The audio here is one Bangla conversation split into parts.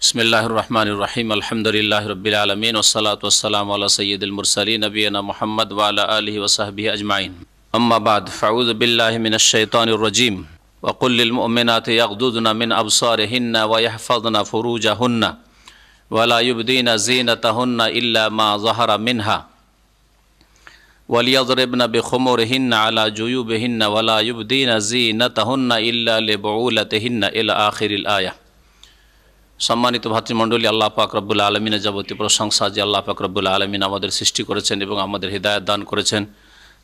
बिस्मिल्लाहिर रहमानिर रहीम अल्हम्दुलिल्लाहि रब्बिल आलमीन वस्सलातु वस्सलामु अला सय्यिदिल मुरसलीन नबियना मुहम्मद व अला आलिहि व सहबिहि अजमाइन अम्मा बाद फ़अऊज़ु बिल्लाहि मिनश शैतानिर रजीम व क़ुल लिल मुअमिनाति यग़्दुदना मिन अबसारिहिन्ना व यहफ़ज़ना फ़ुरूजहुन्ना व ला युबदीना ज़ीनतहुन्ना इल्ला मा ज़हरा मिन्हा वलियज़रिबना बिख़ुमुरिहिन्ना अला जुयूबिहिन्ना व ला युबदीना ज़ीनतहुन्ना इल्ला लिबुऊलतिहिन्ना इला आखिरिल आया। सम्मानित भातृमंडলী, আল্লাহ পাক রব্বুল আলামিনের যাবতীয় প্রশংসা যে আল্লাহ পাক রব্বুল আলামিন আমাদের সৃষ্টি করেছেন এবং আমাদের হিদায়াত দান করেছেন।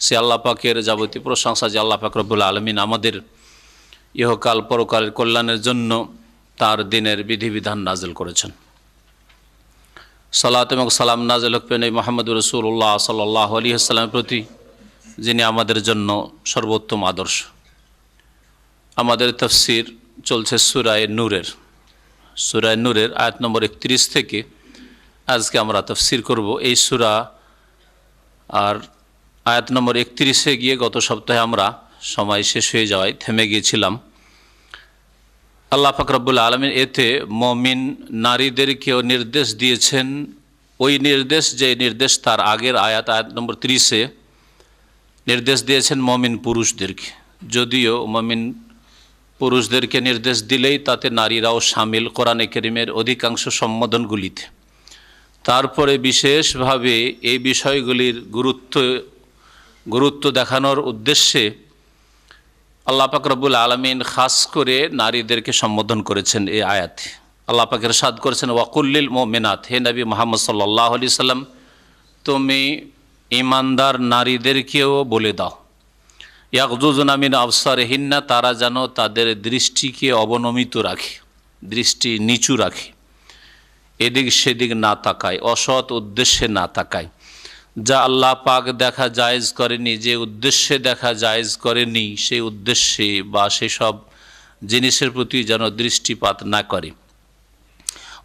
সে আল্লাহ পাকের যাবতীয় প্রশংসা যে আল্লাহ পাক রব্বুল আলামিন আমাদের ইহকাল পরকালের কল্যাণের জন্য তার দিনের বিধিবিধান নাজিল করেছেন। সালাত এবং সালাম নাজিল হোক নবী মুহাম্মদ রাসূলুল্লাহ সাল্লাল্লাহু আলাইহি ওয়াসাল্লামের প্রতি, যিনি আমাদের জন্য সর্বোত্তম আদর্শ। আমাদের তাফসীর চলছে সূরা নূরের আয়াত নম্বর 31 থেকে আজকে আমরা তাফসীর করব। এই সূরা আর আয়াত নম্বর 31-এ গিয়ে গত সপ্তাহে আমরা সময় শেষ হয়ে যাওয়ায় থেমে গিয়েছিলাম। আল্লাহ পাক রব্বুল আলামিন এতে মুমিন নারীদেরকেও নির্দেশ দিয়েছেন, ওই নির্দেশ যে নির্দেশ তার আগের আয়াত নম্বর 30-এ নির্দেশ দিয়েছেন মুমিন পুরুষদেরকে। যদিও মুমিন পুরুষদেরকে নির্দেশ দিলেই তাতে নারীরাও শামিল কোরআনে কারীমের অধিকাংশ সম্বোধনগুলিতে। তারপরে বিশেষভাবে এই বিষয়গুলির গুরুত্ব দেখানোর উদ্দেশ্যে আল্লাহ পাক রব্বুল আলামিন খাস করে নারীদেরকে সম্বোধন করেছেন। এই আয়াতে আল্লাহ পাক ইরশাদ করেছেন, ওয়াকুল্লিল মুমিনাত, হে নবী মুহাম্মদ সাল্লাল্লাহু আলাইহি সাল্লাম, তুমি ঈমানদার নারীদেরকেও বলে দাও, ইয়াগযুযনা মিন আবসারিহিন্না, তারা যেন তাদের দৃষ্টিকে অবনমিত রাখে, দৃষ্টি নিচু রাখে, এদিক সেদিক না তাকায়, অসৎ উদ্দেশ্যে না তাকায়। যা আল্লাহ পাক দেখা জায়েজ করেনি, যে উদ্দেশ্যে দেখা জায়েজ করেনি, সেই উদ্দেশ্যে বা সেসব জিনিসের প্রতি যেন দৃষ্টিপাত না করে।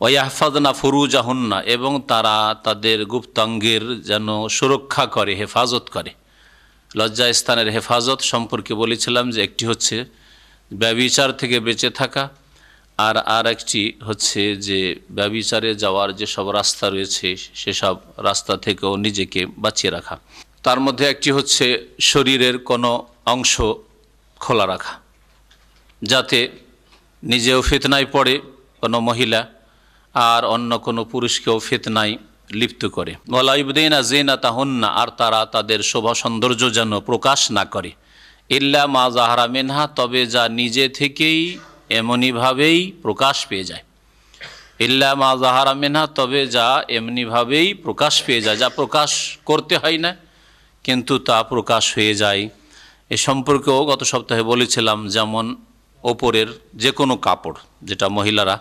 ওয়াহফাযনা ফুরুজাহুন্না, এবং তারা তাদের গুপ্তাঙ্গের যেন সুরক্ষা করে, হেফাজত করে। লজ্জা স্থানের হেফাজত সম্পর্কে বলেছিলাম যে একটি হচ্ছে ব্যভিচার থেকে বেঁচে থাকা, আর একটি হচ্ছে যে ব্যভিচারে যাওয়ার যেসব রাস্তা রয়েছে সেসব রাস্তা থেকেও নিজেকে বাঁচিয়ে রাখা। তার মধ্যে একটি হচ্ছে শরীরের কোনো অংশ খোলা রাখা, যাতে নিজেও ফিতনায় পড়ে কোনো মহিলা আর অন্য কোনো পুরুষকেও ফিতনায় লিপ্ত করে। ওয়ালা ইবদিনা যিনাতাহুন্না, আর তারা তাদের শোভা সৌন্দর্য যেন প্রকাশ না করে। ইল্লা মা যাহারা মিনহা, তবে যা নিজে থেকেই এমনিভাবেই প্রকাশ পেয়ে যায়। ইল্লা মা যাহারা মিনহা, তবে যা এমনিভাবেই প্রকাশ পেয়ে যায়, যা প্রকাশ করতে হয় না কিন্তু তা প্রকাশ হয়ে যায়। এ সম্পর্কেও গত সপ্তাহে বলেছিলাম, যেমন ওপরের যে কোনো কাপড় যেটা মহিলারা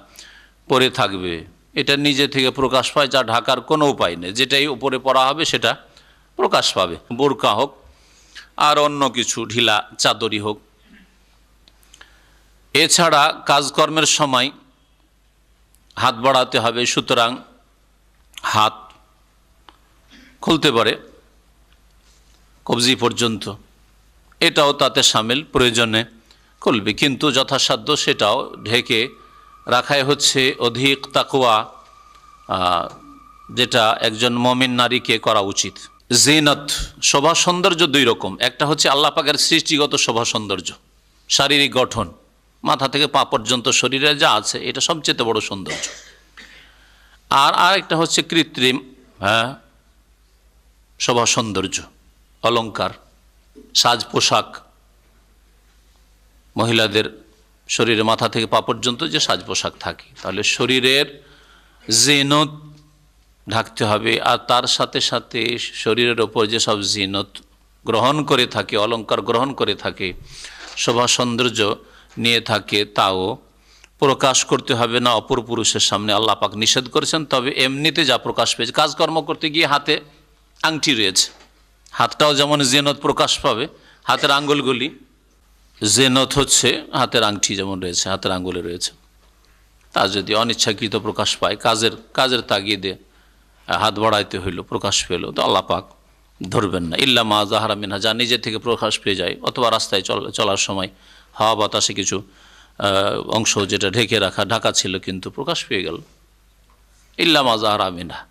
পরে থাকবে, এটা নিজে থেকে প্রকাশ পায়, যা ঢাকার কোনো উপায় নেই, যেটাই উপরে পরা হবে সেটা প্রকাশ পাবে, বোরকা হোক আর অন্য কিছু ঢিলা চাদরই হোক। এছাড়া কাজকর্মের সময় হাত বাড়াতে হবে, সুতরাং হাত খুলতে পারে কবজি পর্যন্ত, এটাও তাতে শামিল, প্রয়োজনে খুলবে, কিন্তু যথাসাধ্য সেটাও ঢেকে রাখাই হচ্ছে অধিক তাকওয়া, যেটা একজন মুমিন নারীকে করা উচিত। জিনত, শোভা সৌন্দর্য দুই রকম, একটা হচ্ছে আল্লাহ পাকের সৃষ্টিগত শোভা সৌন্দর্য, শারীরিক গঠন, মাথা থেকে পা পর্যন্ত শরীরে যা আছে এটা সবচেয়ে বড় সৌন্দর্য। আর একটা হচ্ছে কৃত্রিম শোভা সৌন্দর্য, অলংকার, সাজ পোশাক, মহিলাদের শরীরে মাথা থেকে পা পর্যন্ত যে সাজ পোশাক থাকে, তাহলে শরীরের জিনত ঢাকতে হবে। আর তার সাথে সাথে শরীরের ওপর যেসব জিনত গ্রহণ করে থাকে, অলংকার গ্রহণ করে থাকে, শোভা সৌন্দর্য নিয়ে থাকে, তাও প্রকাশ করতে হবে না অপর পুরুষের সামনে। আল্লাহ পাক নিষেধ করেছেন। তবে এমনিতে যা প্রকাশ পেয়েছে, কাজকর্ম করতে গিয়ে হাতে আংটি রয়েছে, হাতটাও যেমন জিনত প্রকাশ পাবে, হাতের আঙ্গুলগুলি জিনত হচ্ছে হাতের আংটি যেমন রয়েছে, হাতের আঙ্গুলে রয়েছে, তা যদি অনিচ্ছাকৃত প্রকাশ পায়, কাজের তাগিদে হাত বাড়াইতে হইল, প্রকাশ পেল, তো আল্লাহ পাক ধরবেন না। ইল্লা মা যাহারা মিনহা, যা নিজে থেকে প্রকাশ পেয়ে যায়, অথবা রাস্তায় চলার সময় হাওয়া বাতাসে কিছু অংশ যেটা ঢাকা ছিল কিন্তু প্রকাশ পেয়ে গেল, ইল্লা মা যাহারা মিনহা।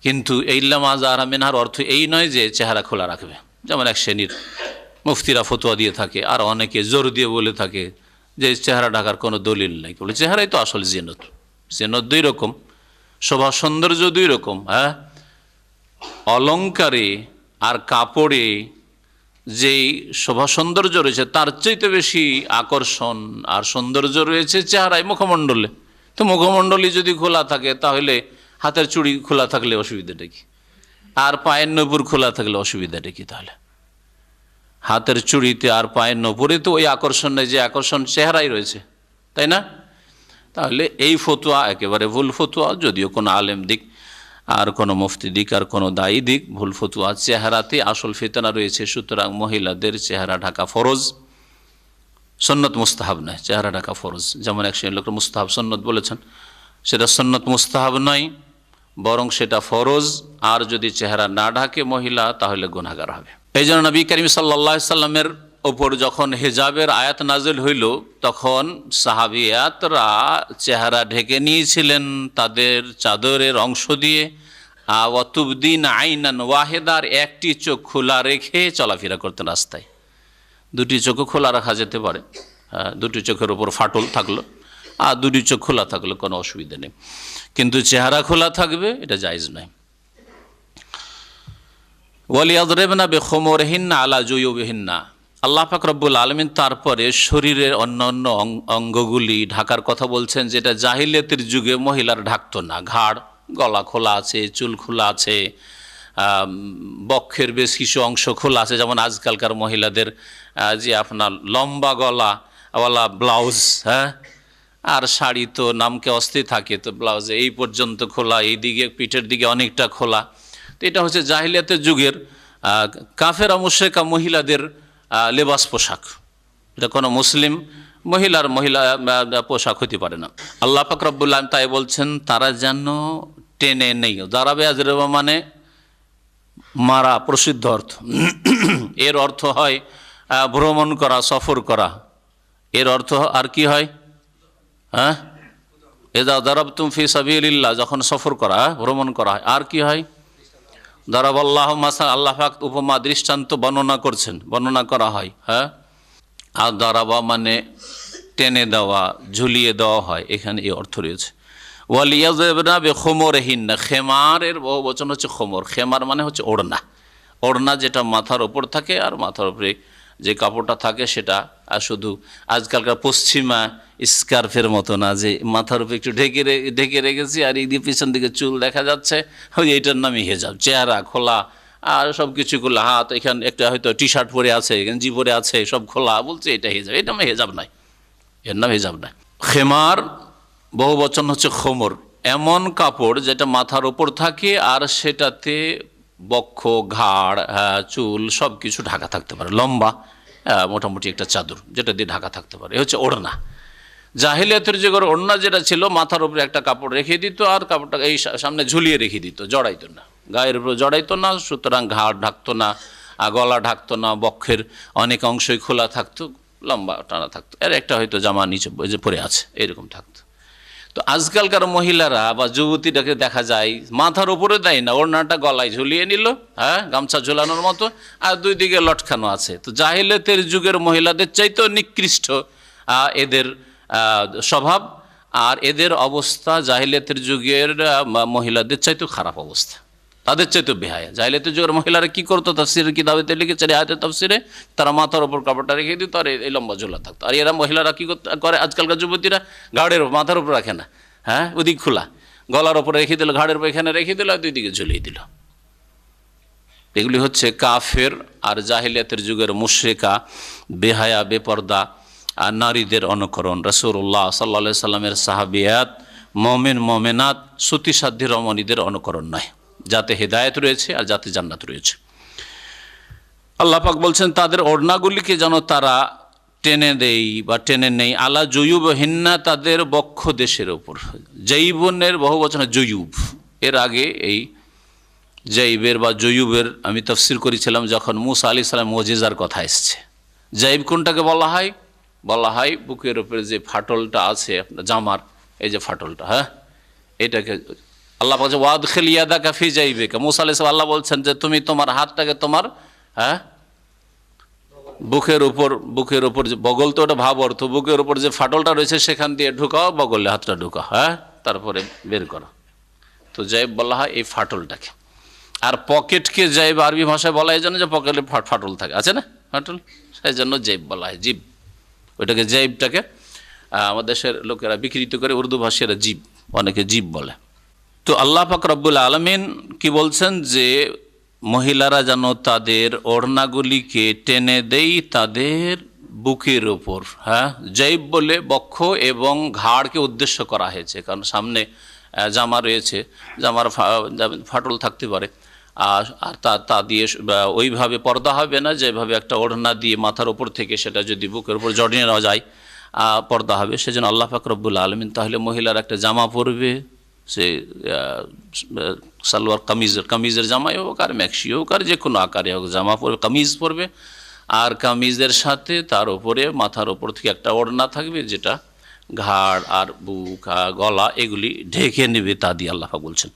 কিন্তু এই ইল্লা মা যাহারা মিনহার অর্থ এই নয় যে চেহারা খোলা রাখবে, যেমন এক শ্রেণীর মুফতিরা ফতোয়া দিয়ে থাকে, আর অনেকে জোর দিয়ে বলে থাকে যে চেহারা ঢাকার কোনো দলিল নাই। বলে চেহারাই তো আসল জিনত। জিনত দুই রকম, শোভা সৌন্দর্য দুই রকম। হ্যাঁ, অলংকারে আর কাপড়ে যেই শোভা সৌন্দর্য রয়েছে তার চাইতে বেশি আকর্ষণ আর সৌন্দর্য রয়েছে চেহারায়, মুখমণ্ডলে। তো মুখমণ্ডলী যদি খোলা থাকে তাহলে হাতের চুড়ি খোলা থাকলে অসুবিধাটা কি, আর পায়ের নপুর খোলা থাকলে অসুবিধাটা কি? তাহলে হাতের চুড়িতে আর পায়ের নপুরে তো ওই আকর্ষণ নেই যে আকর্ষণ চেহারাই রয়েছে, তাই না? তাহলে এই ফতোয়া একেবারে ভুল ফতোয়া, যদিও কোনো আলেম দিক আর কোনো মুফতি দিক আর কোনো দায়ী দিক ভুল ফতোয়া। চেহারাতে আসল ফিতনা রয়েছে, সুতরাং মহিলাদের চেহারা ঢাকা ফরজ, সুন্নত মুস্তাহাব নয়। চেহারা ঢাকা ফরজ, যেমন এক শ্রেণীর লোক মুস্তাহাব সুন্নত বলেছেন, সেটা সুন্নত মুস্তাহাব নয়, বরং সেটা ফরজ। আর যদি চেহারা না ঢাকে মহিলা তাহলে গুনাহগার হবে। এই জন্য নবী করিম সাল্লাল্লাহু আলাইহি সাল্লামের ওপর যখন হিজাবের আয়াত নাজিল হইল তখন সাহাবিয়াতরা চেহারা ঢেকে নিয়েছিলেন তাদের চাদরের অংশ দিয়ে। ওয়াতুবদিন আইনান ওয়াহেদার, একটি চোখ খোলা রেখে চলাফেরা করতেন রাস্তায়। দুটি চোখও খোলা রাখা যেতে পারে, দুটি চোখের ওপর ফাটল থাকলো আর দুটি চোখ খোলা থাকলো কোনো অসুবিধা নেই, কিন্তু চেহারা খোলা থাকবে এটা জায়েজ নয়। ওয়ালিয়াদরিবনা বিখুমুরিহিন্না আলা জুয়ুবিহিন্না, আল্লাহ পাক রব্বুল আলামিন তারপরে শরীরের অন্যান্য অঙ্গগুলি ঢাকার কথা বলছেন, যেটা জাহিলিয়াতের যুগে মহিলার ঢাকতো না। ঘাড়, গলা খোলা আছে, চুল খোলা আছে, বক্ষের বেশ কিছু অংশ খোলা আছে, যেমন আজকালকার মহিলাদের যে আপনার লম্বা গলাওয়ালা ব্লাউজ, হ্যাঁ, আর শাড়ি তো নামকে অস্থির থাকে, তো ব্লাউজ এই পর্যন্ত খোলা, এই দিকে পিঠের দিকে অনেকটা খোলা। তো এটা হচ্ছে জাহিলিয়াতের যুগের কাফেরা মুশরিকা মহিলাদের লেবাস পোশাক। এটা কোনো মুসলিম মহিলা পোশাক হতে পারে না। আল্লাহ পাক রব্বুল আলামিন তাই বলছেন তারা যেন টেনে নেই। দারাবে আজরাবা মানে মারা, প্রসিদ্ধ অর্থ। এর অর্থ হয় ভ্রমণ করা, সফর করা। এর অর্থ আর কি হয়? হ্যাঁ, এদা দারাবতুম ফি সাবিলিল্লাহ, যখন সফর করা, ভ্রমণ করা হয়। আর কি হয়? দারাবাল্লাহু মাসাল, আল্লাহ পাক উপমা দৃষ্টান্ত বর্ণনা করা হয়। হ্যাঁ, আর দারাবা মানে টেনে দেওয়া, ঝুলিয়ে দেওয়া হয়, এখানে এই অর্থ রয়েছে। ওয়ালিয়াযরিবনা বিখুমুরিহিন্না, খেমারের বহু বচন হচ্ছে খোমর। খেমার মানে হচ্ছে ওড়না। ওড়না যেটা মাথার ওপর থাকে, আর মাথার উপরে যে কাপড়টা থাকে সেটা আর শুধু আজকালকার পশ্চিমা স্কার্ফের মতো না, যে মাথার উপরে একটু ঢেকে রেখেছি আর এই দিয়ে পিছন দিকে চুল দেখা যাচ্ছে, ওই এইটার নামই হেজাব। চেহারা খোলা আর সব কিছু খোলা, হাত এখানে একটা হয়তো টি শার্ট পরে আছে, গেঞ্জি পরে আছে, সব খোলা, বলছে এটা হেজাব। এটা নাম হেজাব নয়, এর নাম হেজাব নয়। খেমার বহু বচন হচ্ছে খোমর, এমন কাপড় যেটা মাথার ওপর থাকে আর সেটাতে বক্ষ, ঘাড়, চুল সব কিছু ঢাকা থাকতে পারে। লম্বা মোটামুটি একটা চাদর যেটা দিয়ে ঢাকা থাকতে পারে, এ হচ্ছে ওড়না। জাহিলিয়াতের যুগের ওড়না যেটা ছিল, মাথার উপরে একটা কাপড় রেখে দিত আর কাপড়টা এই সামনে ঝুলিয়ে রেখে দিত, জড়াইতো না, গায়ের উপরে জড়াইতো না, সুতরাং ঘাড় ঢাকতো না, গলা ঢাকতো না, বক্ষের অনেক অংশই খোলা থাকতো, লম্বা টানা থাকতো, এর একটা হয়তো জামা নিচে যে পরে আছে এরকম থাকতো। তো আজকালকার মহিলারা বা যুবতীটাকে দেখা যায় মাথার উপরে দেয় না, ওড়নাটা গলায় ঝুলিয়ে নিল, হ্যাঁ, গামছা ঝুলানোর মতো, আর দুই দিকে লটকানো আছে। তো জাহিলিয়াতের যুগের মহিলাদের চাইতেও নিকৃষ্ট এদের স্বভাব, আর এদের অবস্থা জাহিলিয়াতের যুগের মহিলাদের চাইতেও খারাপ অবস্থা, তাদের চাইতেও বেহায়া। জাহিলিয়াতের যুগের মহিলারা কি করতো, তাফসীরের কিতাবেতে লিখেছে, আয়াতের তাফসীরে, তারা মাথার ওপর কাপড়টা রেখে দিত আর এই লম্বা ঝোলা থাকতো। আর এরা মহিলারা কি করে, আজকালকার যুবতীরা ঘাড়ের মাথার উপর রাখে না, হ্যাঁ, ওদিক খোলা, গলার ওপর রেখে দিল, ঘাড়ের উপর এখানে রেখে দিল আর দুই দিকে ঝুলিয়ে দিল। এগুলি হচ্ছে কাফের আর জাহিলিয়াতের যুগের মুশরিকা, বেহায়া, বেপর্দা আর নারীদের অনুকরণ। রাসূলুল্লাহ সাল্লাল্লাহু আলাইহি সাল্লামের সাহাবিয়াত, মুমিন মুমিনাত, সতীসাধ্যী রমণীদের অনুকরণ নয়, যাতে হেদায়েত রয়েছে আর যাতে জান্নাত রয়েছে। আল্লাহ পাক বলছেন তাদের ওড়নাগুলিকে যেন তারা টেনে দেই বা টেনে নেই, আলা জুয়ুবহিন্না, তাদের বক্ষ দেশের ওপর। জৈবনের বহু বচনে জুয়ুব, এর আগে এই জাইবের বা জয়ুবের আমি তাফসীর করেছিলাম যখন মুসা আলাইহিস সালাম মুজিজার কথা এসছে। জাইব কোনটাকে বলা হয়? বলা হয় বুকের উপরে যে ফাটলটা আছে আপনার জামার, এই যে ফাটলটা, হ্যাঁ, এটাকে আল্লাহ বলছে ওয়াদখিল ইয়াদাকা ফি জাইবিকা, মুসা আলাইহিস সালাম আল্লাহ বলছেন যে তুমি তোমার হাতটাকে তোমার বুকের উপর যে বগল, তো ওটা ভাব অর্থ, বুকের উপর যে ফাটলটা রয়েছে সেখান দিয়ে ঢুকাও, বগলে হাতটা ঢুকাও, তারপরে বের করো। তো জাইব বলা হয় এই ফাটলটাকে। আর পকেটকে জাইব আরবি ভাষায় বলা হয় এই জন্য যে পকেটে ফাটল থাকে, আছে না ফাটল, সেই জন্য জাইব বলা হয়, জিব। ওইটাকে জাইবটাকে আমাদের দেশের লোকেরা বিকৃত করে, উর্দু ভাষীরা জিব, অনেকে জিব বলে। তো আল্লাহ পাক রব্বুল আলামিন কি বলছেন যে মহিলারা যেন তাদের ওড়নাগুলিকে টেনে দেই তাদের বুকের ওপর। জাইব বলে বক্ষ এবং ঘাড়কে উদ্দেশ্য করা হয়েছে, কারণ সামনে জামা রয়েছে, জামার ফাটল থাকতে পারে, আর তা দিয়ে ওইভাবে পর্দা হবে না যেভাবে একটা ওড়না দিয়ে মাথার ওপর থেকে সেটা যদি বুকের উপর জড়িয়ে নেওয়া যায় পর্দা হবে। সেজন্য আল্লাহ পাক রব্বুল আলামিন তাহলে মহিলার একটা জামা পরবে, সে সালোয়ার কামিজের জামাই হোক আর ম্যাক্সি হোক আর যে কোনো আকারে হোক জামা পরবে, কামিজ পরবে, আর কামিজের সাথে তার উপরে মাথার ওপর থেকে একটা ওড়না থাকবে যেটা ঘাড় আর বুক গলা এগুলি ঢেকে নেবে, তা দিয়ে আল্লাহ পাক বলছেন।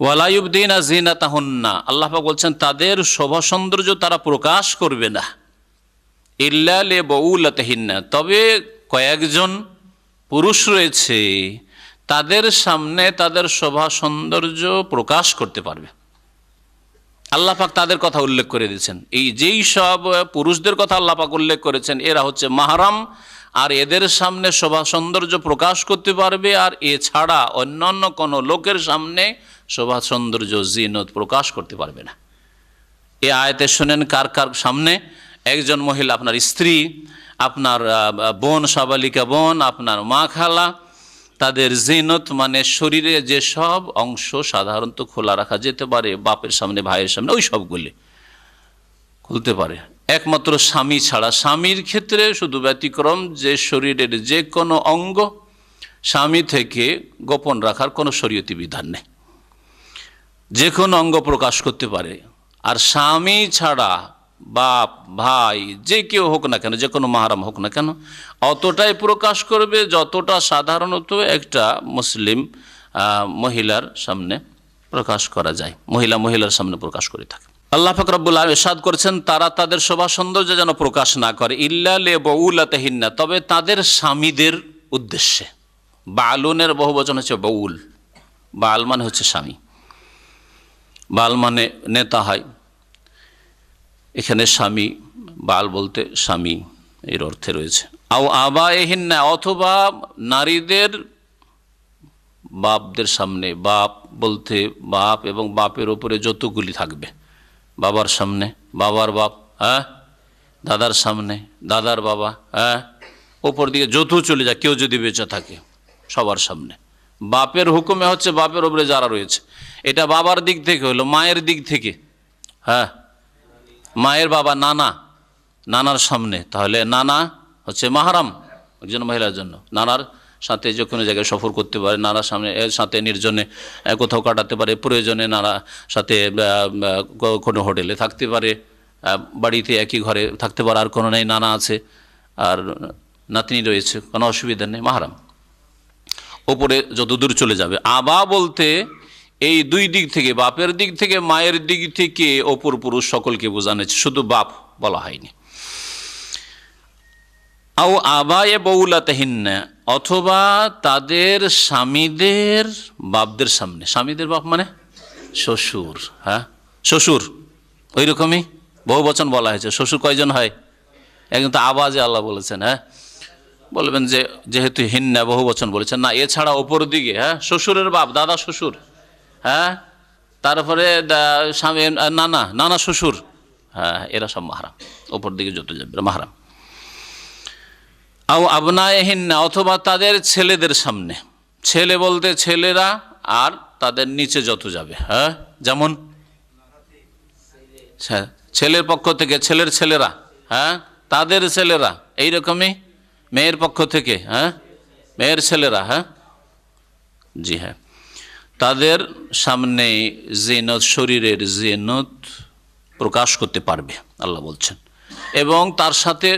ওয়ালা ইউবদিনা যিনাতাহুন্না, আল্লাহ পাক বলছেন তাদের শোভা সৌন্দর্য তারা প্রকাশ করবে না, ইল্লা লিবুলাতিহিন্না, তবে কয়েকজন পুরুষ রয়েছে তাদের সামনে তাদের শোভা সৌন্দর্য প্রকাশ করতে পারবে। আল্লাহ পাক তাদের কথা উল্লেখ করে দিয়েছেন। এই যেই সব পুরুষদের কথা আল্লাহ পাক উল্লেখ করেছেন এরা হচ্ছে মাহরাম, আর এদের সামনে শোভা সৌন্দর্য প্রকাশ করতে পারবে, আর এছাড়া অন্যান্য কোনো লোকের সামনে শোভা সৌন্দর্য জিনত প্রকাশ করতে পারবে না। এ আয়াতে শুনেন কার কার সামনে? একজন মহিলা, আপনার স্ত্রী, আপনার বোন, সাবালিকা বোন, আপনার মা, খালা, তাদের জিনত মানে শরীরে যেসব অংশ সাধারণত খোলা রাখা যেতে পারে, বাপের সামনে, ভাইয়ের সামনে, ওই সবগুলি খুলতে পারে, একমাত্র স্বামী ছাড়া। স্বামীর ক্ষেত্রে শুধু ব্যতিক্রম যে শরীরের যে কোনো অঙ্গ স্বামী থেকে গোপন রাখার কোনো শরীয়তি বিধান নেই, যে কোনো অঙ্গ প্রকাশ করতে পারে। আর স্বামী ছাড়া বাপ, ভাই, যে কেউ হোক না কেন, যে কোনো মাহরাম হোক না কেন, অতটাই প্রকাশ করবে যতটা সাধারণত একটা মুসলিম মহিলার সামনে প্রকাশ করা যায়, মহিলার সামনে প্রকাশ করে থাকে। আল্লাহ পাক রব্বুল আলামিন ইরশাদ করেছেন তারা তাদের শোভা সৌন্দর্য যেন প্রকাশ না করে, ইল্লা লিবুলাতিহিন্না, তবে তাদের স্বামীদের উদ্দেশ্যে। বালুনের বহুবচন হচ্ছে বউল, বাল মানে হচ্ছে স্বামী, বাল মানে নেতা হয়, এখানে স্বামী, বাল বলতে স্বামী এর অর্থে রয়েছে। আও আবাইহিন্না, অথবা নারীদের বাপদের সামনে, বাপ বলতে বাপ এবং বাপের ওপরে যতগুলি থাকবে, বাবার সামনে বাবার বাপ, দাদার সামনে দাদার বাবা, ওপর দিকে যত চলে যায়, কেউ যদি বেঁচে থাকে সবার সামনে। বাপের হুকুমে হচ্ছে বাপের ওপরে যারা রয়েছে, এটা বাবার দিক থেকে হলো। মায়ের দিক থেকে, মায়ের বাবা, নানার সামনে, তাহলে নানা হচ্ছে মাহরাম একজন মহিলার জন্য। নানার সাথে যে কোনো জায়গায় সফর করতে পারে, নানার সামনে সাথে নির্জনে কোথাও কাটাতে পারে, প্রয়োজনে নানা সাথে কোনো হোটেলে থাকতে পারে, বাড়িতে একই ঘরে থাকতে পারে, আর কোনো নেই, নানা আছে আর নাতনি রয়েছে, কোনো অসুবিধা নেই, মাহরাম। ওপরে যত দূর চলে যাবে। আবা বলতে এই দুই দিক থেকে, বাপের দিক থেকে, মায়ের দিক থেকে অপর পুরুষ সকলকে বোঝানো হয়েছে, শুধু বাপ বলা হয়নি। আও আবায়ে বউলাতিহিন্না, অথবা তাদের স্বামীদের বাপদের সামনে। স্বামীদের বাপ মানে শ্বশুর, শ্বশুর, ওই রকমই বহু বচন বলা হয়েছে। শ্বশুর কয়জন হয়? একজন তো আবাজে আল্লাহ বলেছেন, বলবেন যে যেহেতু হিন্না বহু বচন বলেছেন, না এছাড়া ওপর দিকে শ্বশুরের বাপ, দাদা শ্বশুর, তারপরে স্বামী, নানা শ্বশুর, এরা সব মাহরাম, ওপর দিকে যত যাবে মাহরাম। আও আবনায়েহিন্না, অথবা তাদের ছেলেদের সামনে। ছেলে বলতে ছেলেরা আর তাদের নিচে যত যাবে, যেমন ছেলের পক্ষ থেকে ছেলের ছেলেরা, তাদের ছেলেরা, এইরকমই মেয়ের পক্ষ থেকে মেয়ের ছেলেরা, জি হ্যাঁ, তাদের সামনে জিনত, শরীরের জিনত প্রকাশ করতে পারবে, আল্লাহ বলছেন। এবং তার সাথে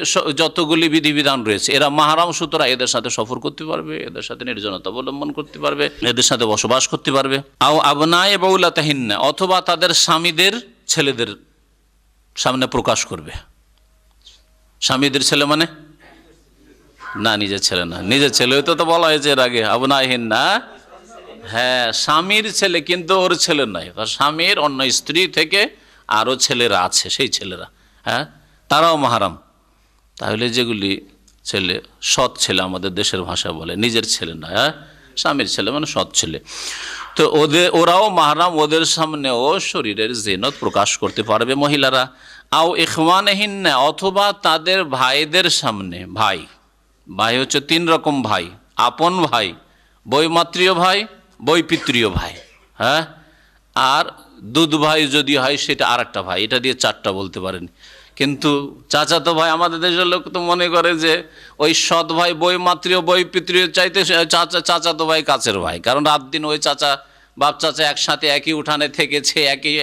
যতগুলি বিধিবিধান রয়েছে, এরা মাহরাম, সুতরাং এদের সাথে সফর করতে পারবে, এদের সাথে নির্জনতা অবলম্বন করতে পারবে, এদের সাথে বসবাস করতে পারবে। আও আবনায়ে বাউলাতাহিন্না, অথবা তাদের স্বামীদের ছেলেদের সামনে প্রকাশ করবে। স্বামীদের ছেলে মানে না, নিজের ছেলে না, নিজের ছেলে হয়তো তো বলা হয়েছে এর আগে আবনাহিন্না, হ্যাঁ স্বামীর ছেলে, কিন্তু ওর ছেলে নয়, স্বামীর অন্য স্ত্রী থেকে আরও ছেলেরা আছে, সেই ছেলেরা, হ্যাঁ তারাও মাহারাম। তাহলে যেগুলি ছেলে, সৎ ছেলে আমাদের দেশের ভাষা বলে, নিজের ছেলে না, হ্যাঁ স্বামীর ছেলে মানে সৎ ছেলে, তো ওরাও মাহারাম, ওদের সামনেও শরীরের জিনত প্রকাশ করতে পারবে মহিলারা। আও ইখওয়ানহিন্না, অথবা তাদের ভাইদের সামনে, ভাই ভাই হচ্ছে 3 রকম ভাই, আপন ভাই, বৈমাত্রীয় ভাই, বৈপিত্রীয় ভাই, হ্যাঁ আর দুধ ভাই যদি হয় সেটা আর একটা ভাই, এটা দিয়ে 4টা বলতে পারেন। কিন্তু চাচাতো ভাই, আমাদের দেশের লোক তো মনে করে যে ওই সৎ ভাই, বৈমাত্রীয় বৈপিত্রীয় চাইতে চাচাতো ভাই কাছের ভাই, কারণ রাত দিন ওই চাচা বাপ চাচা একসাথে একই উঠানে থেকেছে, একই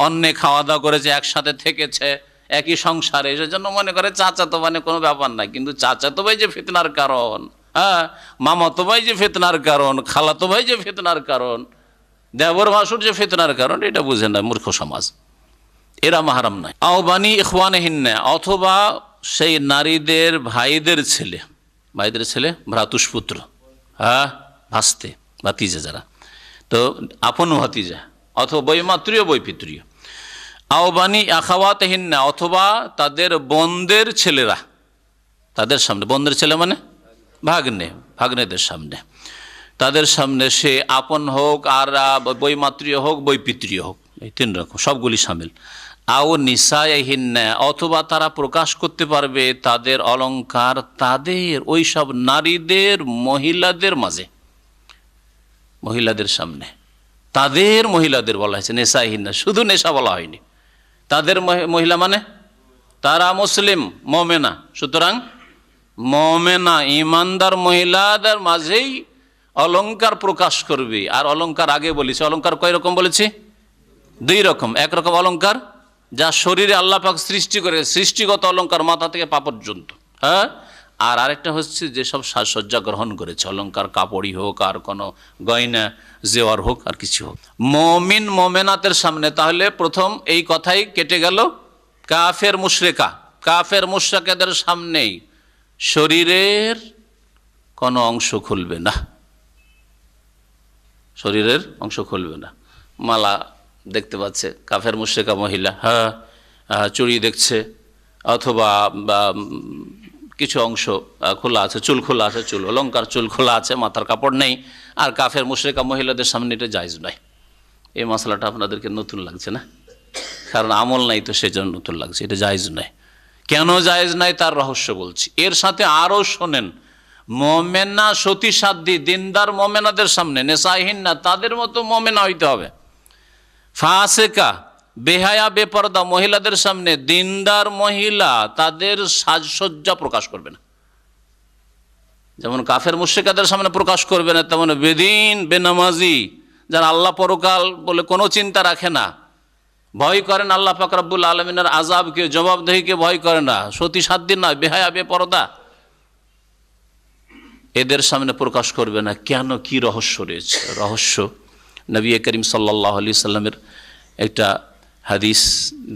অন্নে খাওয়া দাওয়া করেছে, একসাথে থেকেছে একই সংসারে, সেজন্য মনে করে চাচাতো মানে কোনো ব্যাপার নাই। কিন্তু চাচাতো ভাই যে ফিতনার কারণ, হ্যাঁ মামাতো ভাই যে ফিতনার কারণ, খালাতো ভাই যে ফিতনার কারণ, দেবর ভাসুর যে ফিতনার কারণ, এটা বুঝে না মূর্খ সমাজ, এরা মাহারাম নাই। আও বানি ইখওয়ানহিন্না, অথবা সেই নারীদের ভাইদের ছেলে, ভাইদের ছেলে ভ্রাতুষ্পুত্র, হ্যাঁ ভাস্তে ভাতিজা যারা, তো আপন ভাতিজা, অথবা বৈমাত্রীয় বৈপিত্রীয়। আও বানি আখাওয়াতহিন্না, অথবা তাদের বোনদের ছেলেরা, তাদের সামনে, বোনদের ছেলে মানে ভাগ্নে, ভাগ্নেদের সামনে, তাদের সামনে সে আপন হোক আর বৈমাত্রীয় হোক বৈপিত্রীয় হোক, এই 3 রকম সবগুলি সামিল। আও নিসাইহিন্না, অথবা তারা প্রকাশ করতে পারবে তাদের অলংকার তাদের ওই সব নারীদের, মহিলাদের মাঝে, মহিলাদের সামনে, তাদের মহিলাদের বলা হয়েছে নেশাহিন্না, শুধু নেশা বলা হয়নি। তাদের মহিলা মানে তারা মুসলিম মোমেনা, সুতরাং মোমেনা ইমানদার মহিলাদের মাঝেই অলংকার প্রকাশ করবে। আর অলংকার আগে বলেছি, অলংকার কয় রকম বলেছি? 2 রকম। এক রকম অলংকার যা শরীরে আল্লাহ পাক সৃষ্টি করে, সৃষ্টিগত অলংকার মাথা থেকে পা পর্যন্ত, হ্যাঁ। আর আরেকটা হচ্ছে যেসব সাজসজ্জা গ্রহণ করেছে, অলংকার কাপড়ই হোক আর কোনো গয়না জেওয়ার হোক আর কিছু হোক, মমিন মোমেনাতের সামনে। তাহলে প্রথম এই কথাই কেটে গেল, কাফের মুশরিকা, কাফের মুশরিকাদের সামনেই শরীরের কোনো অংশ খুলবে না, শরীরের অংশ খুলবে না। মালা দেখতে পাচ্ছে কাফের মুশরিকা মহিলা, হ্যাঁ চুড়ি দেখছে, অথবা কিছু অংশ খোলা আছে, চুল খোলা আছে, চুল অলংকার, চুল খোলা আছে, মাথার কাপড় নেই, আর কাফের মুশরিকা মহিলাদের সামনে এটা জায়েজ নয়। এই মশলাটা আপনাদেরকে নতুন লাগছে না? কারণ আমল নাই তো সেই জন্য নতুন লাগছে। এটা জায়েজ নয়। কেন জায়েজ নয় তার রহস্য বলছি। এর সাথে আরও শোনেন, মোমেনা সতী সাধ্বী দিনদার মোমেনাদের সামনে, নেশাহিন্না তাদের মতো মোমেনা হইতে হবে। ফাসেকা বেহায়া বেপরদা মহিলাদের সামনে দিনদার মহিলা তাদের সাজসজ্জা প্রকাশ করবে না। যেমন কাফের মুশরিকাদের সামনে প্রকাশ করবে না, তেমন বেদিন বেনামাজি যারা আল্লাহ পরকাল বলে কোনো চিন্তা রাখে না, ভয় করেন আল্লাহ পাক রব্বুল আলামিনের আযাবকে, জবাবদেহিকে ভয় করে না, সতী সাধ্বী নয়, বেহায়া বেপরদা, এদের সামনে প্রকাশ করবে না। কেন? কি রহস্য রয়েছে? রহস্য নবী করিম সাল্লাল্লাহু আলাইহি সাল্লামের একটা হাদিস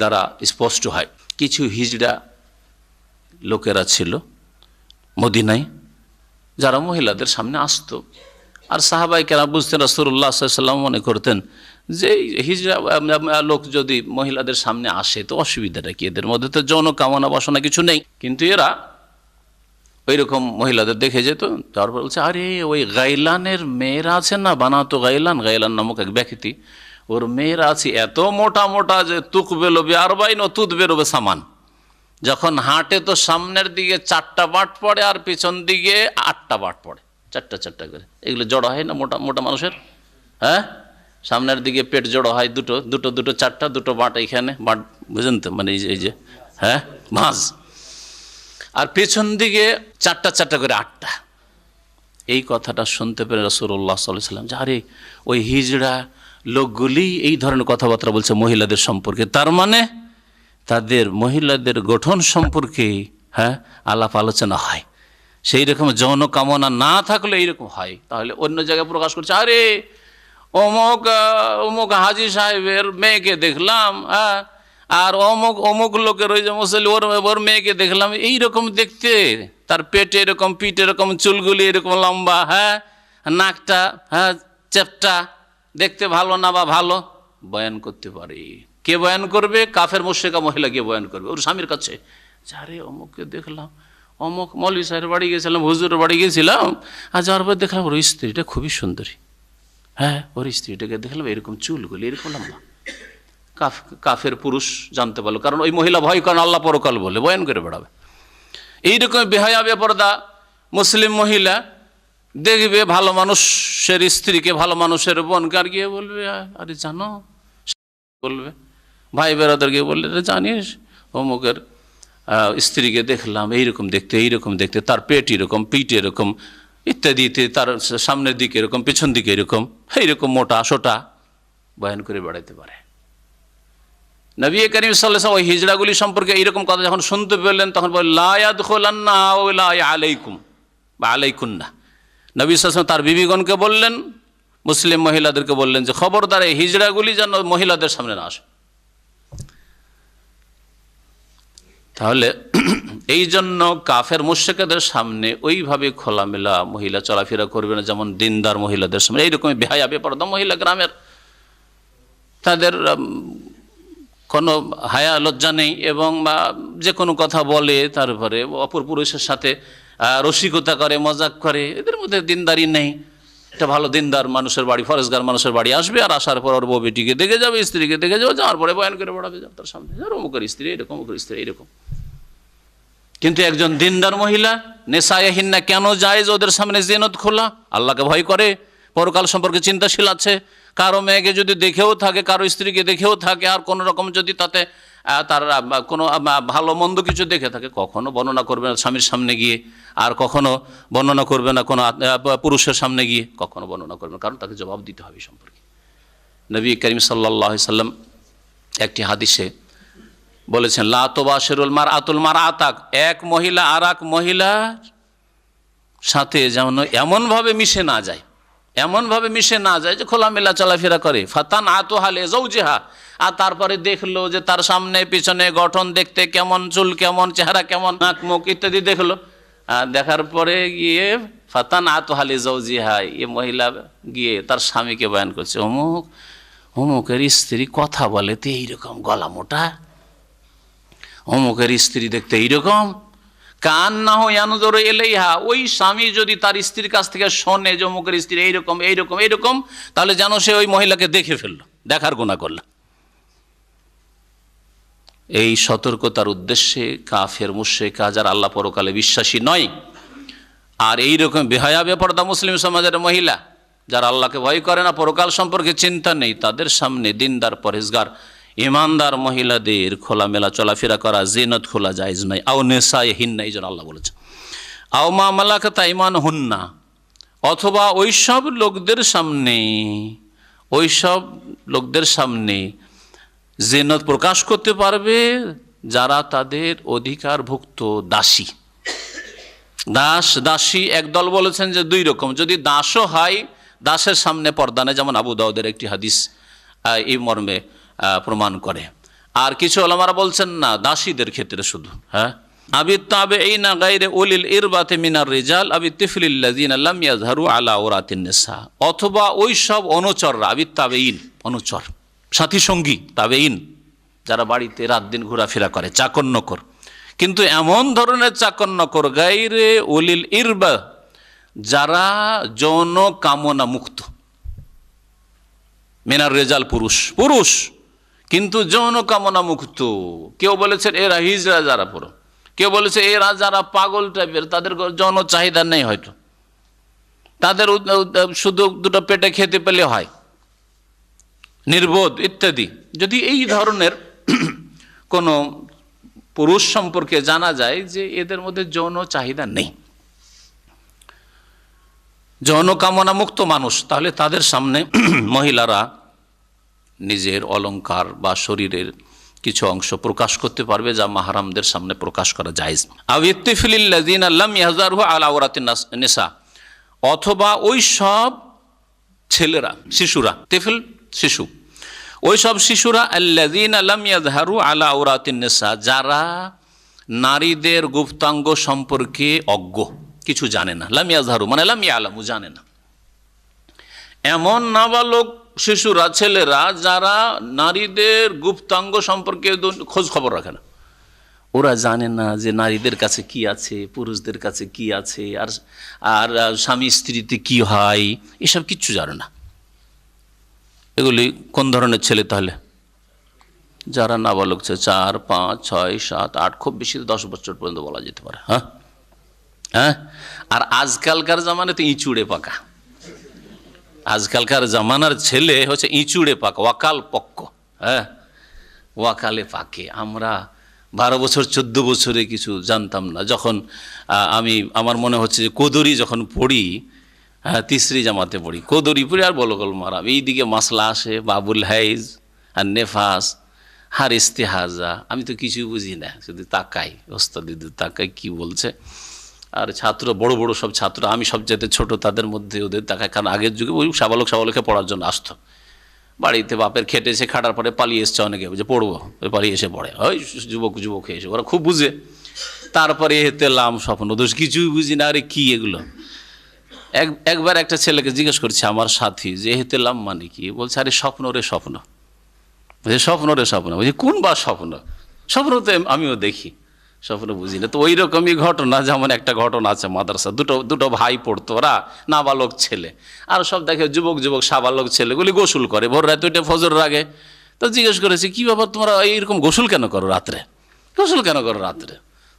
দ্বারা স্পষ্ট হয়। কিছু হিজড়া লোকেরা ছিল মদিনায়, যারা মহিলাদের সামনে আসতো, আর সাহাবাই কেরাম বুঝতেন, রাসূলুল্লাহ সাল্লাল্লাহু আলাইহি ওয়াসাল্লাম মনে করতেন যে হিজড়া লোক যদি মহিলাদের সামনে আসে তো অসুবিধাটা কি, এদের মধ্যে তো যৌন কামনা বাসনা কিছু নেই। কিন্তু এরা ওই রকম মহিলাদের দেখে যেত। তারপর বলছে, আরে ওই গাইলানের মেয়েরা আছে না, বানাতো গাইলান, গাইলান নামক এক ব্যক্তি, ওর মেয়েরা আছে এত মোটা মোটা যে তুক বেরোবে আর বাইন তুত বেরোবে সামান। যখন হাঁটে তো সামনের দিকে 4টা বাট পড়ে আর পিছন দিকে 8টা বাট পড়ে, 4টা করে। এগুলো জড়ো হয় না মোটা মোটা মানুষের, হ্যাঁ সামনের দিকে পেট জড়ো হয়, দুটো 4টা, 2টো বাট এইখানে বাট, বুঝেন তো, মানে এই যে হ্যাঁ ভাঁজ, আর পেছন দিকে 4টা করে 8টা। এই কথাটা শুনতে পেরে রাসূলুল্লাহ সাল্লাল্লাহু আলাইহি ওয়াসাল্লাম, আরে ওই হিজড়া লোকগুলি এই ধরনের কথাবার্তা বলছে মহিলাদের সম্পর্কে, তার মানে তাদের মহিলাদের গঠন সম্পর্কে আলাপ আলোচনা হয়। সেই রকম যৌন কামনা না থাকলে এইরকম হয়, তাহলে অন্য জায়গায় প্রকাশ করছে, আরে অমুক অমুক হাজি সাহেবের মেয়েকে দেখলাম, আর অমুক অমুক লোকের ওই যে মুসলি ওর মেয়েকে দেখলাম এইরকম দেখতে, তার পেটে এরকম, পিঠ এরকম, চুলগুলি এরকম লম্বা, নাকটা চ্যাপটা, দেখতে ভালো না বা ভালো, বয়ান করতে পারে। কে বয়ান করবে? কাফের মুশরিকা মহিলা কে বয়ান করবে ওর স্বামীর কাছে, আরে অমুককে দেখলাম, অমুক মৌলভী সাহেবের বাড়ি গেছিলাম, হুজুরের বাড়ি গেছিলাম, আর যাওয়ার পর দেখলাম ওর স্ত্রীটা খুবই সুন্দরী, ওর স্ত্রীটাকে দেখলাম এরকম চুলগুলি এরকম লম্বা। কাফের পুরুষ জানতে পারলো, কারণ ওই মহিলা ভয় করেন আল্লাহ পরকাল বলে, বয়ান করে বেড়াবে। এইরকম বেহায়া বেপরদা মুসলিম মহিলা দেখবে ভালো মানুষের স্ত্রীকে, ভালো মানুষের বোনকে, আর গিয়ে বলবে, আরে জানো, বলবে ভাই বেরাদারকে বললে, জানিস অমুকের স্ত্রীকে দেখলাম এইরকম দেখতে, এইরকম দেখতে, তার পেট এরকম, পিঠ এরকম ইত্যাদি, তার সামনের দিকে এরকম, পেছন দিকে এরকম, এইরকম মোটা সোটা, বয়ান করে বেড়াইতে পারে। নবী করিম সাল্লাল্লাহু আলাইহি ওয়াসাল্লাম ওই হিজড়াগুলি সম্পর্কে এইরকম কথা যখন শুনতে পেলেন, তখন বললেন, লা ইয়াদখুলান্না ওয়া লা আলাইকুম বা আলাইকুন্না। নবী সাল্লাল্লাহু আলাইহি ওয়াসাল্লাম তার বিবিগণকে বললেন, মুসলিম মহিলাদেরকে বললেন যে খবরদার এই হিজড়াগুলি যেন মহিলাদের সামনে না আসে। তাহলে এই জন্য কাফের মুশরিকদের সামনে ওইভাবে খোলামেলা মহিলা চলাফেরা করবে না, যেমন দিনদার মহিলাদের সামনে। এইরকম বেহায়া বেপরদা মহিলা গ্রামের, তাদের কোনো হায়া লজ্জা নেই, এবং যে কোনো কথা বলে, তারপরে অপর পুরুষের সাথে রসিকতা করে, মজাক করে, এদের মধ্যে দিনদারি নেই। একটা ভালো দিনদার মানুষের বাড়ি, ফরেজগার মানুষের বাড়ি আসবে, আর আসার পর ওর বউ বেটিকে দেখে যাবে, স্ত্রীকে দেখে যাবে, যাওয়ার পরে বয়ান করে বেড়াবে তার সামনে, অমুকের স্ত্রী এরকম, অমুকের স্ত্রী এরকম। কিন্তু একজন দিনদার মহিলা নেশায়াহিন্না কেন জায়েজ ওদের সামনে জিনত খোলা? আল্লাহকে ভয় করে, পরকাল সম্পর্কে চিন্তাশীল আছে। কারো মেয়েকে যদি দেখেও থাকে, কারো স্ত্রীকে দেখেও থাকে, আর কোনো রকম যদি তাতে তার কোনো ভালো মন্দ কিছু দেখে থাকে, কখনো বর্ণনা করবে না স্বামীর সামনে গিয়ে, আর কখনো বর্ণনা করবে না কোনো পুরুষের সামনে গিয়ে, কখনো বর্ণনা করবে না, কারণ তাকে জবাব দিতে হবে সম্পর্কে। নবী করিম সাল্লাল্লাহু আলাইহি সাল্লাম একটি হাদিসে বলেছেন, লা তুবাশিরুল মারআতুল মারআতাক, এক মহিলা আর এক মহিলার সাথে যেমন এমনভাবে মিশে না যায়, এমনভাবে মিশে না যায় যে খোলামেলা চলাফেরা করে। ফাতান আতুহা লিজাওজিহা, আর তারপরে দেখলো যে তার সামনে পিছনে গঠন দেখতে কেমন, চুল কেমন, চেহারা কেমন, নাক মুখ ইত্যাদি দেখলো, দেখার পরে গিয়ে ফাতান আতুহা লিজাওজিহা, এ মহিলা গিয়ে তার স্বামীকে বয়ান করছে, অমুক অমুকের স্ত্রী কথা বলে তো এইরকম গলা মোটা, অমুকের স্ত্রী দেখতে এইরকম, কান্নাহু ইয়ানজুরু ইলাইহা, ওই স্বামী যদি তার স্ত্রীর কাছ থেকে শোনে যে অমুকের স্ত্রী এইরকম এইরকম এইরকম, তাহলে যেন সে ওই মহিলাকে দেখে ফেললো, দেখার গুনাহ করল। এই সতর্কতার উদ্দেশ্যে কাফের মুশরিক যারা আল্লাহ পরকালে বিশ্বাসী নয়, আর এইরকম বেহায়া বেপরদা মুসলিম সমাজের মহিলা যারা আল্লাহকে ভয় করে না, পরকাল সম্পর্কে চিন্তা নেই, তাদের সামনে দিনদার পরহেজগার ইমানদার মহিলাদের খোলামেলা চলাফেরা করা, জিনত খোলা জায়েজ নয়। আও নেশায়াহিন্না, এই জন্য আল্লাহ বলেছেন, আও মা মালাকাত আইমানুহুন্না, অথবা ওইসব লোকদের সামনে জিনত প্রকাশ করতে পারবে যারা তাদের অধিকারভুক্ত দাসী। দাসী একদল বলেছেন যে দুই রকম, যদি দাসও হয় দাসের সামনে পর্দা নেই, যেমন আবু দাউদের একটি হাদিস এই মর্মে প্রমাণ করে। আর কিছু ওলামারা বলছেন না, দাসীদের ক্ষেত্রে শুধু, আবি তাবেঈনা গায়রে উলিল ইরবাতি মিনার রিজাল আবি তিফলিল্লাযিনা লাম ইয়াযহারু আলা আওরাতিন নিসা, অথবা ওই সব অনুচররা, আবি তাবেঈন অনুচর, সাথী সঙ্গী, তাবেঈন যারা বাড়িতে রাত দিন ঘোরাফেরা করে, চাকর নকর, কিন্তু এমন ধরনের চাকর নকর, গায়রে উলিল ইরবা, যারা যৌন কামনা মুক্ত, মিনার রিজাল পুরুষ কিন্তু যৌন কামনা মুক্ত। কেউ বলেছেন এরা হিজড়া যারা পুরো, কেউ বলেছে এরা যারা পাগল টাইপের, তাদের যৌন চাহিদা নেই, হয়তো তাদের শুধু দুটো পেটে খেতে পেলে হয়, নির্বোধ ইত্যাদি। যদি এই ধরনের কোনো পুরুষ সম্পর্কে জানা যায় যে এদের মধ্যে যৌন চাহিদা নেই, যৌন কামনা মুক্ত মানুষ, তাহলে তাদের সামনে মহিলারা নিজের অলংকার বা শরীরের কিছু অংশ প্রকাশ করতে পারবে যা মাহরামদের সামনে প্রকাশ করা জায়েজ। আও ইত্তিফিলিল্লাযিনা লাম ইয়াহজারহু আলা আওরাতিন নিসা, অথবা ওই সব ছেলেরা, শিশুরা, তিফল শিশু, ওই সব শিশুরা আল্লাযিনা লাম ইয়াযহারু আলা আওরাতিন নিসা, যারা নারীদের গুপ্তাঙ্গ সম্পর্কে অজ্ঞ, কিছু জানে না। লাম ইয়াযহারু মানে লাম ইয়ালামু, জানে না। এমন নাবালক শিশুরা, ছেলেরা যারা নারীদের গুপ্তাঙ্গ সম্পর্কে খোঁজ খবর রাখে না, ওরা জানে না যে নারীদের কাছে কি আছে, পুরুষদের কাছে কি আছে, আর আর স্বামী স্ত্রীতে কি হয়, এসব কিচ্ছু জানে না। এগুলি কোন ধরনের ছেলে তাহলে? যারা নাবালক, 4, 5, 6, 7, 8, খুব বেশি 10 বছর পর্যন্ত বলা যেতে পারে। হ্যাঁ হ্যাঁ। আর আজকালকার জামানাতে ইঁচুড়ে পাকা, আজকালকার জামানার ছেলে হচ্ছে ইঁচুড়ে পাকা, ওয়াকাল পক্ক। হ্যাঁ, ওয়াকালে পাকে। আমরা 12 বছর 14 বছরে কিছু জানতাম না। যখন আমার মনে হচ্ছে যে কোদরি যখন পড়ি, তিসরি জামাতে পড়ি, কোদরি পড়ি আর বলগল মারাম, এইদিকে মাসলা আসে, বাবুল হাইজ আর নেফাস আর ইস্তেহাজা, আমি তো কিছুই বুঝি না, শুধু তাকাই, ওস্তাদ তাকাই কি বলছে। আর ছাত্র, বড় বড় সব ছাত্র, আমি সবচেয়ে ছোট তাদের মধ্যে, ওদের তাকায়। কারণ আগের যুগে ওই সাবালকে পড়ার জন্য আসতো। বাড়িতে বাপের খেটেছে, খাটার পরে পালিয়ে এসছে অনেকে, যে পড়বো, পালিয়ে এসে পড়ে। ওই যুবক এসে ওরা খুব বুঝে। তারপরে হেতেলাম, স্বপ্ন দোষ, কিছুই বুঝি না। আরে কি এগুলো? একবার একটা ছেলেকে জিজ্ঞেস করছে আমার সাথী, যে হেতেলাম মানে কি? বলছে আরে স্বপ্ন রে স্বপ্ন। স্বপ্ন রে স্বপ্ন। বলছি কোন বা স্বপ্ন? স্বপ্ন তো আমিও দেখি, স্বপ্ন বুঝি না। তো ওই রকমই ঘটনা, যেমন একটা ঘটনা আছে মাদ্রাসা, দুটো ভাই পড়তো, ওরা নাবালক ছেলে, আর সব দেখে যুবক সাবালক ছেলেগুলি গোসল করে ভোর রাতে উঠে ফজরের আগে। তো জিজ্ঞেস করেছি কি ব্যাপার, তোমরা এইরকম গোসল কেন করো রাত্রে? গোসল কেন করো রাত্রে?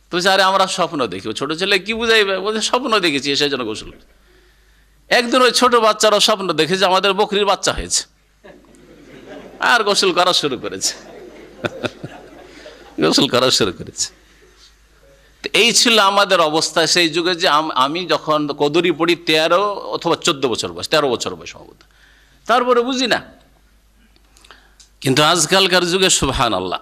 তো আরে আমরা স্বপ্ন দেখি। ছোট ছেলে কি বুঝাইবে? বলছে স্বপ্ন দেখেছি, সেই জন্য গোসল। একদিন ওই ছোট বাচ্চারা স্বপ্ন দেখে যে আমাদের বকরির বাচ্চা হয়েছে, আর গোসল করা শুরু করেছে। গোসল করা শুরু করেছে। এই ছিল আমাদের অবস্থা সেই যুগে। যে আমি যখন কদরি পড়ি 13 অথবা 14 বছর বয়স, 13 বছর বয়স সম্ভবত, তারপরে বুঝি না। কিন্তু আজকালকার যুগে সুবহানাল্লাহ,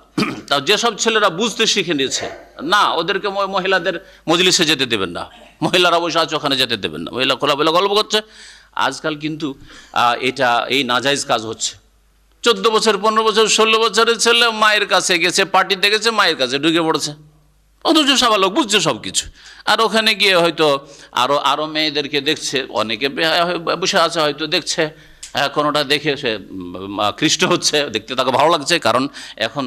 তা যেসব ছেলেরা বুঝতে শিখে নিয়েছে না, ওদেরকে মহিলাদের মজলিসে যেতে দেবেন না, মহিলারা বসে আছে ওখানে যেতে দেবেন না, মহিলা খোলামেলা গল্প করছে। আজকাল কিন্তু এটা এই নাজাইজ কাজ হচ্ছে। 14 বছর, 15 বছর, 16 বছরের ছেলে মায়ের কাছে গেছে, পার্টিতে গেছে, মায়ের কাছে ঢুকে পড়েছে, অথচ সাবালক, বুঝছে সব কিছু। আর ওখানে গিয়ে হয়তো আরো মেয়েদেরকে দেখছে, অনেকে বসে আছে হয়তো দেখছে, কোনোটা দেখে সে কৃষ্ট হচ্ছে, দেখতে তাকে ভালো লাগছে। কারণ এখন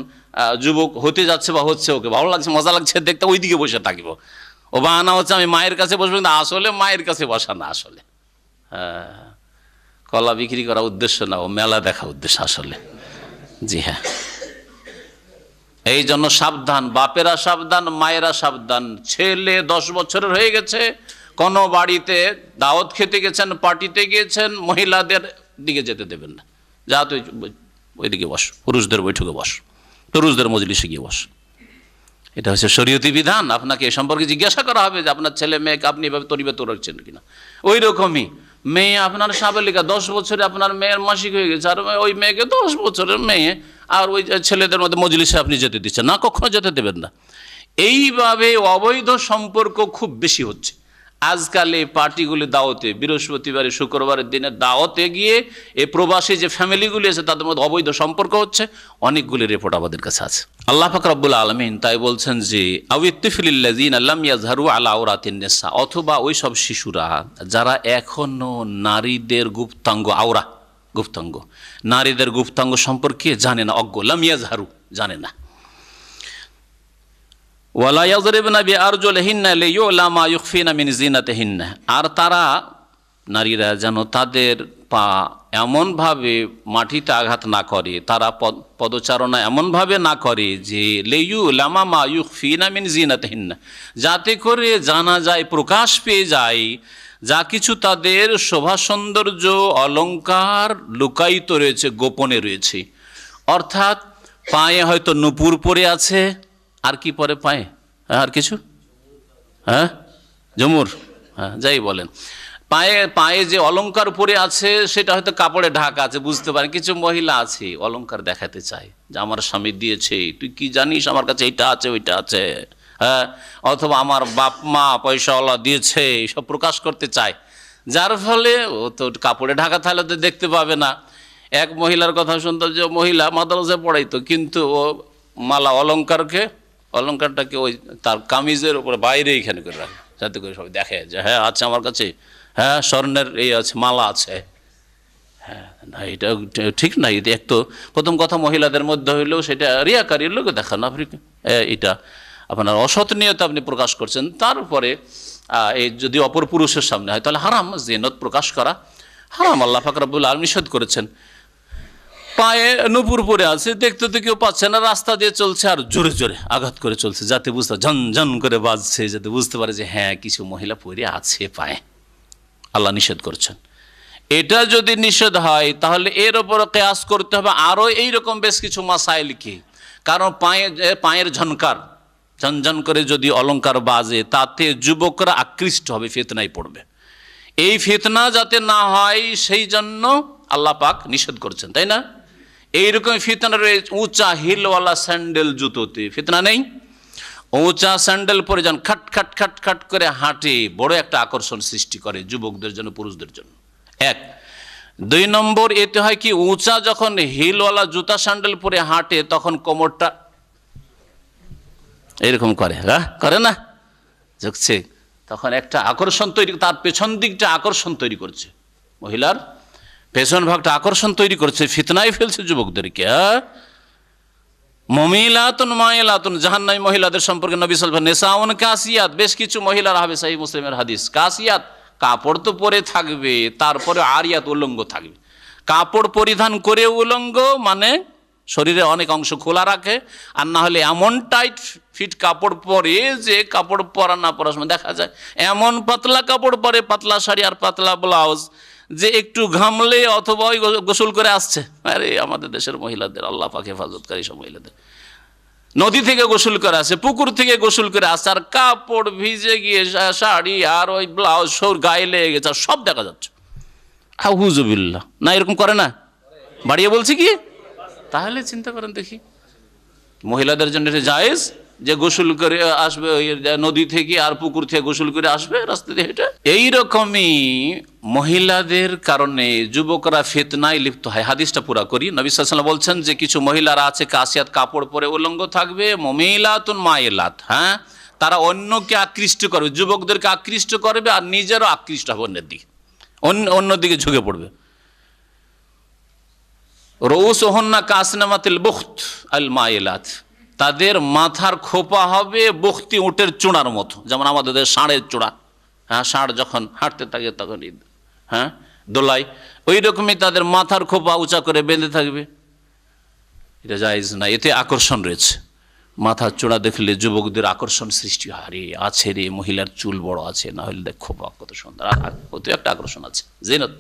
যুবক হতে যাচ্ছে বা হচ্ছে, ওকে ভালো লাগছে, মজা লাগছে দেখতে, ওই দিকে বসে থাকিব। ও বাহানা হচ্ছে আমি মায়ের কাছে বসবো, কিন্তু আসলে মায়ের কাছে বসা না, আসলে কলা বিক্রি করা উদ্দেশ্য না, ও মেলা দেখা উদ্দেশ্য আসলে। জি হ্যাঁ, এই জন্য সাবধান, বাপেরা সাবধান, মায়েরা সাবধান। ছেলে 10 বছরের হয়ে গেছে, কোনো বাড়িতে দাওয়াত খেতে গেছেন, পার্টিতে গিয়েছেন, মহিলাদের দিকে যেতে দেবেন না। যা তুই ওইদিকে বস, পুরুষদের বৈঠকে বস, পুরুষদের মজলিসে গিয়ে বস। এটা হচ্ছে শরীয়তি বিধান। আপনাকে এ সম্পর্কে জিজ্ঞাসা করা হবে যে আপনার ছেলে মেয়েকে আপনি এভাবে তরিবাত রাখছেন কিনা। ওই রকমই মেয়ে আপনার সাবালিকা, 10 বছরে আপনার মেয়ের মাসিক হয়ে গেছে, আর ওই মেয়েকে 10 বছরের মেয়ে, আর ওই ছেলেদের মধ্যে মজলিসে আপনি যেতে দিচ্ছেন না, কখনো যেতে দেবেন না। এইভাবে অবৈধ সম্পর্ক খুব বেশি হচ্ছে আজকাল। এই পার্টিগুলি দাওয়াতে, বৃহস্পতিবারে শুক্রবারের দিনে দাওয়াতে গিয়ে এই প্রবাসী যে ফ্যামিলিগুলি আছে তাদের মধ্যে অবৈধ সম্পর্ক হচ্ছে, অনেকগুলি রিপোর্ট আমাদের কাছে আছে। আল্লাহ পাক রব্বুল আলামিন তাই বলছেন যে আও ইত্তিফিলিল্লাযিনা লাম ইয়াযহারু আলা আওরাতিন নিসা, অথবা ওই সব শিশুরা যারা এখনো নারীদের গুপ্তাঙ্গ, আওরা গুপ্তাঙ্গ, নারীদের গুপ্তাঙ্গ সম্পর্কে জানে না, অজ্ঞ, লাম ইয়াযহারু, জানে না। ওয়ালা ইয়াযরিবনা বিআরজুলিহিন্না লিয়ু'লামা মা ইউখফিনা মিন জিনাতিহিন্না, আর তারা নারীরা যেন তাদের পা এমনভাবে মাটিতে আঘাত না করে, তারা পদচারণা এমনভাবে না করে যে লিয়ু'লামা মা ইউখফিনা মিন জিনাতিহিন্না, যাতে করে জানা যায়, প্রকাশ পেয়ে যায় যা কিছু তাদের শোভা সৌন্দর্য অলংকার লুকায়িত রয়েছে, গোপনে রয়েছে। অর্থাৎ পায়ে হয়তো নূপুর পরে আছে, আর কি পরে পায়ে, আর কিছু, হ্যাঁ ঝুমুর, হ্যাঁ যাই বলেন, পায়ে পায়ে যে অলংকার পরে আছে সেটা হয়তো কাপড়ে ঢাকা আছে, বুঝতে পারেন। কিছু মহিলা আছে অলংকার দেখাতে চায় যে আমার স্বামী দিয়েছে, তুই কি জানিস আমার কাছে এইটা আছে ওইটা আছে, হ্যাঁ, অথবা আমার বাপ মা পয়সাওয়ালা দিয়েছে, সব প্রকাশ করতে চায়। যার ফলে ও তো কাপড়ে ঢাকা থাকলে তো দেখতে পাবে না। এক মহিলার কথা শুনতাম, যে মহিলা মাদ্রাসায় পড়াইতো, কিন্তু ও মালা অলংকারটাকে ওই তার কামিজের উপরে বাইরে এইখানে করে রাখে, যাতে করে সবাই দেখে যে হ্যাঁ আছে আমার কাছে, হ্যাঁ স্বর্ণের এই আছে, মালা আছে। হ্যাঁ, না এটা ঠিক নাই। এটা এক তো প্রথম কথা মহিলাদের মধ্যে হইলেও সেটা রিয়াকারীর লোকে দেখান, আপনি এটা আপনার অসৎ নিয়তে আপনি প্রকাশ করছেন। তারপরে এই যদি অপর পুরুষের সামনে হয় তাহলে হারাম, জিনত প্রকাশ করা হারাম। আল্লাহ পাক রব্বুল আলামিন নিষেধ করেছেন। পায়ে নুপুর পরে আছে, দেখতে তো কেউ পাচ্ছে না, রাস্তা দিয়ে চলছে আর জোরে জোরে আঘাত করে চলছে, যাতে বুঝতে ঝনঝন করে বাজছে, যাতে বুঝতে পারে যে হ্যাঁ কিছু মহিলা পরে আছে পায়ে। আল্লাহ নিষেধ করছেন। এটা যদি নিষেধ হয় তাহলে এর ওপর কিয়াস করতে হবে আরও এইরকম বেশ কিছু মাসাইল কি। কারণ পায়ের ঝনঝন করে যদি অলংকার বাজে, তাতে যুবকরা আকৃষ্ট হবে, ফিতনায় পড়বে। এই ফিতনা যাতে না হয় সেই জন্য আল্লাহ পাক নিষেধ করছেন, তাই না? এইরকম ফিতনা রয়েছে উঁচা হিলওয়ালা স্যান্ডেল জুতোতে, ফিতনা নেই? উঁচা স্যান্ডেল পরে যান, খাট খাট খাট খাট করে হাঁটে, বড় একটা আকর্ষণ সৃষ্টি করে যুবকদের জন্য, পুরুষদের জন্য। এক। দুই নম্বর, এতে হয় কি, উঁচা যখন হিলওয়ালা জুতা স্যান্ডেল পরে হাঁটে তখন কোমরটা এরকম করে না, দেখছে, তখন একটা আকর্ষণ তৈরি, তার পেছন দিকটা আকর্ষণ তৈরি করছে, মহিলার পেছন ভাগটা আকর্ষণ তৈরি করছে, ফিতনায় ফেলছে যুবকদেরকে। মমিলাতুন মাইলাতুন, জাহান্নামী মহিলাদের সম্পর্কে নবী সাল্লাল্লাহু আলাইহি ওয়াসাল্লাম, নেসাউন কাসিয়াত, বেশ কিছু মহিলারা হবে, সহিহ মুসলিমের হাদিস। কাসিয়াত, কাপড় তো পরে থাকবে, তারপরে আরিয়াত, উলঙ্গ থাকবে। কাপড় পরিধান করে উলঙ্গ মানে শরীরে অনেক অংশ খোলা রাখে, আর না হলে এমন টাইট ফিট কাপড় পরে যে কাপড় পরা না পরার সময় দেখা যায়, এমন পাতলা কাপড় পরে, পাতলা শাড়ি আর পাতলা ব্লাউজ, যে একটু ঘামলে অথবা ওই গোসল করে আসছে। আরে আমাদের দেশের মহিলাদের আল্লাহ পাক হেফাজতকারী সব মহিলাদের, নদী থেকে গোসল করে আসে, পুকুর থেকে গোসল করে আসছে, আর কাপড় ভিজে গিয়ে শাড়ি আর ওই ব্লাউজ সব গায়ে লেগে গেছে, সব দেখা যাচ্ছে। আউযুবিল্লাহ, না এরকম করে না? বাড়িয়ে বলছি কি? তাহলে চিন্তা করেন দেখি, মহিলাদের জন্য এটা জায়েজ যে গোসল করে আসবে নদী থেকে আর পুকুর থেকে গোসল করে আসবে রাস্তা দিয়ে হেঁটে? এইরকমই মহিলাদের কারণে যুবকরা ফিতনায় লিপ্ত হয়। হাদিসটা পুরা করি। নবী সাল্লাল্লাহু আলাইহি ওয়াসাল্লাম বলছেন যে কিছু মহিলারা আছে কাসিয়াত, কাপড় পরে উলঙ্গ থাকবে, মুমিলাতুন মাইলাত, হ্যাঁ, তারা অন্যকে আকৃষ্ট করবে, যুবকদেরকে আকৃষ্ট করবে আর নিজেরও আকৃষ্ট হবে অন্যের দিকে, অন্যদিকে ঝুঁকে পড়বে। রউসুহুন্না কাসনামাতিল বুখত আল মাইলাত, তাদের মাথার খোপা হবে বখতি উটের চূড়ার মতো, যেমন আমাদের ষাঁড়ের চূড়া, হ্যাঁ, ষাঁড় যখন হাঁটতে থাকে তখন হ্যাঁ দোলায়, ওই রকমই তাদের মাথার খোপা উঁচা করে বেঁধে থাকবে। এটা জায়েজ না, এতে আকর্ষণ রয়েছে। মাথার চূড়া দেখলে যুবকদের আকর্ষণ সৃষ্টি হয়, আরে আছে রে, মহিলার চুল বড় আছে, না হলে দেখ খোপা কত সুন্দর, ওতে একটা আকর্ষণ আছে, জিনত।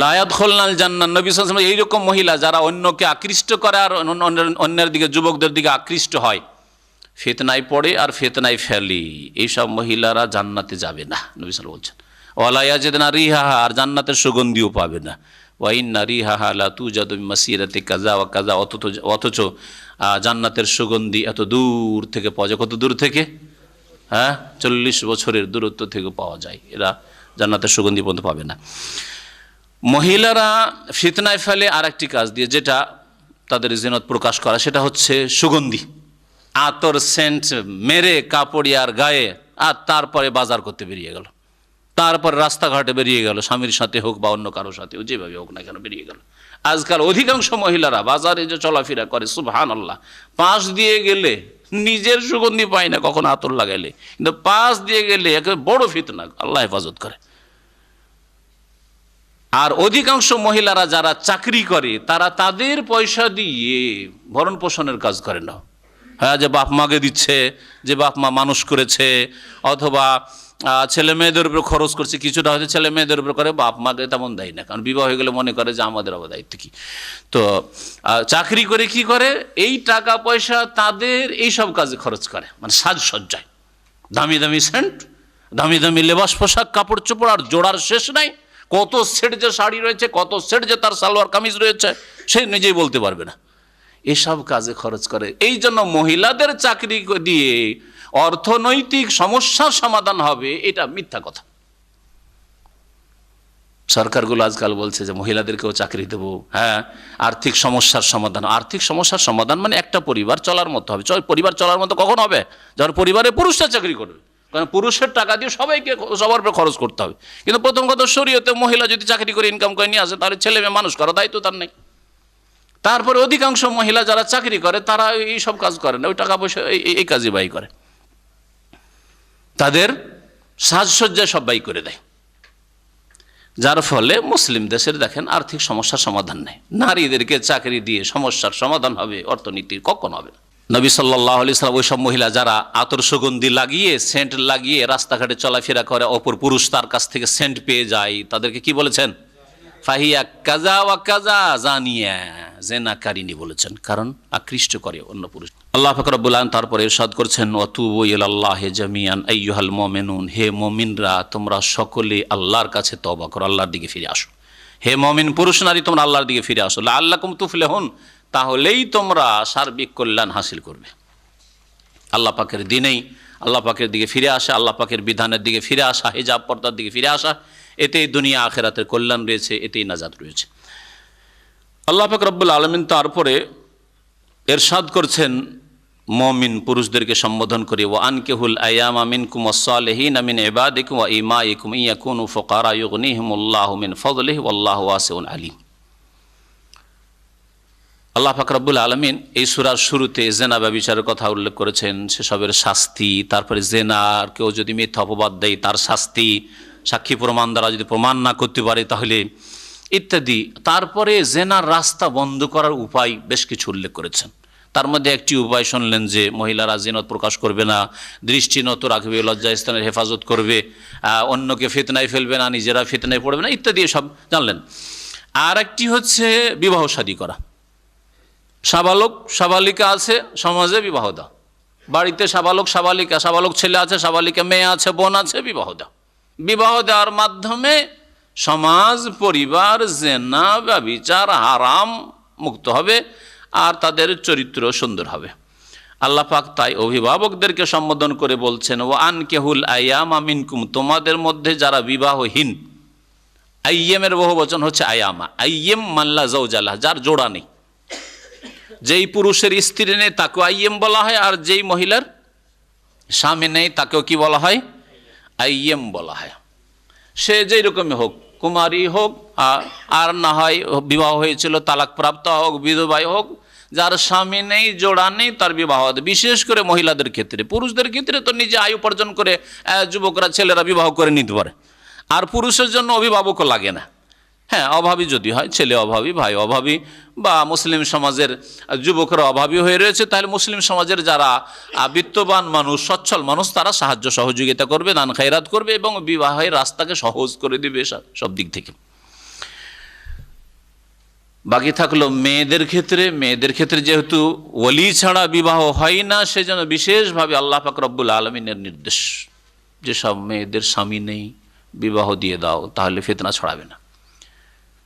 লা ইয়াদখুলনাল জান্নাহ, নবী সাল্লাল্লাহু আলাইহি ওয়াসাল্লাম এইরকম মহিলা যারা অন্যকে আকৃষ্ট করে আর অন্যের দিকে, যুবকদের দিকে আকৃষ্ট হয়, ফিতনায় পড়ে আর ফিতনায় ফেলে, এইসব মহিলারা জান্নাতে যাবে না, নবী সাল্লাল্লাহু আলাইহি ওয়াসাল্লাম বলছেন। ওয়ালা ইয়াজিদনা রিহাহা, আর জান্নাতের সুগন্ধিও পাবে না। ওয়া ইন্না রিহাহা লা তুজাদু মিন মাসিরাতি কাযা ওয়া কাযা, অথচ জান্নাতের সুগন্ধি এত দূর থেকে পাওয়া যায়। কত দূর থেকে? হ্যাঁ, 40 বছরের দূরত্ব থেকে পাওয়া যায়। এরা জান্নাতের সুগন্ধি পর্যন্ত পাবে না। মহিলারা ফিতনায় ফেলে আর একটি কাজ দিয়ে, যেটা তাদের জিনত প্রকাশ করা, সেটা হচ্ছে সুগন্ধি, আতর সেন্ট মেরে কাপড়িয়ার গায়ে, আর তারপরে বাজার করতে বেরিয়ে গেল, তারপরে রাস্তাঘাটে বেরিয়ে গেল, স্বামীর সাথে হোক বা অন্য কারোর সাথে, যেভাবে হোক না কেন বেরিয়ে গেল। আজকাল অধিকাংশ মহিলারা বাজারে যে চলাফেরা করে, সুবহানাল্লাহ, পাশ দিয়ে গেলে নিজের সুগন্ধি পায় না কখনো আতর লাগাইলে, কিন্তু পাশ দিয়ে গেলে একেবারে বড় ফিতনা, আল্লাহ হেফাজত করে। আর অধিকাংশ মহিলারা যারা চাকরি করে, তারা তাদের পয়সা দিয়ে ভরণ পোষণের কাজ করে না। হ্যাঁ, যে বাপ মাকে দিচ্ছে, যে বাপ মা মানুষ করেছে, অথবা ছেলে মেয়েদের উপর খরচ করছে, কিছুটা হয়তো ছেলে মেয়েদের উপর করে, বাপ মাকে তেমন দেয় না, কারণ বিবাহ হয়ে গেলে মনে করে যে আমাদের আবার দায়িত্ব কি। তো চাকরি করে কি করে, এই টাকা পয়সা তাদের এই সব কাজে খরচ করে, মানে সাজসজ্জায়, দামি দামি সেন্ট দামি দামি লেবাস পোশাক কাপড় চোপড়, আর জোড়ার শেষ নাই। কত সেট যে শাড়ি রয়েছে, কত সেট যে তার সালোয়ার কামিজ রয়েছে, সে নিজেই বলতে পারবে না। এসব কাজে খরচ করে। এই জন্য মহিলাদের চাকরি দিয়ে অর্থনৈতিক সমস্যার সমাধান হবে, এটা মিথ্যা কথা। সরকারগুলো আজকাল বলছে যে মহিলাদেরকেও চাকরি দেবো, হ্যাঁ, আর্থিক সমস্যার সমাধান। আর্থিক সমস্যার সমাধান মানে একটা পরিবার চলার মতো হবে। পরিবার চলার মতো কখন হবে? যখন পরিবারে পুরুষরা চাকরি করবে। কারণ পুরুষের টাকা দিয়ে সবাইকে সবার উপরে খরচ করতে হবে। কিন্তু প্রথম কথা, শরীয়তে মহিলা যদি চাকরি করে ইনকাম করে নিয়ে আসে, তাহলে ছেলে মেয়ে মানুষ করার দায়িত্ব তার নেই। তারপরে অধিকাংশ মহিলা যারা চাকরি করে তারা এই সব কাজ করে না, ওই টাকা পয়সা এই কাজে ব্যয় করে, তাদের সাজসজ্জায় সব ব্যয় করে দেয়। যার ফলে মুসলিম দেশের দেখেন আর্থিক সমস্যার সমাধান নেই। নারীদেরকে চাকরি দিয়ে সমস্যার সমাধান হবে অর্থনীতির? কখন হবে না। নবী সাল্লাল্লাহু আলাইহি ওয়াসাল্লাম ওই সব মহিলা যারা আতর সুগন্ধি লাগিয়ে, সেন্ট লাগিয়ে রাস্তাঘাটে চলাফেরা করে, অপর পুরুষ তার কাছ থেকে সেন্ট পেয়ে যায়, তাদেরকে কি বলেছেন? ফাহিয়া কাজা ওয়া কাজা জানিয়া, জেনাকারিনী বলেছেন, কারণ আকৃষ্ট করে অন্য পুরুষ। আল্লাহ পাক রব্বুল আলামিন তারপরে ইরশাদ করছেন, ওয়াতুবু ইলাল্লাহি জামিআন আইয়ুহাল মুমিনুন, হে মুমিনরা তোমরা সকলে আল্লাহর কাছে তওবা করো, আল্লাহর দিকে ফিরে আসো। হে মুমিন পুরুষ নারী তোমরা আল্লাহর দিকে ফিরে আসো, লাআল্লাকুম তুফলিহুন, তাহলেই তোমরা সার্বিক কল্যাণ হাসিল করবে। আল্লাহ পাকের দিনেই আল্লাহ পাকের দিকে ফিরে আসা, আল্লাহ পাকের বিধানের দিকে ফিরে আসা, হিজাব পর্দার দিকে ফিরে আসা, এতেই দুনিয়া আখিরাতের কল্যাণ রয়েছে, এতেই নাজাত রয়েছে। আল্লাহ পাক রব্বুল আলামিন তারপরে ইরশাদ করছেন মুমিন পুরুষদেরকে সম্বোধন করে, ওয়া আনকিহুল আয়ামা মিনকুম ওয়াস-সালিহিনা মিন ইবাদিকুম ওয়া ইমাইকুম ইয়াকুনু ফুকারা ইউগনিহিমুল্লাহু মিন ফাদলিহি ওয়াল্লাহু ওয়াসিউন আলিম। আল্লাহ পাক রব্বুল আলামিন এই সূরার শুরুতে জেনা ব্যভিচারের কথা উল্লেখ করেছেন, সেসবের শাস্তি, তারপরে জেনার কেউ যদি মিথ্যা অপবাদ দেয় তার শাস্তি, সাক্ষী প্রমাণ দ্বারা যদি প্রমাণ না করতে পারে তাহলে ইত্যাদি। তারপরে জেনার রাস্তা বন্ধ করার উপায় বেশ কিছু উল্লেখ করেছেন। তার মধ্যে একটি উপায় শুনলেন যে মহিলারা জিনত প্রকাশ করবে না, দৃষ্টি নত রাখবে, লজ্জাস্থানের হেফাজত করবে, অন্যকে ফিতনায় ফেলবে না, নিজেরা ফিতনায় পড়বে না, ইত্যাদি সব জানলেন। আর একটি হচ্ছে বিবাহ শাদী করা। সাবালক সাবালিকা আছে, সমাজে বিবাহ দাও। বাড়িতে সাবালক সাবালিকা, সাবালক ছেলে আছে, সাবালিকা মেয়ে আছে, বোন আছে, বিবাহ দাও। বিবাহ দেওয়ার মাধ্যমে সমাজ, পরিবার জেনা ব্যভিচার হারাম মুক্ত হবে আর তাদের চরিত্র সুন্দর হবে। আল্লাহ পাক তাই অভিভাবকদেরকে সম্বোধন করে বলছেন, ওয়া আনকিহুল আয়ামা মিনকুম, তোমাদের মধ্যে যারা বিবাহহীন। আইয়েমের বহু বচন হচ্ছে আয়ামা। আইয়েম মাল্লা জাওজালাহ, যার জোড়া নেই। যেই পুরুষের স্ত্রী নেই তাকেও আইয়েম বলা হয়, আর যেই মহিলার স্বামী নেই তাকেও কি বলা হয়? আইয়েম বলা হয়। সে যেই রকমই হোক, কুমারী হোক আর না হয় বিবাহ হয়েছিল তালাকপ্রাপ্ত হোক, বিধবাই হোক, যার স্বামী নেই, জোড়া নেই, তার বিবাহ। বিশেষ করে মহিলাদের ক্ষেত্রে। পুরুষদের ক্ষেত্রে তো নিজে আয় উপার্জন করে যুবকরা, ছেলেরা বিবাহ করে নিতে পারে, আর পুরুষের জন্য অভিভাবকও লাগে না। হ্যাঁ, অভাবী যদি হয়, ছেলে অভাবী, ভাই অভাবী, বা মুসলিম সমাজের যুবকরা অভাবী হয়ে রয়েছে, তাহলে মুসলিম সমাজের যারা বিত্তবান মানুষ, সচ্ছল মানুষ, তারা সাহায্য সহযোগিতা করবে, দান খায়রাত করবে এবং বিবাহের রাস্তাকে সহজ করে দিবে সব দিক থেকে। বাকি থাকলো মেয়েদের ক্ষেত্রে। মেয়েদের ক্ষেত্রে যেহেতু ওলি ছাড়া বিবাহ হয় না, সেজন্য বিশেষভাবে আল্লাহ পাক রব্বুল আলামিনের নির্দেশ, যেসব মেয়েদের স্বামী নেই বিবাহ দিয়ে দাও, তাহলে ফিতনা ছড়াবে না।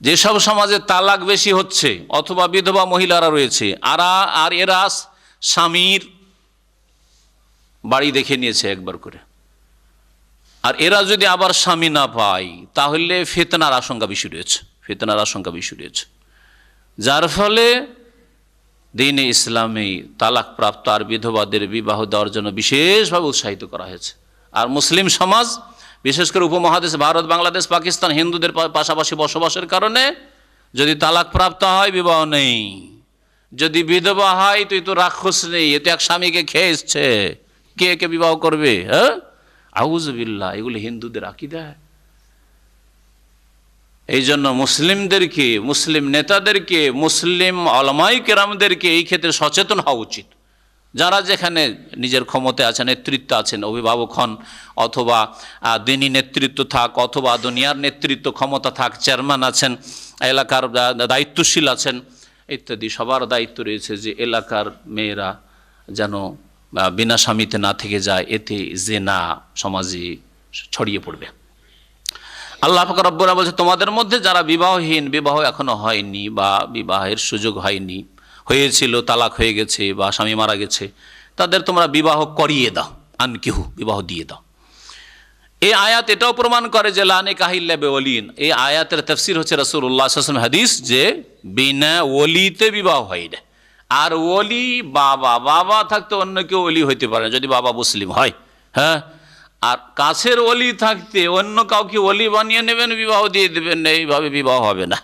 যেসব সমাজে তালাক বেশি হচ্ছে অথবা বিধবা মহিলারা রয়েছে, আর এরা স্বামীর বাড়ি দেখে নিয়েছে একবার করে, আর এরা যদি আবার স্বামী না পায়, তাহলে ফিতনার আশঙ্কা বেশি রয়েছে, ফিতনার আশঙ্কা বেশি রয়েছে। যার ফলে দ্বীনে ইসলামে তালাকপ্রাপ্ত আর বিধবাদের বিবাহ দেওয়ার জন্য বিশেষভাবে উৎসাহিত করা হয়েছে। আর মুসলিম সমাজ, বিশেষ করে উপমহাদেশে ভারত, বাংলাদেশ, পাকিস্তান, হিন্দুদের পাশাপাশি বসবাসের কারণে যদি তালাকপ্রাপ্ত হয় বিবাহ নেই, যদি বিধবা হয় তুই তো রাক্ষস নেই, এ তো এক স্বামীকে খেয়ে এসছে, কে কে বিবাহ করবে? হ্যাঁ, আউযুবিল্লাহ, এগুলো হিন্দুদের আকীদা। এই জন্য মুসলিমদেরকে, মুসলিম নেতাদেরকে, মুসলিম উলামায়ে কেরামদেরকে এই ক্ষেত্রে সচেতন হওয়া উচিত। যারা যেখানে নিজের ক্ষমতায় আছেন, নেতৃত্ব আছেন, অভিভাবক হন অথবা দিনী নেতৃত্ব থাক অথবা দুনিয়ার নেতৃত্ব ক্ষমতা থাক, চেয়ারম্যান আছেন, এলাকার দায়িত্বশীল আছেন ইত্যাদি, সবার দায়িত্ব রয়েছে যে এলাকার মেয়েরা যেন বিনা স্বামীতে না থেকে যায়। এতে জিনা সমাজে ছড়িয়ে পড়বে। আল্লাহ পাক রব্বুল আলামিন বলছে, তোমাদের মধ্যে যারা বিবাহহীন, বিবাহ এখনো হয়নি বা বিবাহের সুযোগ হয়নি, হয়েছিল তালাক হয়ে গেছে বা স্বামী মারা গেছে, তাদের তোমরা বিবাহ করিয়ে দাও, আনকিহু, বিবাহ দিয়ে দাও। এই আয়াত এটাও প্রমাণ করে যে লা নিকাহা ইল্লা বিওয়ালিন। এই আয়াতের তাফসীর হচ্ছে রাসূলুল্লাহ সাল্লাল্লাহু আলাইহি ওয়াসাল্লাম হাদিস, যে বিনা ওলিতে বিবাহ হয় না। আর ওলি বাবা থাকতে অন্য কেউ ওলি হইতে পারে না, যদি বাবা মুসলিম হয়। হ্যাঁ, আর কাছের ওলি থাকতে অন্য কাউকে ওলি বানিয়ে নেবেন, বিবাহ দিয়ে দেবেন, এইভাবে বিবাহ হবে না।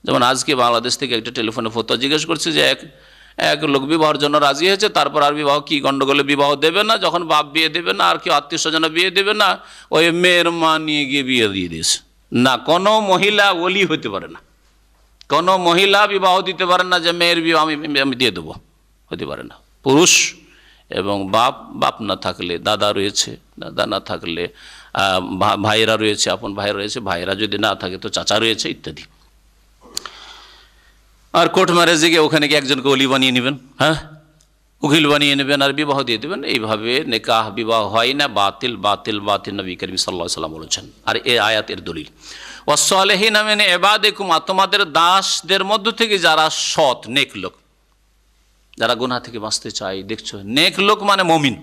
যেমন আজকে বাংলাদেশ থেকে একটা টেলিফোনে ফতোয়া জিজ্ঞেস করছে যে এক লোক বিবাহের জন্য রাজি হয়েছে, তারপর আর বিবাহ কি গণ্ডগোলে বিবাহ দেবে না, যখন বাপ বিয়ে দেবে না আর কেউ আত্মীয় স্বজন বিয়ে দেবে না, ওই মেয়ের মা নিয়ে গিয়ে বিয়ে দিয়ে দিয়েছে। না, কোনো মহিলা ওলি হতে পারে না, কোনো মহিলা বিবাহ দিতে পারে না যে মেয়ের বিবাহ আমি দিয়ে দেবো, হতে পারে না। পুরুষ এবং বাপ না থাকলে দাদা রয়েছে, দাদা না থাকলে ভাইয়েরা রয়েছে, আপন ভাইয়েরা রয়েছে, ভাইয়েরা যদি না থাকে তো চাচা রয়েছে, ইত্যাদি। আর কোর্ট ম্যারেজে গিয়ে ওখানে গিয়ে একজনকে ওলি বানিয়ে নেবেন, হ্যাঁ, উকিল বানিয়ে নেবেন আর বিবাহ দিয়ে দেবেন। এইভাবে নেকাহ বিবাহ হয় না, বাতিল বাতিল বাতিল, নবী করিম সাল্লাল্লাহু আলাইহি ওয়াসাল্লাম বলেছেন। আর এই আয়াতের দলিল ওয়াসসালিহিনা মিন ইবাদিকুম, তোমাদের দাসদের মধ্য থেকে যারা সৎ নেক লোক, যারা গুনাহ থেকে বাঁচতে চায়। দেখছো, নেক লোক মানে মুমিন,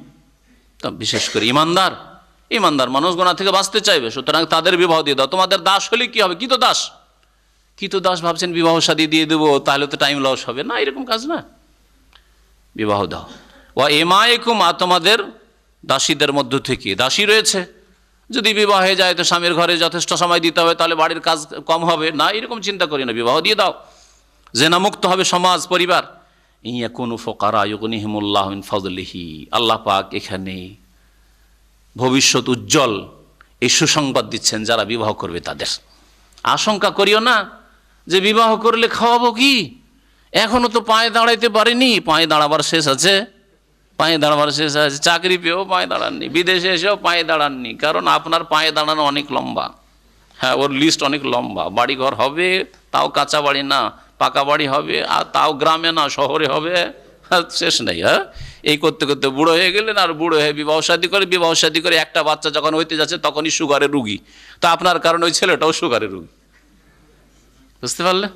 বিশেষ করে ইমানদার মানুষ গুনাহ থেকে বাঁচতে চাইবে, সুতরাং তাদের বিবাহ দিয়ে দাও। তোমাদের দাস হলে কি হবে? কি তো দাস ভাবছেন বিবাহ শাদী দিয়ে দেবো, তাহলে তো টাইম লস হবে না, এরকম কাজ না, বিবাহ দাও। ওয়া ইমাইকুম, তোমাদের দাসীদের মধ্য থেকে, দাসী রয়েছে, যদি বিবাহ হয়ে যায় তো স্বামীর ঘরে যথেষ্ট সময় দিতে হবে, তাহলে বাড়ির কাজ কম হবে না, এরকম চিন্তা করি না, বিবাহ দিয়ে দাও। জেনামুক্ত হবে সমাজ পরিবার। ইয়াকুনু ফুকারা ইউগনিহিমুল্লাহু মিন ফাদলিহি, আল্লাহ পাক এখানে ভবিষ্যৎ উজ্জ্বল এই সুসংবাদ দিচ্ছেন যারা বিবাহ করবে তাদের। আশঙ্কা করিও না যে বিবাহ করলে খাওয়াবো কি, এখনো তো পায়ে দাঁড়াইতে পারিনি। পায়ে দাঁড়াবার শেষ আছে, চাকরি পেয়েও পায়ে দাঁড়াননি, বিদেশে এসেও পায়ে দাঁড়াননি, কারণ আপনার পায়ে দাঁড়ানো অনেক লম্বা। হ্যাঁ, ওর লিস্ট অনেক লম্বা। বাড়িঘর হবে, তাও কাঁচা বাড়ি না, পাকা বাড়ি হবে, আর তাও গ্রামে না শহরে হবে, শেষ নেই। হ্যাঁ, এই করতে করতে বুড়ো হয়ে গেলেন, আর বুড়ো হয়ে বিবাহ শাদী করে একটা বাচ্চা যখন হইতে যাচ্ছে তখনই সুগারের রুগী। তো আপনার কারণে ওই ছেলেটাও সুগারের রুগী, বুঝতে পারলেন?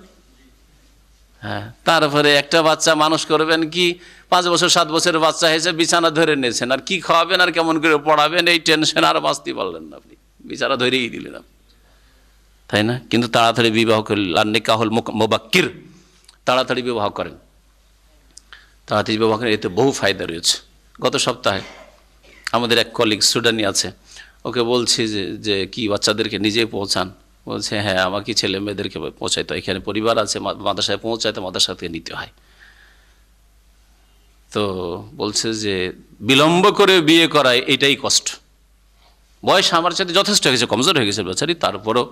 হ্যাঁ, তারপরে একটা বাচ্চা মানুষ করবেন কি, 5 বছর 7 বছরের বাচ্চা হয়েছে, বিছানা ধরে নিয়েছেন, আর কি খাওয়াবেন আর কেমন করে পড়াবেন, এই টেনশন আর বাঁচতে পারলেন না, আপনি বিছানা ধরেই দিলেন, তাই না? কিন্তু তাড়াতাড়ি বিবাহ করলেন, নিকাহুল মুবাক্কির, তাড়াতাড়ি বিবাহ করেন, এতে বহু ফায়দা রয়েছে। গত সপ্তাহে আমাদের এক কলিগ সুডানি আছে, ওকে বলছি যে কি বাচ্চাদেরকে নিজেই পৌঁছান, বলছে হ্যাঁ আমাকে ছেলে মেয়েদেরকে পৌঁছাইতে হয়, এখানে পরিবার আছে, মাদ্রাসায় পৌঁছাইতে মাদ্রাসা থেকে নিতে হয়। তো বলছে যে বিলম্ব করে বিয়ে করায় এটাই কষ্ট। বয়স আমার সাথে যথেষ্ট হয়ে গেছে, কমজোর হয়ে গেছে বেচারি, তারপরও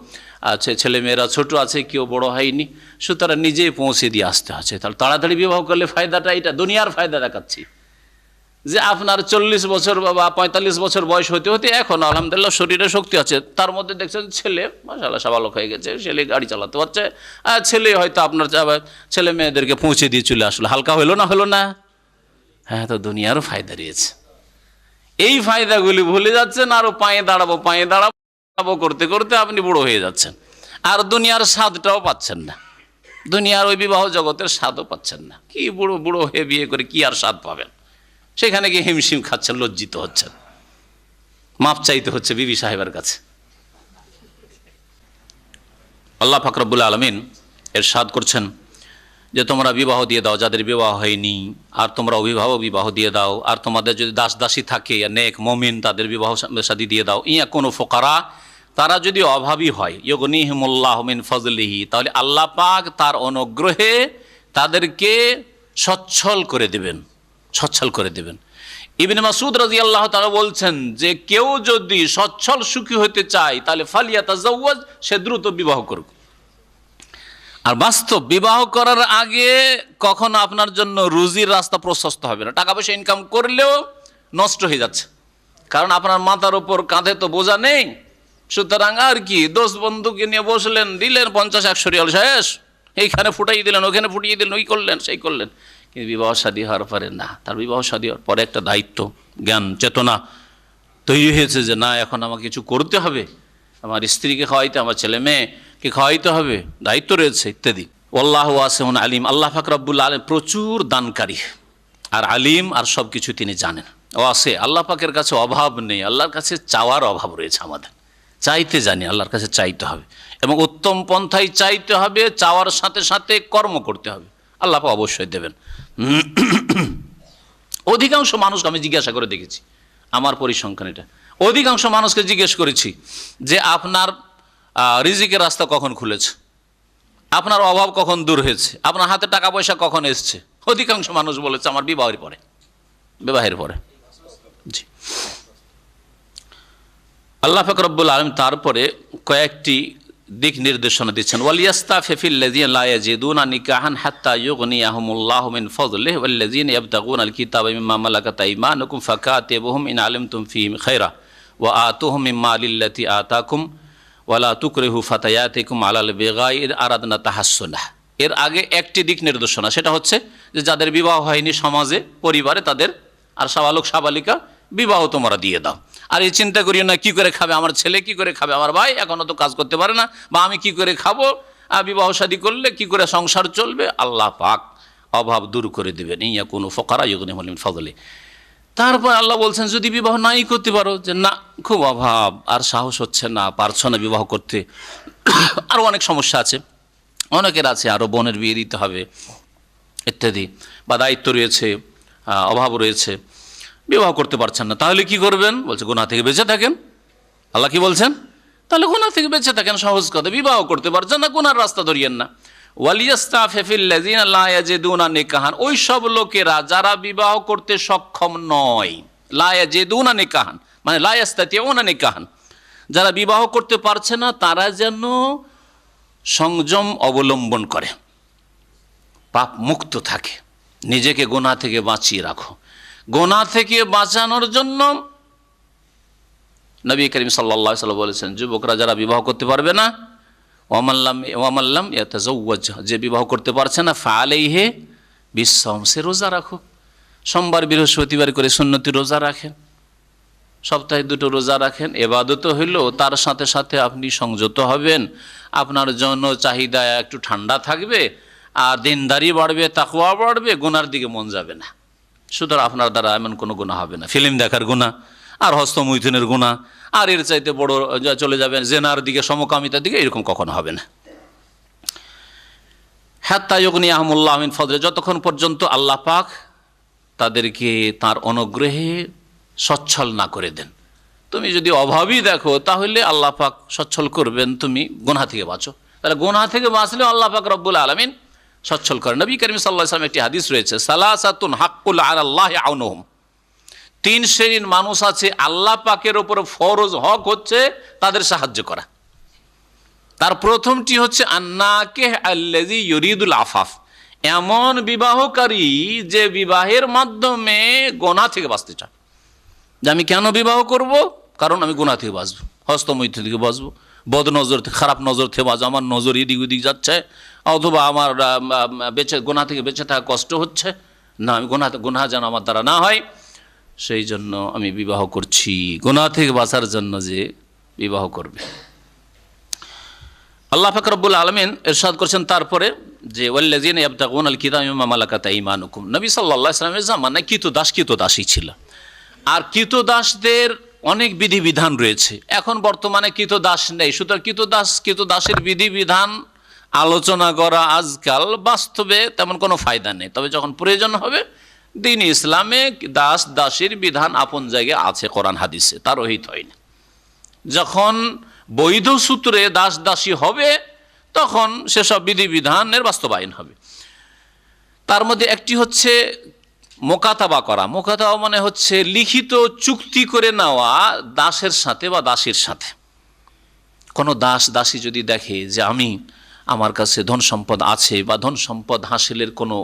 আছে ছেলে মেয়েরা ছোট আছে, কেউ বড় হয়নি, সুতরাং নিজেই পৌঁছে দিয়ে আসতে হচ্ছে। তাহলে তাড়াতাড়ি বিবাহ করলে ফায়দাটা এটা, দুনিয়ার ফায়দা দেখাচ্ছি যে আপনার 40 বছর বা 45 বছর বয়স হতে হতে এখন আলহামদুলিল্লাহ শরীরে শক্তি আছে, তার মধ্যে দেখছেন ছেলে মাশাআল্লাহ সাবালক হয়ে গেছে, ছেলে গাড়ি চালাতে পারছে, আর ছেলে হয়তো আপনার ছেলে মেয়েদেরকে পৌঁছে দিয়ে চলে আসলো, হালকা হলো না? হ্যাঁ, তো দুনিয়ারও ফায়দা রয়েছে। এই ফায়দাগুলি ভুলে যাচ্ছেন, আরও পায়ে দাঁড়াবো করতে করতে আপনি বুড়ো হয়ে যাচ্ছেন, আর দুনিয়ার স্বাদটাও পাচ্ছেন না, দুনিয়ার ওই বিবাহ জগতের স্বাদও পাচ্ছেন না। কি বুড়ো হয়ে বিয়ে করে কি আর স্বাদ পাবেন? সেখানে গিয়ে হিমশিম খাচ্ছেন, লজ্জিত হচ্ছেন, মাপ চাইতে হচ্ছে বিবি সাহেবের কাছে। আল্লাহ পাক রব্বুল আলামিন ইরশাদ করছেন যে তোমরা বিবাহ দিয়ে দাও যাদের বিবাহ হয়নি, আর তোমরা অভিভাবক বিবাহ দিয়ে দাও, আর তোমাদের যদি দাসী থাকে নেক মুমিন তাদের বিবাহ শাদী দিয়ে দাও। ইয়া কোনো ফোকারা, তারা যদি অভাবী হয়, ইউগনিহিমুল্লাহু মিন ফাজলিহি, তাহলে আল্লাহ পাক তার অনুগ্রহে তাদেরকে সচ্ছল করে দেবেন। ইবনে মাসউদ রাদিয়াল্লাহু তাআলা বলছেন যে কেউ যদি সচ্ছল সুখী হতে চায় তাহলে ফালিয়াতাজাওয়াজ, সে দ্রুত বিবাহ করুক। আর বাস্তব বিবাহ করার আগে কখনো আপনার জন্য রুজির রাস্তা প্রশস্ত হবে না, টাকা পয়সা ইনকাম করলেও নষ্ট হয়ে যাচ্ছে, কারণ আপনার মাথার ওপর কাঁধে তো বোঝা নেই। সুতরাং আর কি, দোস্ত বন্ধুকে নিয়ে বসলেন, দিলেন 50-100 রিয়াল, শেষ, এইখানে ফুটাই দিলেন, ওখানে ফুটিয়ে দিলেন, ওই করলেন সেই করলেন। কিন্তু বিবাহ শাদী হওয়ার পরে না, তার বিবাহ শাদী হওয়ার পরে একটা দায়িত্ব, জ্ঞান, চেতনা, তৈরি হয়েছে যে না এখন আমাকে কিছু করতে হবে, আমার স্ত্রীকে খাওয়াইতে, আমার ছেলে মেয়েকে খাওয়াইতে হবে, দায়িত্ব রয়েছে ইত্যাদি। আল্লাহু ওয়াসিউন আলিম, আল্লাহ পাক রব্বুল আলামিন প্রচুর দানকারী আর আলিম, আর সব কিছু তিনি জানেন। ওয়াসি, আল্লাহ পাকের কাছে অভাব নেই, আল্লাহর কাছে চাওয়ার অভাব রয়েছে। আমাদের চাইতে জানি, আল্লাহর কাছে চাইতে হবে এবং উত্তম পন্থায় চাইতে হবে, চাওয়ার সাথে সাথে কর্ম করতে হবে, আল্লাহ পাক অবশ্যই দেবেন। অধিকাংশ মানুষকে আমি জিজ্ঞাসা করে দেখেছি, আমার পরিসংখ্যান এটা, অধিকাংশ মানুষকে জিজ্ঞেস করেছি যে আপনার রিজিকের রাস্তা কখন খুলেছে, আপনার অভাব কখন দূর হয়েছে, আপনার হাতে টাকা পয়সা কখন এসছে। অধিকাংশ মানুষ বলেছে আমার বিবাহের পরে। জি, আল্লাহ পাক রব্বুল আলামিন তারপরে কয়েকটি দিক নির্দেশনা দিচ্ছেন। ওয়ালিয়াস্তাফিফিল্লাযীনা লা ইয়াজিদুনা নিকাহান হাত্তা ইউগনিয়াহুমুল্লাহু মিন ফাদলিহি ওয়াল্লাযীনা ইয়াবতাগুনাল কিতাবা মিম্মা মালাকাত আইমানুকুম ফাকাতিবুহুম ইন আলিমতুম ফীহিম খায়রা ওয়া আতুহুম মিম্মা লিল্লাতী আতাকুম ওয়ালা তুকরিহু ফাতায়াতিকুম আলাল বিগাই ইন আরাদনা তাহাসসুনাহ। এর আগে একটি দিক নির্দেশনা, সেটা হচ্ছে যে যাদের বিবাহ হয়নি সমাজে পরিবারে তাদের, আর সাবালক সাবালিকা বিবাহ তোমরা দিয়ে দাও। আর এই চিন্তা করিও না কি করে খাবে আমার ছেলে, কি করে খাবে আমার ভাই, এখনও তো কাজ করতে পারে না, বা আমি কি করে খাবো, বিবাহ শাদী করলে কি করে সংসার চলবে। আল্লাহ পাক অভাব দূর করে দেবেন। ইয়া কোনো ফকারা ইউগনিহুম মিন ফাদলি। তারপর আল্লাহ বলছেন যদি বিবাহ নাই করতে পারো, যে না খুব অভাব আর সাহস হচ্ছে না, পারছো না বিবাহ করতে, আরও অনেক সমস্যা আছে, অনেকের আছে আরও বোনের বিয়ে দিতে হবে ইত্যাদি, বা দায়িত্ব রয়েছে, অভাব রয়েছে, বিবাহ করতে পারছেন না, তাহলে কি করবেন? বলছে গুনাহ থেকে বেঁচে থাকেন। আল্লাহ কি বলছেন? তাহলে গুনাহ থেকে বেঁচে থাকেন, সহজ কথা। বিবাহ করতে পারছেন না, গুনার রাস্তা ধরিয়েন না। ওয়ালিয়াস্তাফিফিল্লাযীনা লা ইয়াজিদুনা নিকাহান, ওই সব লোকেরা যারা বিবাহ করতে সক্ষম নয়, লা ইয়াজিদুনা নিকাহান মানে লা ইয়াস্তাতিউনা নিকাহান, যারা বিবাহ করতে পারছে না তারা যেন সংযম অবলম্বন করে, পাপ মুক্ত থাকে, নিজেকে গুনাহ থেকে বাঁচিয়ে রাখো। গুনাহ থেকে বাঁচানোর জন্য নবী করিম সাল্লাল্লাহু আলাইহি ওয়াসাল্লাম বলেছেন, যুবকরা যারা বিবাহ করতে পারবে না, ওয়ামাল্লাম ইয়াতাজাওয়াজ, যে বিবাহ করতে পারছে না, ফাআলাইহি বিসসাওম, সে রোজা রাখো। সোমবার বৃহস্পতিবার করে সুন্নতি রোজা রাখেন, সপ্তাহে 2টো রোজা রাখেন। এবাদত হইলেও তার সাথে সাথে আপনি সংযত হবেন, আপনার জন্য চাহিদা একটু ঠান্ডা থাকবে, আর দিনদারি বাড়বে, তাকওয়া বাড়বে, গুনার দিকে মন যাবে না। সুতরাং আপনার দ্বারা এমন কোনো গুনাহ হবে না, ফিল্ম দেখার গুনাহ আর হস্তমৈথুনের গুনাহ আর এর চাইতে বড় চলে যাবেন জেনার দিকে, সমকামিতার দিকে, এরকম কখনো হবে না। হাত্তা ইউগনিয়াহুমুল্লাহু মিন ফাদলি, যতক্ষণ পর্যন্ত আল্লাহ পাক তাদেরকে তার অনুগ্রহে সচ্ছল না করে দেন। তুমি যদি অভাবী দেখো তাহলে আল্লাহ পাক সচ্ছল করবেন, তুমি গুনাহ থেকে বাঁচো। তাহলে গুনাহ থেকে বাঁচলেও আল্লাহ পাক রব্বুল আলামিন সচ্ছল করেন। নবী করিম সাল্লাল্লাহু আলাইহি ওয়াসাল্লাম একটি হাদিস রয়েছে, সালাসাতুন হাক্কুল আলাল্লাহি আউনুহুম, 3 শ্রেণীর মানুষ আছে আল্লাহ পাকের ওপর ফরজ হক হচ্ছে তাদের সাহায্য করা। তার প্রথমটি হচ্ছে আন্নাকিহ আল্লাযী ইউরিদুল আফাফ, এমন বিবাহকারী যে বিবাহের মাধ্যমে গুনাহ থেকে বাঁচতে চায়। যে আমি কেন বিবাহ করব? কারণ আমি গুনাহ থেকে বাঁচবো, হস্তমৈথুন থেকে বাঁচবো, বদ নজর থেকে, খারাপ নজর থেকে বাঁচবো, আমার নজর এদিক ওদিক যাচ্ছে, অথবা আমার গুনাহ থেকে বেঁচে থাকা কষ্ট হচ্ছে, না আমি গুনাহ যেন আমার দ্বারা না হয়, সেই জন্য আমি বিবাহ করছি। গুনাহ থেকে বাঁচার জন্য যে বিবাহ করবে। আল্লাহ পাক রব্বুল আলামিন ইরশাদ করেছেন তারপরে যে ওয়াল্লাযীনা ইয়াবতাগুনাল কিতাবা মিম্মা মালাকাত আইমানুকুম, নবী সাল্লাল্লাহু আলাইহি ওয়াসাল্লামের জামানায় কৃতদাসী ছিল, আর কৃতদাসদের অনেক বিধিবিধান রয়েছে। এখন বর্তমানে কৃতদাস নেই, সুতরাং কৃতদাসের বিধিবিধান আলোচনা করা আজকাল বাস্তবে তেমন কোনো ফায়দা নেই। তবে যখন প্রয়োজন হবে, দ্বীন ইসলামে দাস দাসীর বিধান আপন জায়গায় আছে কোরআন হাদিসে, তার রহিত হয়নি। যখন বৈধ সূত্রে দাস দাসী হবে তখন সেসব বিধিবিধানের বাস্তবায়ন হবে। তার মধ্যে একটি হচ্ছে মোকাতাবা করা। মোকাতাবা মানে হচ্ছে লিখিত চুক্তি করে নেওয়া দাসের সাথে বা দাসীর সাথে। কোনো দাস দাসী যদি দেখে যে আমার কাছে ধন সম্পদ আছে বা ধন সম্পদ হাসিলের কোনো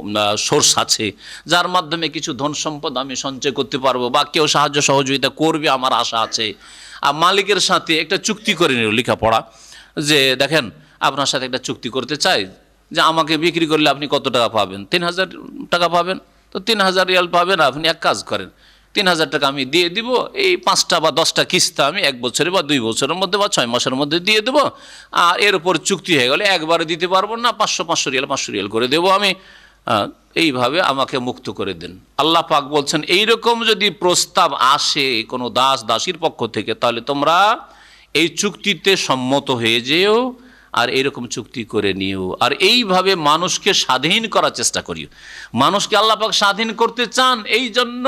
সোর্স আছে, যার মাধ্যমে কিছু ধন সম্পদ আমি সঞ্চয় করতে পারবো, বা কেউ সাহায্য সহযোগিতা করবে আমার আশা আছে, আর মালিকের সাথে একটা চুক্তি করে নিল লেখাপড়া, যে দেখেন আপনার সাথে একটা চুক্তি করতে চাই যে আমাকে বিক্রি করলে আপনি কত টাকা পাবেন, 3000 টাকা পাবেন, তো 3000 রিয়াল পাবেন। আপনি এক কাজ করেন, 3,000 টাকা আমি দিয়ে দিব, এই 5টা বা 10টা কিস্তা আমি 1 বছরে বা 2 বছরের মধ্যে বা 6 মাসের মধ্যে দিয়ে দেবো, আর এর উপর চুক্তি হয়ে গেলে একবারে দিতে পারবো না, 500 রিয়াল 500 রিয়াল করে দেবো আমি, এইভাবে আমাকে মুক্ত করে দেন। আল্লাহ পাক বলছেন এইরকম যদি প্রস্তাব আসে কোনো দাস দাসীর পক্ষ থেকে, তাহলে তোমরা এই চুক্তিতে সম্মত হয়ে যেও আর এরকম চুক্তি করে নিও, আর এইভাবে মানুষকে স্বাধীন করার চেষ্টা করিও। মানুষকে আল্লাহ পাক স্বাধীন করতে চান, এই জন্য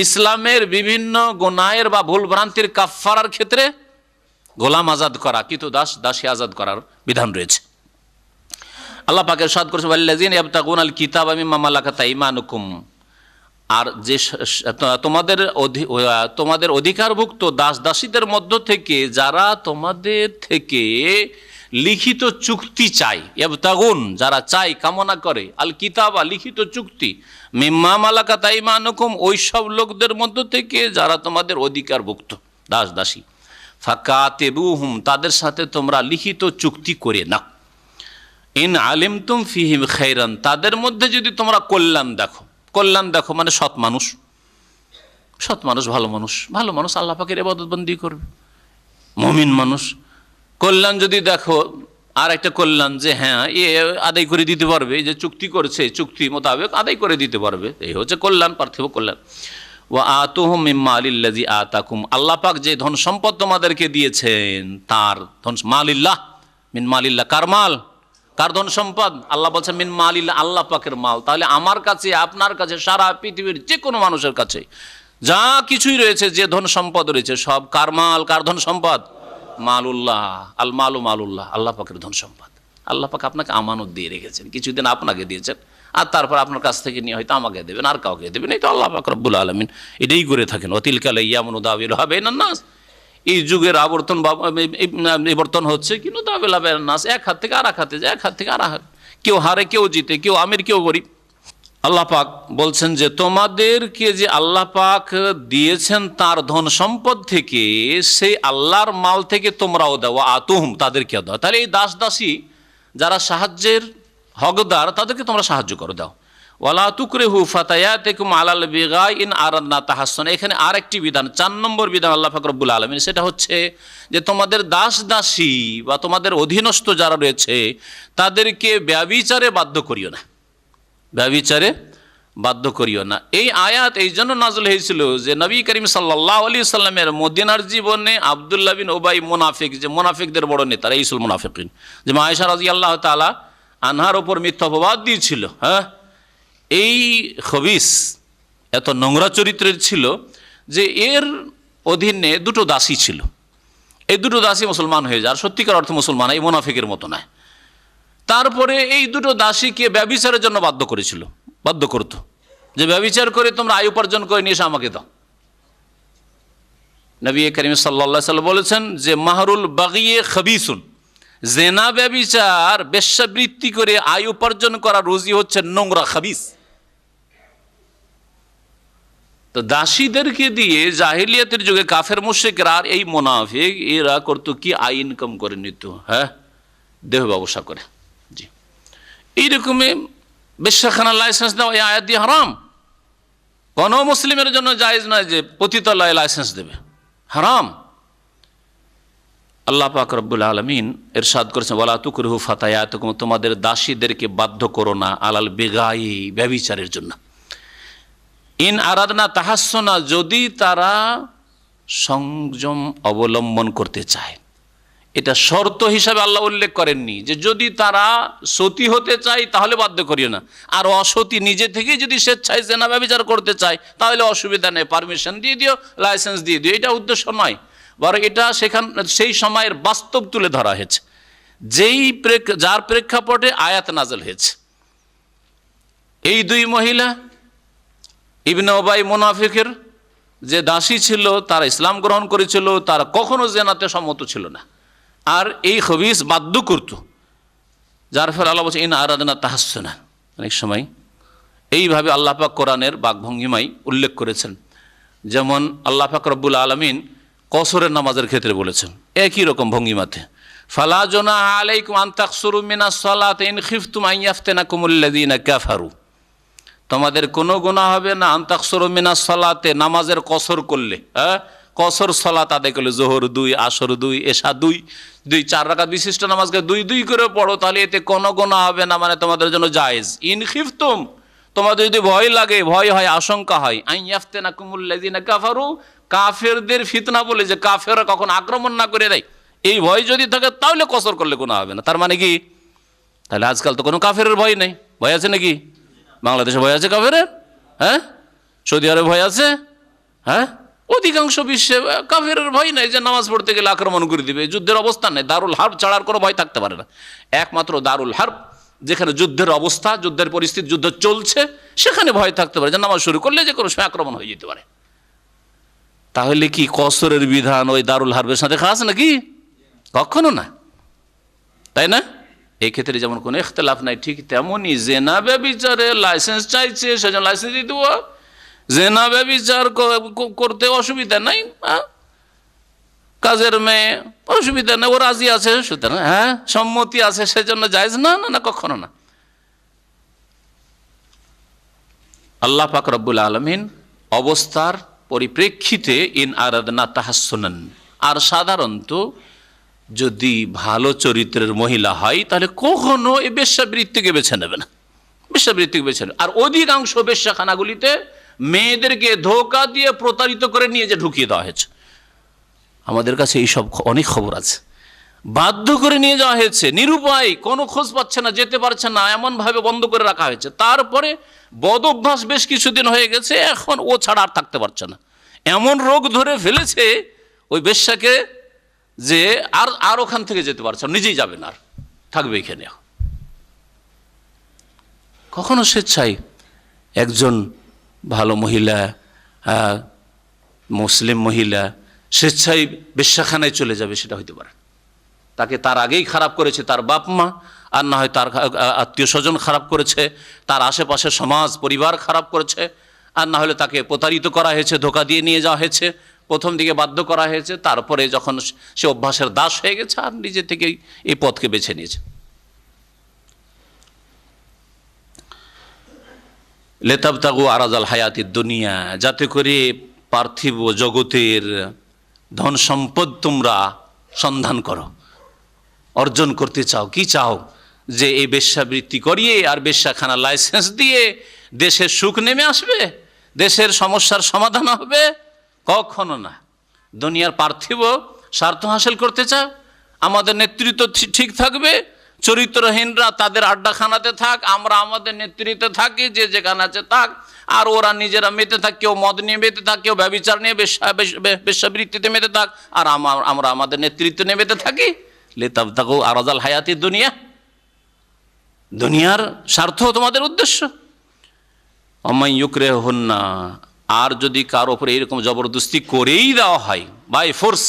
ইসলামের বিভিন্ন গুনাহের বা ভুল ভ্রান্তির কাফফারার ক্ষেত্রে গোলাম আজাদ করা, কিন্তু দাস দাসী আজাদ করার বিধান রয়েছে। আল্লাহ পাক ইরশাদ করেছেন ওয়াল্লাযিনা ইয়াবতাগুনাল কিতাবা মিম্মা মালাকাত আইমানুকুম, আর যে তোমাদের অধিকারভুক্ত দাস দাসীদের মধ্য থেকে যারা তোমাদের থেকে লিখিত চুক্তি চাই, ইয়াবতাগুন যারা চাই কামনা করে, আল কিতাবা লিখিত চুক্তি, মিম্মা মালাকাত আইমানুকুম ওই সব লোকদের মধ্য থেকে যারা তোমাদের অধিকারভুক্ত দাস দাসী, ফাকাতিবুহুম তাদের সাথে তোমরা লিখিত চুক্তি করে নাও। ইন আলিমতুম ফিহিম খাইরান তাদের মধ্যে যদি তোমরা কল্যাণ দেখো, কল্যাণ দেখো মানে সৎ মানুষ, সৎ মানুষ, ভালো মানুষ আল্লাহ পাকের ইবাদতবন্দি করবে, মুমিন মানুষ। কল্যাণ যদি দেখো, আর একটা কল্যাণ যে হ্যাঁ এ আদায় করে দিতে পারবে, এই যে চুক্তি করেছে চুক্তি মোতাবেক আদায় করে দিতে পারবে, এই হচ্ছে কল্যাণ, পার্থিব কল্যাণ। ওয়া আতুহুম মিম্মা আলিল্লাযী আতাকুম আল্লাহ পাক যে ধন সম্পদ তোমাদেরকে দিয়েছেন তার ধন, মালিল্লাহ মিন মালিল্লাহ, কার মাল, কার ধন সম্পদ? আল্লাহ বলছেন মিন মালিল্লাহ, আল্লাহ পাকের মাল। তাহলে আমার কাছে, আপনার কাছে, সারা পৃথিবীর যে কোনো মানুষের কাছে যা কিছুই রয়েছে, যে ধন সম্পদ রয়েছে, সব কার মাল, কার ধন সম্পদ? মালুল্লাহ, আল মালু মালুল্লাহ, আল্লাহ পাকের ধন সম্পদ। আল্লাহ পাক আপনাকে আমানত দিয়ে রেখেছেন, কিছুদিন আপনাকে দিয়েছেন, আর তারপর আপনার কাছ থেকে নিয়ে হয়তো আমাকে দেবেন, আর কাউকে দেবেন, এই তো আল্লাহ পাক রব্বুল আলামিন এটাই করে থাকেন। ওয়াতিলকাল আইয়ামু নুদাবিলুহা বাইনান নাস, এই যুগের বিবর্তন হচ্ছে, কিন্তু নুদাবিলুহা বাইনান নাস, এক হাত থেকে আর এক হাতে যায়, এক হাত থেকে আর এক হাত, কেউ হারে কেউ জিতে, কেউ আমির কেউ গরিব। আল্লাহ পাক বলছেন যে তোমাদেরকে যে আল্লাহ পাক দিয়েছেন তার ধন সম্পদ থেকে, সেই আল্লাহর মাল থেকে তোমরাও দাও, আতুহুম তাদেরকেও দাও। তাহলে এই দাস দাসী যারা সাহায্যের হকদার তাদেরকে তোমরা সাহায্য করো, দাও। ওয়ালা তুকরিহু ফাতায়াতিকুম আলাল বিগাই ইন আরাদনা তাহাসসুনা, এখানে আরেকটি বিধান, 4 নম্বর বিধান আল্লাহ পাক রব্বুল আলামিন, সেটা হচ্ছে যে তোমাদের দাস দাসী বা তোমাদের অধীনস্থ যারা রয়েছে তাদেরকে ব্যভিচারে বাধ্য করিও না, ব্যভিচারে বাধ্য করিও না। এই আয়াত এই জন্য নাযিল হয়েছিল যে নবী করিম সাল্লাল্লাহু আলাইহি সাল্লামের মদিনার জীবনে আব্দুল্লাহ বিন উবাই মুনাফিক, যে মুনাফিকদের বড় নেতা, রাইসুল মুনাফিকিন, যে আয়েশা রাদিয়াল্লাহু তাআলা আনহার ওপর মিথ্যা অপবাদ দিয়েছিল, হ্যাঁ, এই খবিস এত নোংরা চরিত্রের ছিল যে এর অধীনে 2টো দাসী ছিল, এই 2টো দাসী মুসলমান হয়ে যায়, আর সত্যিকার অর্থে মুসলমান, এই মুনাফিকের মতো নয়। তারপরে এই 2টো দাসীকে ব্যভিচারের জন্য বাধ্য করতো, যে ব্যভিচার করে তোমরা আয় উপার্জন করে নিয়ে এসে আমাকে দাও। নবী করিম সাল্লাল্লাহু আলাইহি ওয়াসাল্লাম বলেছেন যে মাহরুল বাগিয়ে খবিসুন, জেনা ব্যভিচার বেশ্যাবৃত্তি করে আয় উপার্জন করা রুজি হচ্ছে নোংরা খবিস। তো দাসীদেরকে দিয়ে জাহিলিয়াতের যুগে কাফের মুশরিকরা আর এই মুনাফিক এরা করতো কি, আয় ইনকাম করে নিত, হ্যাঁ, দেহ ব্যবসা করে। জি, এইরকমই বেশ্যাখানার লাইসেন্স দেওয়া এই আয়াত দিয়ে হারাম। কোনো মুসলিমের জন্য জায়েজ নয় যে পতিতালয়ে লাইসেন্স দেবে, হারাম। আল্লাহ পাক রব্বুল আলামিন ইরশাদ করেছেন ওয়ালা তুকরিহু ফাতায়াতুকুম, তোমাদের দাসীদেরকে বাধ্য করো না, আলাল বিগাই ব্যভিচারের জন্য, ইন আরাদনা তাহাসসুনা যদি তারা সংযম অবলম্বন করতে চায়। এটা শর্ত হিসাবে আল্লাহ উল্লেখ করেননি যে যদি তারা সতী হতে চায় তাহলে বাধ্য করিও না, আর অসতী নিজে থেকে যদি স্বেচ্ছায় জেনা ব্যভিচার করতে চায় তাহলে অসুবিধা নেই, পারমিশন দিয়ে দিও, লাইসেন্স দিয়ে দিও, এটা উদ্দেশ্য নয়, বরং এটা সেই সময়ের বাস্তব তুলে ধরা হয়েছে, যার প্রেক্ষাপটে আয়াত নাযিল হয়েছে। এই 2 মহিলা ইবনে উবাই মুনাফিকের যে দাসী ছিল তারা ইসলাম গ্রহণ করেছিল, তারা কখনো জেনাতে সম্মত ছিল না, আর এই খবিস বাধ্য করত, যার ফলে আল্লাহ বলছে ইন আরাদনা তাহাসসুনা। অনেক সময় এইভাবে আল্লাহ পাক কোরআনের বাকভঙ্গিমাই উল্লেখ করেছেন, যেমন আল্লাহ পাক রব্বুল আলামিন কসরের নামাজের ক্ষেত্রে বলেছেন একই রকম ভঙ্গিমাতে, ফালা জুনাহা আলাইকুম আন তাকসুরু মিনাস সালাতি ইন খিফতুম আন ইয়াফতিনাকুমুল্লাযিনা কাফারু, তোমাদের কোনো গুনাহ হবে না আনতাকসুরু মিনাস সালাতে, নামাজের কসর করলে, কসর সালাত আদায় করলে, জোহর 2, আসর 2, এশা 2, 4 রাকাত বিশিষ্ট নামাজকে 2 করে পড়ো, তাহলে এতে কোনো গুনাহ হবে না, মানে তোমাদের জন্য জায়েজ। ইন খিফতুম, তোমাদের যদি ভয় লাগে, ভয় হয়, আশঙ্কা হয়, আন ইয়াফতিনাকুমুল্লাযিনা কাফারু, কাফেরদের ফিতনা বলে যে কাফেররা কখন আক্রমণ না করে দেয়, এই ভয় যদি থাকে তাহলে কসর করলে গুনাহ হবে না। তার মানে কি, তাহলে আজকাল তো কোনো কাফেরের ভয় নেই। ভয় আছে নাকি? বাংলাদেশে ভয় আছে কাফেরের? হ্যাঁ, সৌদি আরবে ভয় আছে? হ্যাঁ, অধিকাংশ বিশ্বে কাফেরের ভয় নেই যে নামাজ পড়তে গেলে আক্রমণ করে দিবে। যুদ্ধের অবস্থা নেই, দারুল হার্ব ছাড়ার কোনো ভয় থাকতে পারে না। একমাত্র দারুল হার্ব, যেখানে যুদ্ধের অবস্থা, যুদ্ধের পরিস্থিতি, যুদ্ধ চলছে, সেখানে ভয় থাকতে পারে যে নামাজ শুরু করলে যে কোনো সময় আক্রমণ হয়ে যেতে পারে। তাহলে কি কসরের বিধান ওই দারুল হার্বের সাথে খাস নাকি? কখনো না, তাই না? এই ক্ষেত্রে যেমন কোনো ইখতিলাফ নাই, ঠিক তেমনই জেনা ব্যভিচারে লাইসেন্স চাইছে, সেজন্য লাইসেন্স দিয়ে দেবো। জেনা ব্যভিচার করতে অসুবিধা নাই, কাজের মেয়ে অসুবিধা নেই, ও রাজি আছে, সুতরাং হ্যাঁ সম্মতি আছে, সেজন্য জায়েজ না, না না, কখনো না। আল্লাহ পাক রব্বুল আলামিন অবস্থার পরিপ্রেক্ষিতে ইন আরাদনা তাহাসসুনান, আর সাধারণত যদি ভালো চরিত্রের মহিলা হয় তাহলে কখনো এই বেশ্যাবৃত্তিকে বেছে নেবে না, বেশ্যাবৃত্তিকে বেছে নেবে। আর অধিকাংশ বেশ্যাখানাগুলিতে মেয়েদেরকে ধোঁকা দিয়ে প্রতারিত করে নিয়ে যে ঢুকিয়ে দেওয়া হয়েছে, আমাদের কাছে এইসব অনেক খবর আছে। বাধ্য করে নিয়ে যাওয়া হয়েছে, নিরুপায়, কোনো খোঁজ পাচ্ছে না, যেতে পারছে না, এমনভাবে বন্ধ করে রাখা হয়েছে। তারপরে বদ অভ্যাস বেশ কিছুদিন হয়ে গেছে, এখন ও ছাড়া আর থাকতে পারছে না, এমন রোগ ধরে ফেলেছে ওই বেশ্যাকে যে আর ওখান থেকে যেতে পারছে না, নিজেই যাবে না, আর থাকবে এখানে। কখনো স্বেচ্ছায় একজন ভালো মহিলা, মুসলিম মহিলা স্বেচ্ছায় বেশ্যাখানায় চলে যাবে, সেটা হইতে পারে। তাকে তার আগেই খারাপ করেছে তার বাপ মা, আর না হয় তার আত্মীয় স্বজন খারাপ করেছে, তার আশেপাশে সমাজ পরিবার খারাপ করেছে, আর না হলে তাকে প্রতারিত করা হয়েছে, ধোঁকা দিয়ে নিয়ে যাওয়া হয়েছে, প্রথম দিকে বাধ্য করা হয়েছে, তারপরে যখন সে অভ্যাসের দাস হয়ে গেছে আর নিজে থেকেই এই পথকে বেছে নিয়েছে। লেতাবতাগু আরাজাল হায়াতিদ দুনিয়া, যাতে করে পার্থিব জগতের ধন সম্পদ তোমরা সন্ধান করো, অর্জন করতে চাও। কি চাও? যে এই বেশ্যাবৃত্তি করিয়ে আর বেশ্যাখানা লাইসেন্স দিয়ে দেশের সুখ নেমে আসবে, দেশের সমস্যার সমাধান হবে? কখনো না। দুনিয়ার পার্থিব স্বার্থ হাসিল করতে চাও, আমাদের নেতৃত্ব ঠিক থাকবে, চরিত্রহীনরা তাদের আড্ডাখানাতে থাক, আমরা আমাদের নেতৃত্বে থাকি, যে যেখানে আছে থাক, আর ওরা নিজেরা মেতে থাক, কেউ মদ নিয়ে মেতে থাক, কেউ ব্যভিচার নিয়ে বেশ্যাবৃত্তিতে মেতে থাক, আর আমরা আমাদের নেতৃত্ব নিয়ে মেতে থাকি। লিতাবতাগু আরাজাল হায়াতি দুনিয়া, দুনিয়ার স্বার্থ তোমাদের উদ্দেশ্য। অমাই ইউকরিহুন্না, আর যদি কারো উপরে এরকম জবরদস্তি করেই দেওয়া হয়, বাই ফোর্স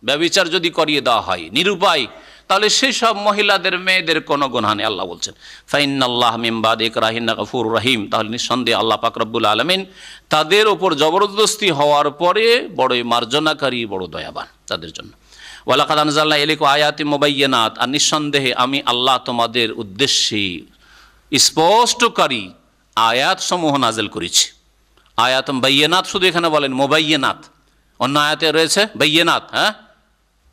ব্যভিচার যদি করিয়ে দেওয়া হয় নিরুপায়, তাহলে সেই সব মহিলাদের মেয়েদের কোনো গুনাহ নেই। আল্লাহ বলছেন ফাইন্নাল্লাহ মিন বাদি ইকরাহিন্না গফুরুর রহিম, তাহলে নিঃসন্দেহে আল্লাহ পাক রব্বুল আলামিন তাদের ওপর জবরদস্তি হওয়ার পরে বড়ই মার্জনাকারী, বড় দয়াবান তাদের জন্য। ওয়ালাকাদ আনজালনা ইলাইকা আয়াতিম মুবায়্যিনাত, আর নিঃসন্দেহে আমি আল্লাহ তোমাদের উদ্দেশ্যে স্পষ্টকারী আয়াত সমূহ নাযিল করেছি। আয়াত বাইয়িনাত শুধু এখানে বলেন, মুবায়্যিনাত অন্য আয়াতে রয়েছে বাইয়িনাত। হ্যাঁ,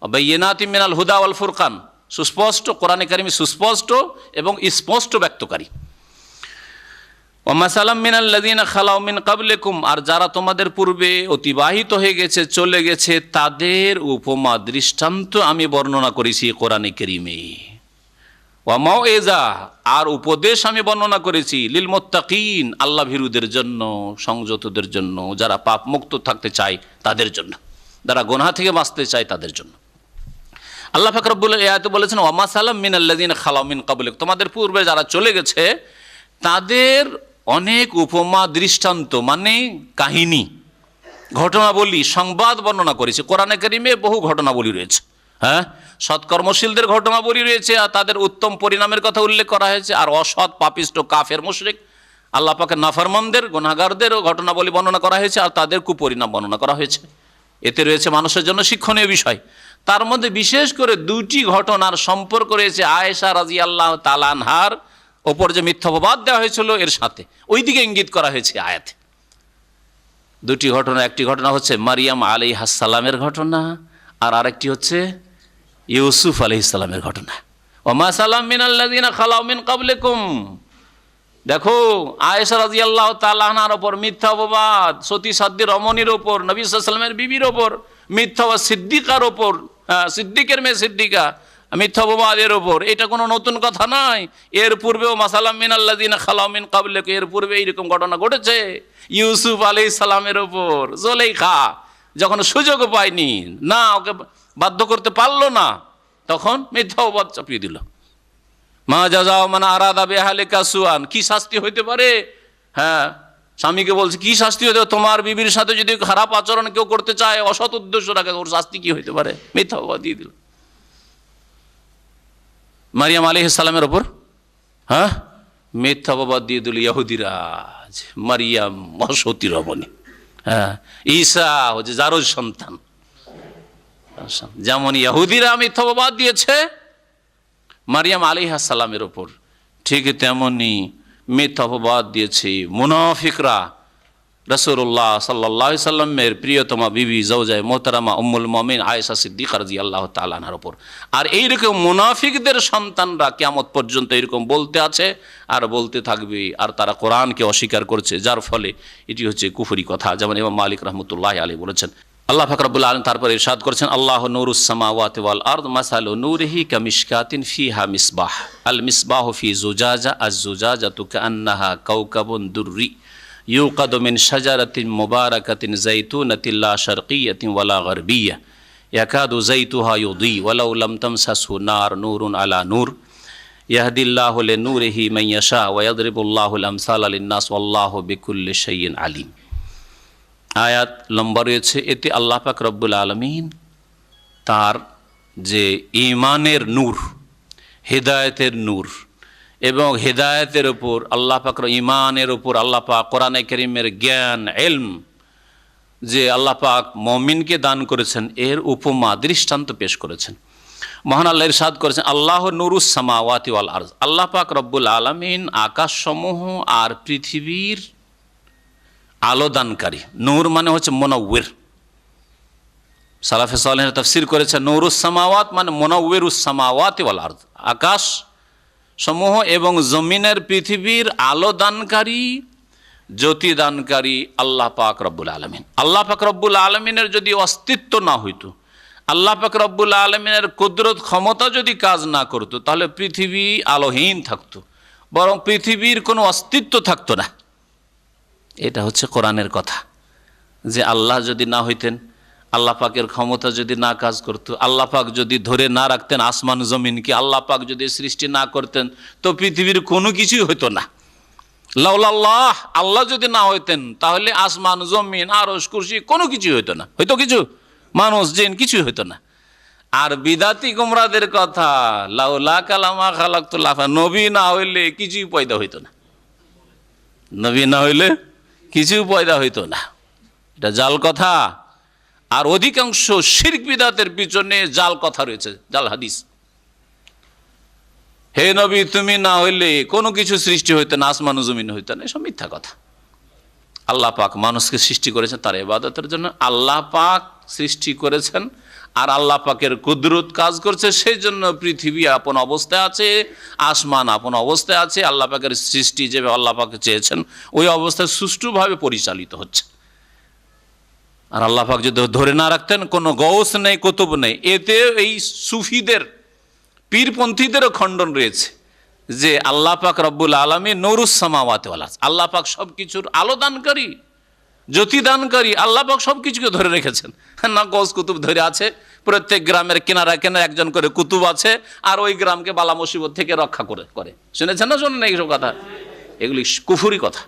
বাইয়িনাতিম মিনাল হুদা ওয়াল ফুরকান, সুস্পষ্ট, কোরআনে কারিমে সুস্পষ্ট এবং স্পষ্ট ব্যক্তকারী। ওয়া মাসালাম মিনাল্লাযিনা খালাউ মিন ক্বাবলিকুম, আর যারা তোমাদের পূর্বে অতিবাহিত হয়ে গেছে, চলে গেছে, তাদের উপমা দৃষ্টান্ত আমি বর্ণনা করেছি কোরআনে কারিমে। ওয়া মাউইযা, আর উপদেশ আমি বর্ণনা করেছি লিল মুত্তাকিন, আল্লাহ ভীরুদের জন্য, সংযতদের জন্য, যারা পাপ মুক্ত থাকতে চায় তাদের জন্য, যারা গুনাহ থেকে বাঁচতে চায় তাদের জন্য। আল্লাহ পাক রব্বুল আয়াতে বলেছেন ওয়া মাসালাম মিনাল্লাযিনা খালাউ মিন ক্বাবলিকুম, তোমাদের পূর্বে যারা চলে গেছে তাদের অনেক উপমা দৃষ্টান্ত, মানে কাহিনী, ঘটনাবলী, সংবাদ বর্ণনা করেছে। কোরআনে কারিমে বহু ঘটনাবলী রয়েছে। হ্যাঁ, সৎকর্মশীলদের ঘটনাবলী রয়েছে, আর তাদের উত্তম পরিণামের কথা উল্লেখ করা হয়েছে। আর অসৎ, পাপিষ্ট, কাফের, মুশরিক, আল্লাহ পাকের নাফরমানদের, গুনাহগারদেরও ঘটনাবলী বর্ণনা করা হয়েছে, আর তাদের কুপরিণাম বর্ণনা করা হয়েছে। এতে রয়েছে মানুষের জন্য শিক্ষণীয় বিষয়। তার মধ্যে বিশেষ করে দুটি ঘটনার সম্পর্ক রয়েছে আয়েশা রাদিয়াল্লাহু তাআলা আনহার ওপর যে মিথ্যাপবাদ দেওয়া হয়েছিল এর সাথে ওই দিকে ইঙ্গিত করা হয়েছে আয়াতে। দুটি ঘটনা, একটি ঘটনা হচ্ছে মারিয়াম আলাইহিস সালামের ঘটনা, আর আরেকটি হচ্ছে ইউসুফ আলাইহিস সালামের ঘটনা। ওমা সালাম মিনাল্লাযিনা খালাউ মিন ক্বাবলিকুম। দেখো আয়েশা রাদিয়াল্লাহু তাআলা আনহার ওপর মিথ্যা অপবাদ, সতী সাধ্বী রমণীর ওপর, নবী সাল্লাল্লাহু আলাইহি ওয়াসাল্লামের বিবির ওপর মিথ্যা, সিদ্দিকার ওপর, সিদ্দিকের মেয়ে সিদ্দিকা, মিথ্যা অপবাদের ওপর। এটা কোনো নতুন কথা নয়। এর পূর্বেও মাসালাম মিনাল্লাযিনা খালাউ মিন ক্বাবলিকুম, এর পূর্বে এইরকম ঘটনা ঘটেছে ইউসুফ আলাইহিস সালামের ওপর। জুলাইখা যখন সুযোগ পায়নি, না ওকে বাধ্য করতে পারলো না, তখন মিথ্যা অপবাদ চাপিয়ে দিল। মা জাযাউ মান আরাদা বিআহলিকা সুআন, কি শাস্তি হইতে পারে? হ্যাঁ, স্বামীকে বলছে কি শাস্তি হইতে পারে? তোমার বিবির সাথে যদি খারাপ আচরণ কেউ করতে চায়, অসৎ উদ্দেশ্য রাখে, ওর শাস্তি কি হইতে পারে? মিথ্যা অপবাদ দিয়ে দিল মারিয়াম আলাইহিস সালামের ওপর। হ্যাঁ, মিথ্যা অপবাদ দিয়ে দিল ইহুদিরা, মারিয়াম সতী রমণী, হ্যাঁ, ঈসা হচ্ছে জারজ সন্তান। যেমন ইহুদিরা মিথ্যা অপবাদ দিয়েছে মারিয়াম আলাইহিস সালামের ওপর, ঠিক তেমনি মিথ্যা অপবাদ দিয়েছে মুনাফিকরা রাসূলুল্লাহ সাল্লাল্লাহু আলাইহি সাল্লামের প্রিয়তমা বিবি জাওজায়ে মোহতারামা উম্মুল মুমিনিন আয়েশা সিদ্দিকা রাদিয়াল্লাহু তাআলা আনহার ওপর। আর এইরকম মুনাফিকদের সন্তানরা কিয়ামত পর্যন্ত এরকম বলতে আছে আর বলতে থাকবে, আর তারা কোরআনকে অস্বীকার করছে, যার ফলে এটি হচ্ছে কুফরি কথা। যেমন ইমাম মালিক রাহমাতুল্লাহি আলাইহি বলেছেন। আল্লাহ পাক রব্বুল আলামিন তারপর ইরশাদ করেছেন, আল্লাহু নূরুস সামাওয়াতি ওয়াল আরদ মাসালু নূরিহি কামিশকাতিন ফিহা মিসবাহ আল মিসবাহু ফি জুজাজা আজ জুজাজাতু কান্নাহা কাওকাবুন দুররি ইউকাদু মিন শাজারাতিন মুবারাকাতিন যাইতুনাতিন লা শারকিয়াতিন ওয়ালা গারবিয়্যা ইয়াকাদু যাইতুহা ইউদি ওয়ালাউ লাম তামসাসহু নার নূরুন আলা নূর ইয়াহদিল্লাহু লিনূরিহি মান ইয়াশা ওয়া ইয়াদরিবুল্লাহুল আমসালা লিন-নাস ওয়াল্লাহু বিকুল্লি শাইইন আলিম। আয়াত লম্বা রয়েছে। এতে আল্লাহ পাক রব্বুল আলামিন তার যে ঈমানের নূর, হিদায়াতের নূর এবং হিদায়াতের উপর আল্লাহ পাক ঈমানের উপর আল্লাহ পাক কোরআনে কারীমের জ্ঞান, ইলম যে আল্লাহ পাক মুমিনকে দান করেছেন, এর উপমা দৃষ্টান্ত পেশ করেছেন। মহান আল্লাহ ইরশাদ করেছেন, আল্লাহু নূরুস সামাওয়াতি ওয়াল আরদ। আল্লাহ পাক রব্বুল আলামিন আকাশসমূহ আর পৃথিবীর আলোদানকারী। নূর মানে হচ্ছে মুনাওয়ির। সালাফে সালেহীন তাফসীর করেছে নূরুস সামাওয়াত মানে মুনাওয়িরুস সামাওয়াতি ওয়াল আরদ, আকাশ সমূহ এবং জমিনের পৃথিবীর আলোদানকারী, জ্যোতিদানকারী আল্লাহ পাক রব্বুল আলামিন। আল্লাহ পাক রব্বুল আলামিনের যদি অস্তিত্ব না হইতো, আল্লাহ পাক রব্বুল আলামিনের কুদরত ক্ষমতা যদি কাজ না করতো, তাহলে পৃথিবী আলোহীন থাকতো, বরং পৃথিবীর কোনো অস্তিত্ব থাকতো না। এটা হচ্ছে কোরআনের কথা, যে আল্লাহ যদি না হইতেন, আল্লাহ পাকের ক্ষমতা যদি না কাজ করতো, আল্লাহ পাক যদি ধরে না রাখতেন আসমান জমিনকে, আল্লাহ পাক যদি সৃষ্টি না করতেন, তো পৃথিবীর কোনো কিছুই হইতো না। লাউলাল্লাহ, আল্লাহ যদি না হইতেন, তাহলে আসমান জমিন আরশ কুরসি কোনো কিছুই হইতো না। হইতো কিছু? মানুষ জিন কিছুই হইতো না। আর বিদাতি গুমরাদের কথা, লাউলা কালামা খালাকতুল আফা, নবী না হইলে কিছুই পয়দা হইতো না। নবী না হইলে কিছু পয়দা হইতো না। এটা জাল কথা। আর অধিকাংশ শিরক বিদাতের পিছনে জাল কথা রয়েছে, জাল হাদিস। হে নবী, তুমি না হইলে কোনো কিছু সৃষ্টি হইতো না, আসমান জমিন হইতো না, এসব মিথ্যা কথা। আল্লাহ পাক মানুষকে সৃষ্টি করেছেন তার ইবাদতের জন্য। আল্লাহ পাক সৃষ্টি করেছেন আর আল্লাহ পাকের কুদরত কাজ করছে, সেই জন্য পৃথিবী আপন অবস্থায় আছে, আসমান আপন অবস্থায় আছে। আল্লাহ পাকের সৃষ্টি যেভাবে আল্লাহ পাক চেয়েছেন ওই অবস্থায় সুষ্ঠুভাবে পরিচালিত হচ্ছে। আর আল্লাহ পাক যদি ধরে না রাখতেন, কোনো গৌস নেই, কুতুব নেই। এতে এই সুফিদের, পীরপন্থীদেরও খণ্ডন রয়েছে যে আল্লাহ পাক রব্বুল আলামিন নূরুস সামাওয়াতি ওয়াল আরদ, আল্লাহ পাক সব কিছুর আলোদানকারী, জ্যোতিদানকারী। আল্লাহ পাক সব কিছুকে ধরে রেখেছেন, না গৌস কুতুব ধরে আছে। প্রত্যেক গ্রামের কিনারা কিনারা একজন করে কুতুব আছে, আর ওই গ্রামকে বালা মুসিবত থেকে রক্ষা করে। শুনেছেন না শোনেন এইসব কথা? এগুলি কুফরি কথা,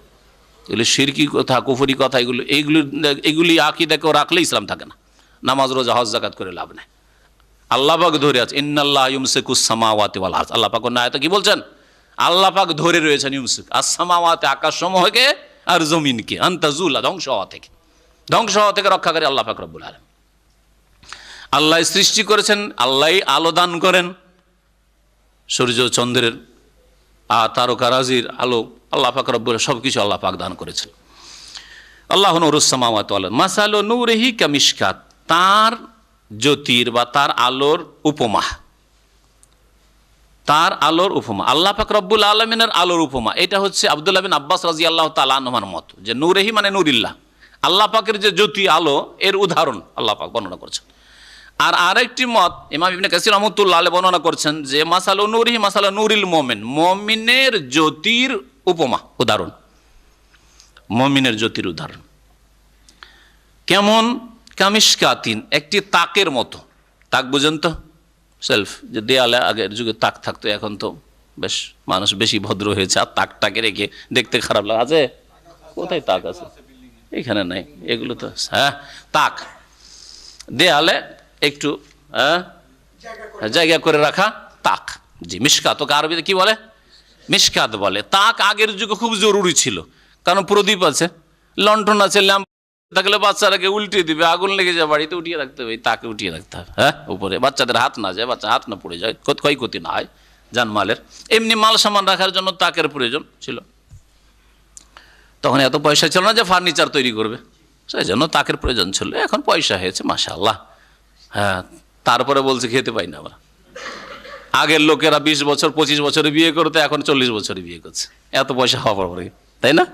এগুলি শিরকি কথা, কুফরি কথা। এগুলি আকীদা কেউ রাখলে ইসলাম থাকে না। নামাজ, রোজা, হজ, যাকাত করে লাভ নেই। আল্লাহ পাক ধরে আছে, ইন্নাল্লাহ ইউমসিকুস সামাওয়াতি ওয়াল আরদ। আল্লাহ পাক অন্য আয়াতে কি বলছেন? আল্লাহ পাক ধরে রয়েছেন ইউমসিক আস সামাওয়াতি, আকাশসমূহকে আর জমিনকে, আনতাজুলা, ধ্বংস হওয়া থেকে রক্ষাকারী আল্লাহ পাক রব্বুল আলামিন। আল্লাহ সৃষ্টি করেছেন, আল্লাহই আলো দান করেন। সূর্য চন্দ্রের আর তারকারাজির আলো আল্লাহ পাক রব্বুল সব কিছু আল্লাহ পাক দান করেছেন। আল্লাহ নূরুস সামাওয়াতি ওয়াল আরদ মাসালু নূরিহি কামিশকাত, তার জ্যোতির বা তার আলোর উপমা, তার আলোর উপমা আল্লাহ পাক রব্বুল আলামিনের আলোর উপমা। এটা হচ্ছে আব্দুল্লাহ বিন আব্বাস রাদিয়াল্লাহু তাআলা আনহুর মত, যে নূরিহি মানে নূরিল্লাহ, আল্লাহ পাকের যে জ্যোতি আলো এর উদাহরণ আল্লাহ পাক বর্ণনা করছেন। আর আরেকটি মত ইমাম ইবনে কাসির রাহমাতুল্লাহ আলাইহি বর্ণনা করছেন যে মাসালু নূরিহি মাসালু নূরিল মুমিন, মুমিনের জ্যোতির উপমা, উদাহরণ, মুমিনের জ্যোতির উদাহরণ কেমন? কামিশকাতিন, একটি তাকের মতো। তাক বুঝেন তো, সেলফ, যে দেয়ালে আগের যুগে তাক থাকতো, এখন তো বেশ মানুষ বেশি ভদ্র হয়েছে, আর তাকটাকে রেখে দেখতে খারাপ লাগে। আছে কোথায় তাক আছে? এখানে নাই, এগুলো তো হ্যাঁ তাক, দেয়ালে একটু জায়গা করে রাখা তাক। জি, মিশকাত, ওকে আরবিতে কি বলে? মিশকাত বলে। তাক আগের যুগে খুব জরুরি ছিল, কারণ প্রদীপ আছে, লণ্ঠন আছে, ল্যাম্প থাকলে বাচ্চারাকে উল্টে দিবে, আগুন লেগে যায়, বাড়িতে উঠিয়ে রাখতে হবে, তাকে উঠিয়ে রাখতে হবে, হ্যাঁ, উপরে, বাচ্চাদের হাত না যায়, বাচ্চা হাত না পড়ে যায়, ক্ষয়ক্ষতি না হয় জানমালের। এমনি মাল সামান রাখার জন্য তাকের প্রয়োজন ছিল। তখন এত পয়সা ছিল না যে ফার্নিচার তৈরি করবে, সেই জন্য তাকের প্রয়োজন ছিল। এখন পয়সা হয়েছে মাশাআল্লাহ, হ্যাঁ। তারপরে বলছে খেতে পাই না আমরা। আগের লোকেরা 20 বছর 25 বছরে বিয়ে করতো, এখন 40 বছরে বিয়ে করছে, এত পয়সা হওয়ার পরে, তাই না?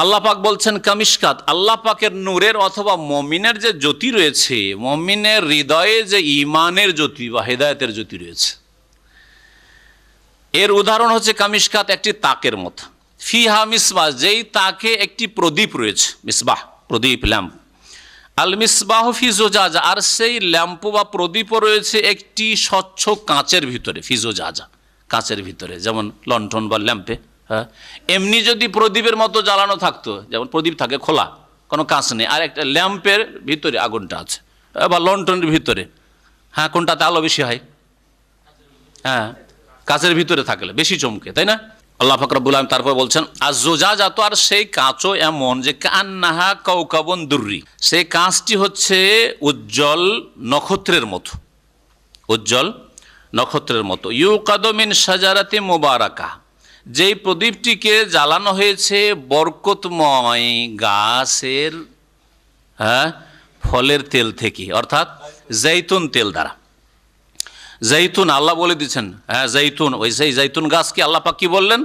আল্লাহ পাক বলছেন কামিশকাত, আল্লাহ পাকের নূরের অথবা মমিনের যে জ্যোতি রয়েছে, মমিনের হৃদয়ে যে ইমানের জ্যোতি বা হেদায়েতের জ্যোতি রয়েছে, এর উদাহরণ হচ্ছে কামিশকাত, একটি তাকের মতো। ফিহা মিসবাহ, যেই তাকে একটি প্রদীপ রয়েছে, মিসবাহ প্রদীপ, ল্যাম্প। আল মিসবাহ ফি জুজাজা, আর সেই ল্যাম্প বা প্রদীপও রয়েছে একটি স্বচ্ছ কাঁচের ভিতরে, ফি জুজাজা, কাঁচের ভিতরে, যেমন লণ্ঠন বা ল্যাম্পে। হ্যাঁ, এমনি যদি প্রদীপের মতো জ্বালানো থাকতো, যেমন প্রদীপ থাকে খোলা, কোনো কাঁচ নেই, আর একটা ল্যাম্পের ভিতরে আগুনটা আছে, বা লণ্ঠনের ভিতরে, হ্যাঁ, কোনটাতে আলো বেশি হয়? হ্যাঁ, কাঁচের ভিতরে থাকলে বেশি চমকে, তাই না? আল্লাহ পাক রব্বুল আলামিন তারপর বলছেন আজ-জুজাজাত, আর সেই কাঁচও এমন যে কান্নাহা কাওকাবুন দুররি, সেই কাঁচটি হচ্ছে উজ্জ্বল নক্ষত্রের মতো, উজ্জ্বল নক্ষত্রের মতো। ইউকাদু মিন শাজারাতি মুবারাকা, যেই প্রদীপটিকে জ্বালানো হয়েছে বরকতময় গাছের, হ্যাঁ, ফলের তেল থেকে, অর্থাৎ জৈতুন তেল দ্বারা। জৈতুন আল্লাহ বলে দিচ্ছেন, হ্যাঁ জৈতুন, ওই সেই জৈতুন গাছকে আল্লাহ পাক কি বললেন?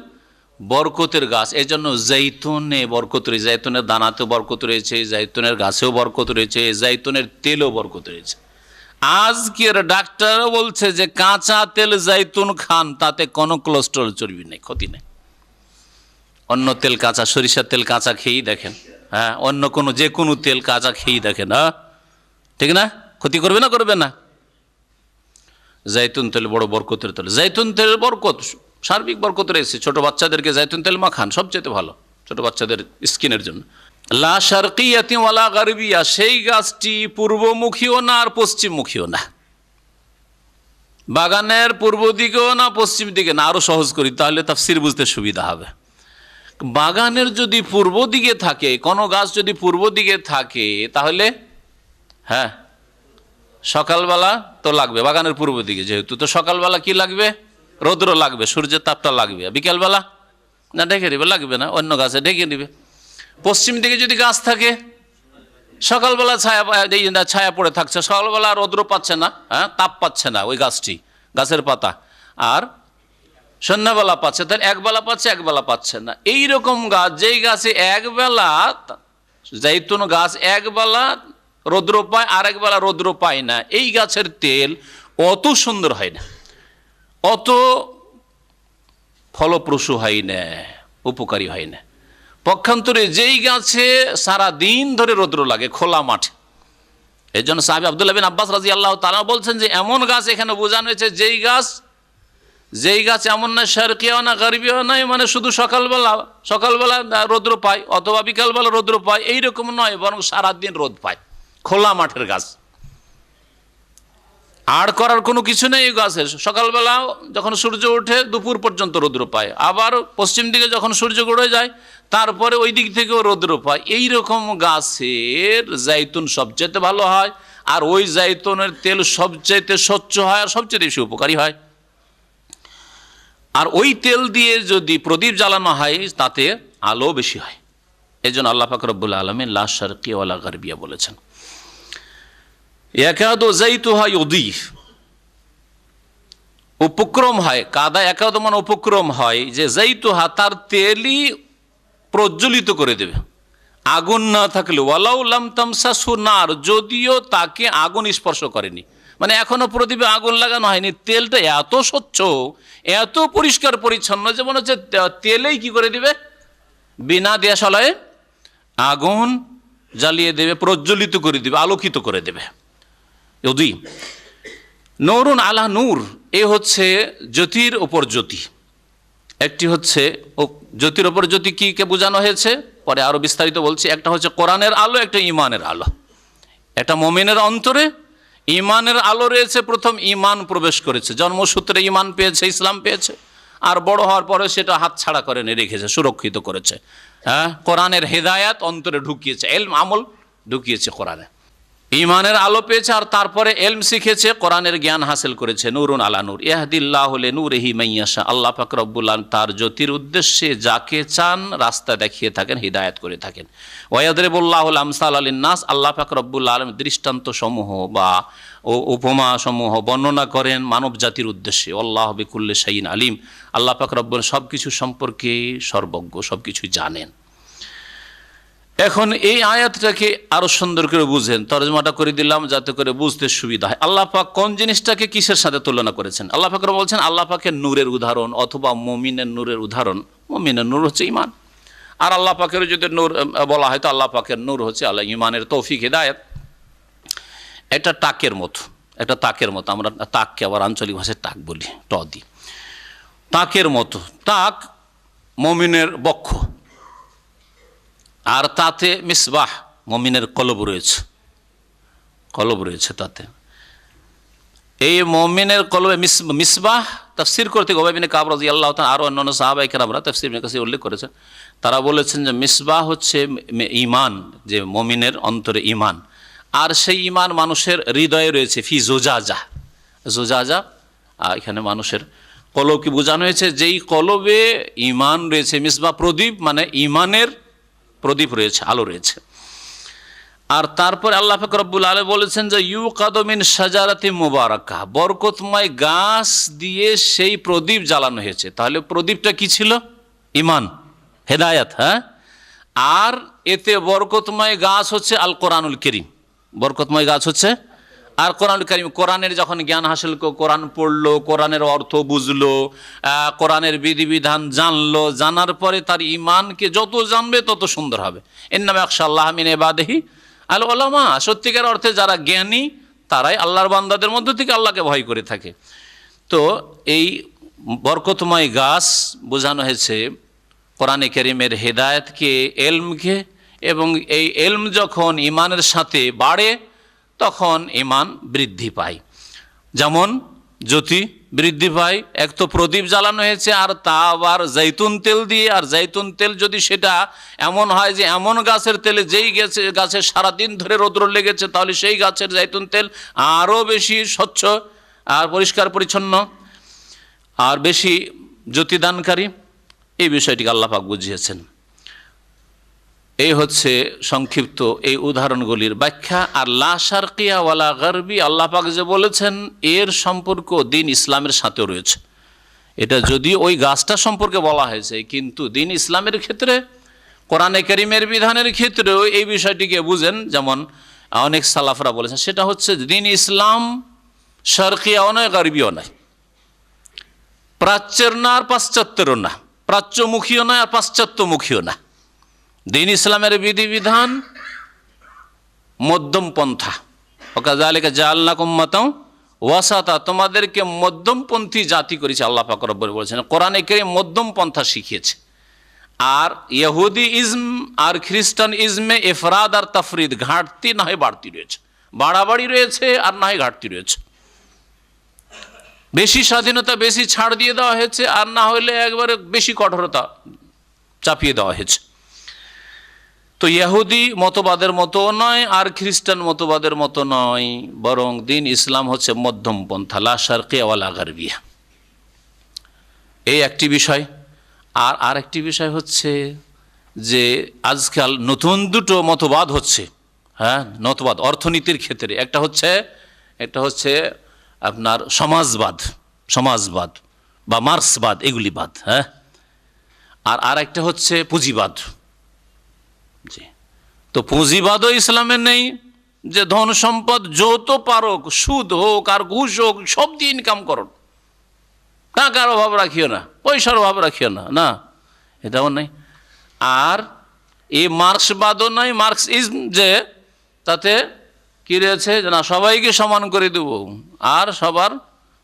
বরকতের গাছ। এই জন্য জৈতুনে বরকত রয়েছে, জৈতুনের দানাতেও বরকত রয়েছে, জৈতুনের গাছেও বরকত রয়েছে, জৈতুনের তেলও বরকত রয়েছে। আজকের ডাক্তারও বলছে যে কাঁচা তেল জৈতুন খান, তাতে কোনো কোলেস্টেরল চর্বি নেই, ক্ষতি নেই। অন্য তেল কাঁচা, সরিষার তেল কাঁচা খেয়েই দেখেন, হ্যাঁ, অন্য কোনো যে কোনো তেল কাঁচা খেয়েই দেখেন, হ্যাঁ, ঠিক না? ক্ষতি করবে না, করবে না? জৈতুন তেল বড় বরকতের তেল। জৈতুন তেলের বরকত, সার্বিক বরকত রয়েছে। ছোট বাচ্চাদেরকে জৈতুন তেল মাখান, সবচেয়ে ভালো ছোট বাচ্চাদের স্কিনের জন্য। লা শারকিয়াতি ওয়ালা গারবিয়া, সেই গাছটি পূর্বমুখীও না আর পশ্চিমমুখীও না, বাগানের পূর্ব দিকেও না পশ্চিম দিকে না। আরো সহজ করি, তাহলে তাফসীর বুঝতে সুবিধা হবে। বাগানের যদি পূর্ব দিকে থাকে, কোনো গাছ যদি পূর্ব দিকে থাকে, তাহলে হ্যাঁ সকালবেলা তো লাগবে, বাগানের পূর্ব দিকে যেহেতু, তো সকালবেলা কি লাগবে? রৌদ্র লাগবে, সূর্যের তাপটা লাগবে। বিকেলবেলা না ঢেকে দিবে, লাগবে না, অন্য গাছে ঢেকে দিবে। পশ্চিম দিকে যদি গাছ থাকে, সকালবেলা ছায়া পড়ে থাকছে, সকালবেলা রৌদ্র পাচ্ছে না, হ্যাঁ, তাপ পাচ্ছে না ওই গাছটি, গাছের পাতা, আর সন্ধ্যাবেলা পাচ্ছে, তাহলে একবেলা পাচ্ছে, একবেলা পাচ্ছে না। এইরকম গাছ, যেই গাছে একবেলা, জৈতুন গাছ একবেলা রৌদ্র পায় আর একবেলা রৌদ্র পায় না, এই গাছের তেল অত সুন্দর হয় না, অত ফলপ্রসূ হয় না, উপকারী হয় না। পক্ষান্তরে যেই গাছে সারা দিন ধরে রৌদ্র লাগে খোলা মাঠে, এই জন্য সাহাবী আব্দুল্লাহ বিন আব্বাস রাদিয়াল্লাহু তাআলা বলছেন যে এমন গাছ এখানে বোঝানো হয়েছে, যেই গাছ এমন না শারকিয়া না গারবিয়া নয়, মানে শুধু সকালবেলা রৌদ্র পায় অথবা বিকালবেলা রৌদ্র পায় এইরকম নয়, বরং সারাদিন রোদ পায়, খোলা মাঠের গাছ। আর করার কোনো কিছু নেই এই গাছের। সকালবেলা যখন সূর্য ওঠে দুপুর পর্যন্ত রৌদ্র পায়, আবার পশ্চিম দিকে যখন সূর্য গড়ে যায় তারপরে ওই দিক থেকেও রৌদ্র পায়। এইরকম গাছের জৈতুন সবচেয়ে ভালো হয়, আর ওই জৈতুনের তেল সবচেয়ে স্বচ্ছ হয় আর সবচেয়ে বেশি উপকারী হয়। আর ওই তেল দিয়ে যদি প্রদীপ জ্বালানো হয় তাতে আলো বেশি হয়। এই জন্য আল্লাহ পাক রব্বুল আলামিন লা শারকিয়া ওয়ালা গারবিয়া বলেছেন। ইয়াকাদু যাইতুহা ইউদিফ, উপক্রম হয়, কাদা একাদ মানে উপক্রম হয় যে যাইতুহা তার তেলই প্রজ্বলিত করে দেবে, আগুন না থাকলে। ওয়ালাউ লাম তামসাসু নার, যদিও তাকে আগুন স্পর্শ করেনি, মানে এখনো প্রদীপে আগুন লাগানো হয়নি, তেলটা এত স্বচ্ছ, এত পরিষ্কার পরিচ্ছন্ন যে মনে হচ্ছে তেলেই কি করে দিবে, বিনা দিয়াশলায় আগুন জ্বালিয়ে দেবে, প্রজ্বলিত করে দেবে, আলোকিত করে দেবে। যদি নূরুন আলা নূর, এ হচ্ছে জ্যোতির ওপর জ্যোতি। একটি হচ্ছে জ্যোতির ওপর জ্যোতি কি কে বোঝানো হয়েছে পরে আরো বিস্তারিত বলছি। একটা হচ্ছে কোরআনের আলো, একটা ঈমানের আলো। একটা মুমিনের অন্তরে ঈমানের আলো রয়েছে, প্রথম ঈমান প্রবেশ করেছে, জন্মসূত্রে ঈমান পেয়েছে, ইসলাম পেয়েছে, আর বড় হওয়ার পরে সেটা হাতছাড়া করে রেখেছে, সুরক্ষিত করেছে। হ্যাঁ, কোরআনের হেদায়াত অন্তরে ঢুকিয়েছে, এলম আমল ঢুকিয়েছে কোরআনে, ঈমানের আলো পেয়েছে, আর তারপরে এলম শিখেছে, কোরআনের জ্ঞান হাসিল করেছে। নূরুন আলা নূর ইয়াহদিল্লাহু লিনূরিহি মাইয়াশা, আল্লাহ পাক রব্বুল আলামিন তার জ্যোতির উদ্দেশ্যে যাকে চান রাস্তা দেখিয়ে থাকেন, হিদায়াত করে থাকেন। ওয়ায়াদরিবুল্লাহুল আমসালা লিন্নাস, আল্লাহ পাক রব্বুল আলামিন দৃষ্টান্ত সমূহ বা উপমা সমূহ বর্ণনা করেন মানব জাতির উদ্দেশ্যে। আল্লাহু বিকুল্লি শাইইন আলিম, আল্লাহ পাক রব্বুল সব কিছু সম্পর্কে সর্বজ্ঞ, সব কিছুই জানেন। এখন এই আয়াতটাকে আরো সুন্দর করে বুঝেন, তরজমাটা করে দিলাম যাতে করে বুঝতে সুবিধা হয়। আল্লাহ পাক কোন জিনিসটাকে কিসের সাথে তুলনা করেছেন? আল্লাহ পাক বলছেন আল্লাহ পাকের নূরের উদাহরণ অথবা মুমিনের নূরের উদাহরণ। মুমিনের নূর হচ্ছে ঈমান, আর আল্লাহ পাকের যদি নূর বলা হয় তো আল্লাহ পাকের নূর হচ্ছে আল্লাহ ঈমানের তৌফিক হিদায়াত। একটা টাকের মতো, একটা তাকের মতো, আমরা তাককে আবার আঞ্চলিক ভাষায় টাক বলি, ট দি, তাকের মতো। তাক মুমিনের বক্ষ, আর তাতে মিসবাহ মুমিনের কলব রয়েছে, কলব রয়েছে তাতে। এই মুমিনের কলবে মিসবাহ তাফসীর করতে উবাই ইবনে কাব রাদিয়াল্লাহু তাআলা আর অন্যান্য সাহাবায়ে কেরামরা তাফসীরের কাছে উল্লেখ করেছেন। তারা বলেছেন যে মিসবাহ হচ্ছে ঈমান, যে মুমিনের অন্তরে ঈমান, আর সেই ঈমান মানুষের হৃদয়ে রয়েছে। ফি জুজাজা, জুজাজা এখানে মানুষের কলবকে বোঝানো হয়েছে, যেই কলবে ঈমান রয়েছে। মিসবাহ প্রদীপ, মানে ঈমানের প্রদীপ রয়েছে, আলো রয়েছে। আর তারপরে আল্লাহ পাক রব্বুল আলামিন বলেছেন যে ইউকাদু মিন শাজারাতি মুবারাকাহ, বরকতময় গাছ দিয়ে সেই প্রদীপ জ্বালানো হয়েছে। তাহলে প্রদীপটা কি ছিল? ঈমান, হেদায়াত। হ্যাঁ, আর এতে বরকতময় গাছ হচ্ছে আল কোরআনুল কারীম, বরকতময় গাছ হচ্ছে আর কোরআনুল কারীম। কোরআনের যখন জ্ঞান হাসিল, কোরআন পড়লো, কোরআনের অর্থ বুঝলো, কোরআনের বিধিবিধান জানলো, জানার পরে তার ঈমানকে যত জানবে তত সুন্দর হবে। ইন্নামা ইয়াখশাল্লাহ মিন ইবাদিহি আল উলামা, সত্যিকার অর্থে যারা জ্ঞানী তারাই আল্লাহর বান্দাদের মধ্য থেকে আল্লাহকে ভয় করে থাকে। তো এই বরকতময় গাছ বোঝানো হয়েছে কোরআনে কারীমের হেদায়েতকে, এলমকে, এবং এই এলম যখন ঈমানের সাথে বাড়ে তখন ঈমান বৃদ্ধি পায়। যেমন জ্যোতি বৃদ্ধি পায়, এক তো প্রদীপ জ্বালানো হয়েছে, আর তা আবার জৈতুন তেল দিয়ে। আর জৈতুন তেল যদি সেটা এমন হয় যে এমন গাছের তেলে যেই গাছের সারাদিন ধরে রৌদ্র লেগেছে, তাহলে সেই গাছের জৈতুন তেল আরও বেশি স্বচ্ছ আর পরিষ্কার পরিচ্ছন্ন আর বেশি জ্যোতিদানকারী। এই বিষয়টিকে আল্লাহ পাক বুঝিয়েছেন। এই হচ্ছে সংক্ষিপ্ত এই উদাহরণগুলির ব্যাখ্যা। আর লা শারকিয়া ওয়ালা গারবি, আল্লাহ পাক যে বলেছেন এর সম্পর্ক দিন ইসলামের সাথেও রয়েছে। এটা যদিও ওই গাছটা সম্পর্কে বলা হয়েছে, কিন্তু দিন ইসলামের ক্ষেত্রে, কোরআনে কারীমের বিধানের ক্ষেত্রেও এই বিষয়টিকে বুঝেন। যেমন অনেক সালাফরা বলেছেন, সেটা হচ্ছে দিন ইসলাম শারকিয়াও নয়, গারবিও নয়, প্রাচ্যের না আর পাশ্চাত্যেরও না, প্রাচ্যমুখীও নয় আর পাশ্চাত্যমুখীও না। দিন ইসলামের বিধিবিধান মধ্যম পন্থা। ওয়াকাযালিকা জাআলনাকুম উম্মাতান ওয়াসাতা, তোমাদেরকে মধ্যমপন্থী জাতি করেছে আল্লাহ পাক রব্বুল বলেছেন। কোরআনে কারীম মধ্যম পন্থা শিখিয়েছে। আর ইহুদি ইজম আর খ্রিস্টান ইজমে ইফরাদ আর তাফরিদ, ঘাটতি না হয় বাড়তি রয়েছে, বাড়াবাড়ি রয়েছে আর না হয় ঘাটতি রয়েছে। বেশি স্বাধীনতা, বেশি ছাড় দিয়ে দেওয়া হয়েছে, আর না হলে একবারে বেশি কঠোরতা চাপিয়ে দেওয়া হয়েছে। তো ইহুদি মতবাদের মতো নয় আর খ্রিস্টান মতবাদের মতো নয়, বরং দিন ইসলাম হচ্ছে মধ্যম পন্থা, লা শারকিয়া ওয়ালা গারবিয়া। এই একটি বিষয়। আর আরেকটি বিষয় হচ্ছে যে আজকাল নতুন দুটো মতবাদ হচ্ছে, হ্যাঁ, মতবাদ অর্থনীতির ক্ষেত্রে। একটা হচ্ছে আপনার সমাজবাদ বা মার্ক্সবাদ, এগুলিবাদ, হ্যাঁ। আর আরেকটা হচ্ছে পুঁজিবাদ। জি, তো পুঁজিবাদও ইসলামে নেই, যে ধন সম্পদ যত পারো, সুদ হোক আর ঘুষ হোক, সব দিয়ে ইনকাম করো, টাকার অভাব রাখিও না, পয়সার অভাব রাখিও না, না, এটাও নেই। আর এই মার্ক্সবাদও নয়, মার্ক্সিজম, যে তাতে কি রয়েছে যে না, সবাইকে সমান করে দেব আর সবার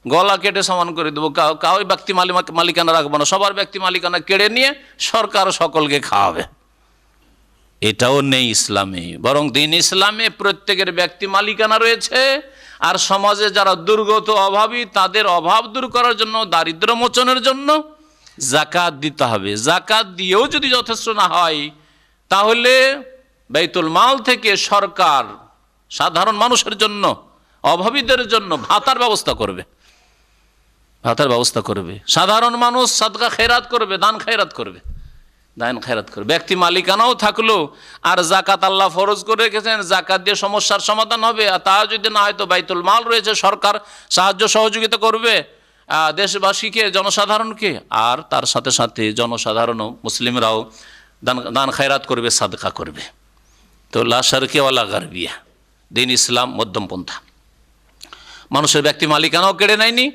গলা কেটে সমান করে দেবো, কাউই ব্যক্তি মালিকানা রাখবো না, সবার ব্যক্তি মালিকানা কেড়ে নিয়ে সরকার সকলকে খাওয়াবে। এটাও নেই ইসলামে। বরং দিন ইসলামে প্রত্যেকের ব্যক্তি মালিকানা রয়েছে, আর সমাজে যারা দুর্গত অভাবী তাদের অভাব দূর করার জন্য, দারিদ্র মোচনের জন্য যাকাত দিতে হবে। যাকাত দিয়েও যদি যথেষ্ট না হয়, তাহলে বাইতুল মাল থেকে সরকার সাধারণ মানুষের জন্য, অভাবীদের জন্য ভাতার ব্যবস্থা করবে। সাধারণ মানুষ সাদকা খেরাত করবে, দান খেরাত করবে। ব্যক্তি মালিকানাও থাকলো, আর জাকাত আল্লাহ ফরজ করে রেখেছেন, জাকাত দিয়ে সমস্যার সমাধান হবে। আর তা যদি না হয় তো বাইতুল মাল রয়েছে, সরকার সাহায্য সহযোগিতা করবে দেশবাসীকে, জনসাধারণকে। আর তার সাথে সাথে জনসাধারণও, মুসলিমরাও দান খেরাত করবে, সাদকা করবে। তো লা শারকি ওয়ালা গারবিয়া, দিন ইসলাম মধ্যমপন্থা। মানুষের ব্যক্তি মালিকানাও কেড়ে নেয়নি,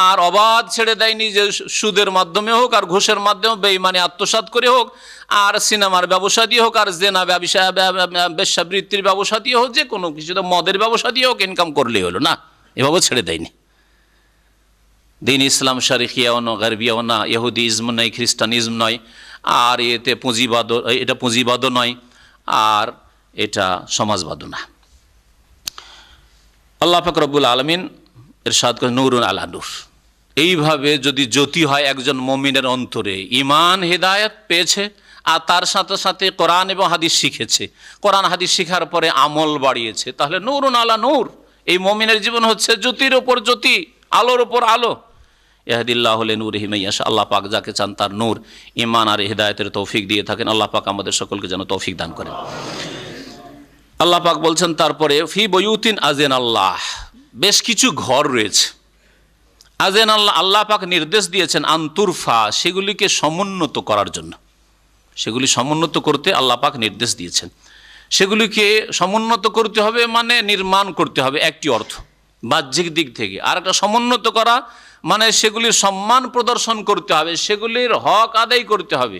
আর অবাধ ছেড়ে দেয়নি, যে সুদের মাধ্যমে হোক আর ঘুষের মাধ্যমে বেঈমানি আত্মসাৎ করে হোক, আর সিনেমার ব্যবসা দিয়ে হোক, আর জেনা বেশ্যাবৃত্তির ব্যবসা দিয়ে হোক, যে কোনো কিছু, মদের ব্যবসা দিয়ে হোক, ইনকাম করলেই হলো না, এভাবে ছেড়ে দেয়নি। দিন ইসলাম শারিকিয়াও না, গারবিয়াও না, ইহুদিজম নয়, খ্রিস্টানিজম নয়, আর এটা পুঁজিবাদও নয়, আর এটা সমাজবাদও না। আল্লাহ পাক রব্বুল আলামিন ইরশাদ করে নূরুন আলা নূর। এইভাবে যদি জ্যোতি হয় একজন মুমিনের অন্তরে, ঈমান হিদায়াত পেয়েছে, আর তার সাথে সাথে কোরআন এবং হাদিস শিখেছে, কোরআন হাদিস শিখার পরে আমল বাড়িয়েছে, তাহলে নূরুন আলা নূর। এই মুমিনের জীবন হচ্ছে জ্যোতির ওপর জ্যোতি, আলোর ওপর আলো। ইয়াহদিল্লাহু লিনূরিহি মান ইয়াশা, আল্লাহ পাক যাকে চান তার নূর, ঈমান আর হিদায়াতের তৌফিক দিয়ে থাকেন। আল্লাহ পাক আমাদের সকলকে যেন তৌফিক দান করেন। আল্লাহ পাক বলছেন তারপরে, ফি বুয়ুতিন আযিন আল্লাহ, বেশ কিছু ঘর রয়েছে। আযিন আল্লাহ, আল্লাহ পাক নির্দেশ দিয়েছেন আনতুরফা, সেগুলিকে সমুন্নত করার জন্য। সেগুলি সমুন্নত করতে আল্লাহ পাক নির্দেশ দিয়েছেন। সেগুলিকে সমুন্নত করতে হবে মানে নির্মাণ করতে হবে, একটি অর্থ বাহ্যিক দিক থেকে। আর একটা সমুন্নত করা মানে সেগুলির সম্মান প্রদর্শন করতে হবে, সেগুলির হক আদায় করতে হবে,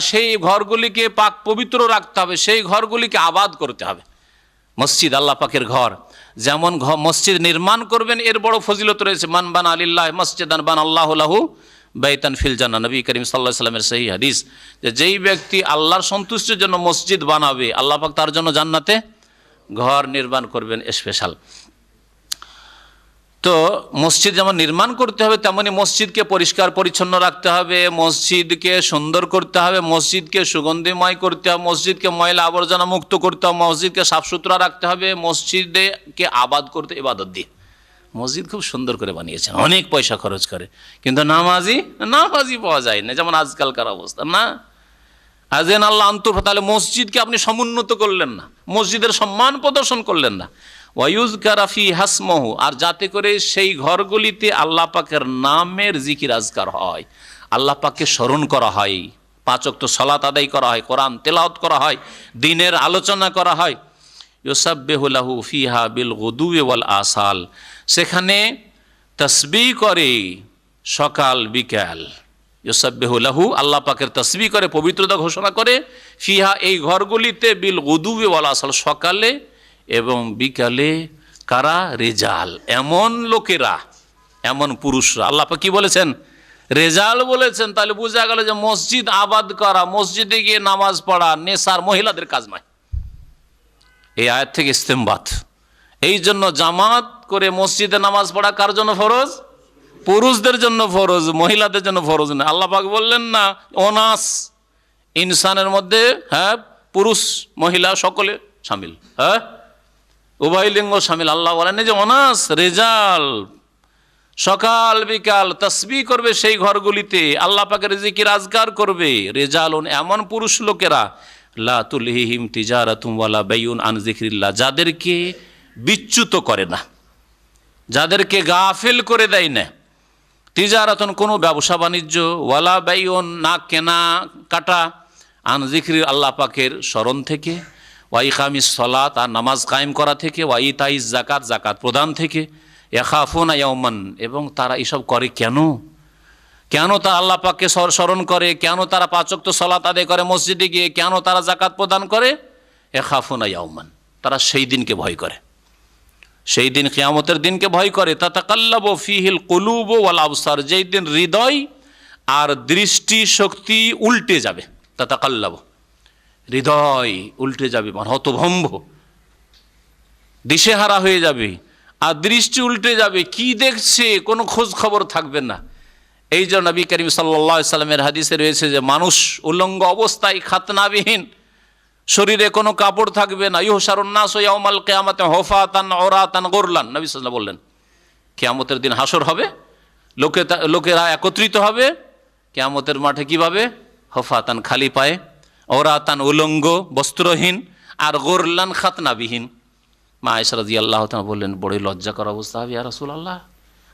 সেই ঘরগুলিকে পাক পবিত্র রাখতে হবে, সেই ঘরগুলিকে আবাদ করতে হবে। মসজিদ আল্লাহ পাকের ঘর, যেমন মসজিদ নির্মাণ করবেন এর বড় ফজিলত রয়েছে। মান বানা লিল্লাহি মাসজিদান বানাল্লাহু লাহু বাইতান ফিল জান্নাহ, নবী করিম সাল্লাল্লাহু আলাইহি ওয়াসাল্লামের সহিহ হাদিস, যে যেই ব্যক্তি আল্লাহর সন্তুষ্টির জন্য মসজিদ বানাবে, আল্লাহ পাক তার জন্য জান্নাতে ঘর নির্মাণ করবেন স্পেশাল। তো মসজিদ যেমন নির্মাণ করতে হবে, তেমনি মসজিদকে পরিষ্কার পরিচ্ছন্ন রাখতে হবে, মসজিদকে সুন্দর করতে হবে, মসজিদকে সুগন্ধিময় করতে হবে, মসজিদকে ময়লা আবর্জনা মুক্ত করতে হবে, মসজিদকে সাফসুতরা রাখতে হবে, মসজিদকে আবাদ করতে, ইবাদত দিয়ে। মসজিদ খুব সুন্দর করে বানিয়েছেন, অনেক পয়সা খরচ করে, কিন্তু নামাজি পাওয়া যায় না, যেমন আজকালকার অবস্থা। না, আযিন আল্লাহ আনতুরফা, তাহলে মসজিদকে আপনি সমুন্নত করলেন না, মসজিদের সম্মান প্রদর্শন করলেন না। ওয়ায়ুযকারা ফি হাসমহু, আর যাতে করে সেই ঘরগুলিতে আল্লাহ পাকের নামের জিকির আজকার হয়, আল্লাহ পাককে স্মরণ করা হয়, 5 ওয়াক্ত সালাত আদায় করা হয়, কোরআন তেলাওয়াত করা হয়, দ্বীনের আলোচনা করা হয়। ইউসাব্বিহু লাহু ফিহা বিল গুদুওয়ি ওয়াল আসাল, সেখানে তাসবিহ করে সকাল বিকাল। ইউসাব্বিহু লাহু, আল্লাহ পাকের তাসবিহ করে, পবিত্রতা ঘোষণা করে, ফিহা, এই ঘরগুলিতে, বিল গুদুওয়ি ওয়াল আসাল, সকালে এবং বিকালে। কারা? রেজাল, এমন লোকেরা, এমন পুরুষরা। আল্লাহ পাক কি বলেছেন? রেজাল বলেছেন। তাহলে বোঝা গেল যে মসজিদ আবাদ করা, মসজিদে গিয়ে নামাজ পড়া নেশার মহিলাদের কাজ নয়। এই আয়াত থেকে ইস্তেমবাত। এই জন্য জামাত করে মসজিদে নামাজ পড়া কার জন্য ফরজ? পুরুষদের জন্য ফরজ, মহিলাদের জন্য ফরজ না। আল্লাহ পাক বললেন না অনাস, ইনসানের মধ্যে, হ্যাঁ, পুরুষ মহিলা সকলে শামিল, হ্যাঁ, উভয় লিঙ্গ শামিল। আল্লাহ বলেন যে অনাস, রেজাল, সকাল বিকাল তাসবিহ করবে সেই ঘরগুলিতে, আল্লাহ পাকের জিকির আজকার করবে। রেজালুন, এমন পুরুষ লোকেরা, লা তুলহিহিম তিজারাতুম ওয়ালা বাইউন আন যিকরিল্লাহ, যাদেরকে বিচ্যুত করে না, যাদেরকে গাফিল করে দেয় না। তিজারাতুন, কোনো ব্যবসা বাণিজ্য, ওয়ালা বাইউন, না কেনা কাটা, আন যিকরি, আল্লাহ পাকের স্মরণ থেকে, ওয়া ইকামিস সালাত, আর নামাজ কায়েম করা থেকে, ওয়া ইতাইজ যাকাত, যাকাত প্রদান থেকে, ইয়াখাফুনা ইয়াওমান, এবং তারা এসব করে কেন? কেন তারা আল্লাহ পাককে স্মরণ করে? কেন তারা 5 ওয়াক্ত সালাত আদায় করে মসজিদে গিয়ে? কেন তারা যাকাত প্রদান করে? ইয়াখাফুনা ইয়াওমান, তারা সেই দিনকে ভয় করে, সেই দিন কিয়ামতের দিনকে ভয় করে। তাতাকাল্লাবু ফিহিল কুলুব ওয়াল আবসার, যেই দিন হৃদয় আর দৃষ্টি শক্তি উল্টে যাবে। তাতাকাল্লাবু, হৃদয় উল্টে যাবে, মানে হতভম্ব, দিশেহারা হয়ে যাবে, আর দৃষ্টি উল্টে যাবে। কি দেখছে কোনো খোঁজ খবর থাকবে না। এই জন্য নবী করিম সাল্লাল্লাহু আলাইহি সাল্লামের হাদিসে রয়েছে যে মানুষ উলঙ্গ অবস্থায়, খাতনাবিহীন, শরীরে কোনো কাপড় থাকবে না। ইউহশারুন নাসু ইয়াউমাল কিয়ামাতি হুফাতান উরাতান গুরলান, নবী সাল্লাল্লাহু আলাইহি ওয়াসাল্লাম বললেন, কিয়ামতের দিন হাসর হবে, লোকেরা একত্রিত হবে কিয়ামতের মাঠে। কিভাবে? হুফাতান, খালি পায়ে, উরাতান, উলঙ্গ বস্ত্রহীন, আর গুরলান, খাতনাবিহীন। মা আয়েশা রাদিয়াল্লাহু তাআলা বললেন, বড়ই লজ্জাকর অবস্থা হবে ইয়া রাসূলুল্লাহ।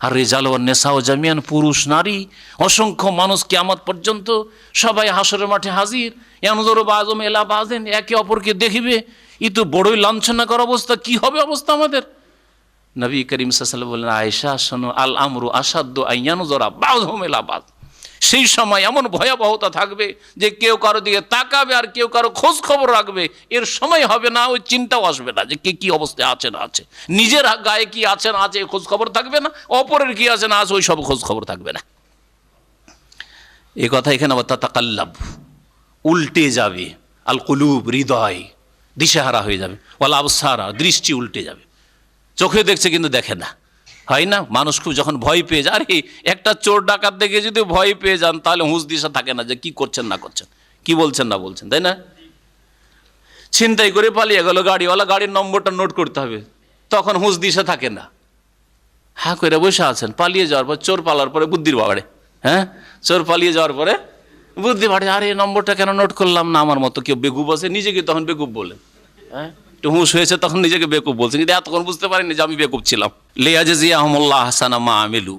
আর রিজাল ওয়ান নিসা ও জামিয়ান, পুরুষ নারী অসংখ্য মানুষ কিয়ামত পর্যন্ত সবাই হাসরের মাঠে হাজির। ইয়ানজুরু বাযুহুম ইলা বাযিন, একে অপরকে দেখিবে। ই তো বড়ই লাঞ্ছনাকর অবস্থা, কি হবে অবস্থা আমাদের? নবী করিম সাল্লাল্লাহু আলাইহি ওয়াসাল্লাম বললেন, আয়েশা শোনো, আল আমরু আসাদ্দু আন ইয়ানজুরা বাযুহুম ইলা বায, সেই সময় এমন ভয়াবহতা থাকবে যে কেউ কারো দিকে তাকাবে আর কেউ কারো খোঁজ খবর রাখবে। এর সময় হবে না, ওই চিন্তাও আসবে না যে কে কি অবস্থায় আছে না আছে। নিজের গায়ে কি আছে না আছে খোঁজ খবর থাকবে না, অপরের কি আছে না আছে ওই সব খোঁজ খবর থাকবে না। এই কথা এখানে আবার তাতাকাল্লাব, উল্টে যাবে, আল কুলুব, হৃদয় দিশেহারা হয়ে যাবে, ওয়াল আবসারা, দৃষ্টি উল্টে যাবে, চোখে দেখছে কিন্তু দেখে না। হয় না, মানুষ খুব যখন ভয় পেয়ে যায়, আরে একটা চোর ডাকাত দেখে যদি ভয় পেয়ে যান তাহলে হুঁশ দিশা থাকে না যে কি করছেন না করছেন, কি বলছেন না বলছেন, তাই না? ছিনতাই করে পালিয়ে গেল গাড়িওয়ালা, গাড়ির নম্বরটা নোট করতে হবে, তখন হুঁশ দিশা থাকে না। হ্যাঁ করে বসে আছেন, পালিয়ে যাওয়ার পর, চোর পালার পরে বুদ্ধির বাড়ে। হ্যাঁ, চোর পালিয়ে যাওয়ার পরে বুদ্ধি বাড়ে, আরে এই নম্বরটা কেন নোট করলাম না? আমার মতো কেউ বেকুব আছে, নিজেকে তখন বেকুব বলেন। হ্যাঁ, একটু হুঁশ হয়েছে তখন নিজেকে বেকুব বলছেন, কিন্তু এতক্ষণ বুঝতে পারিনি যে আমি বেকুব ছিলাম। লিয়াজজিয়াহুমুল্লাহ আহসানা মা আমিলু,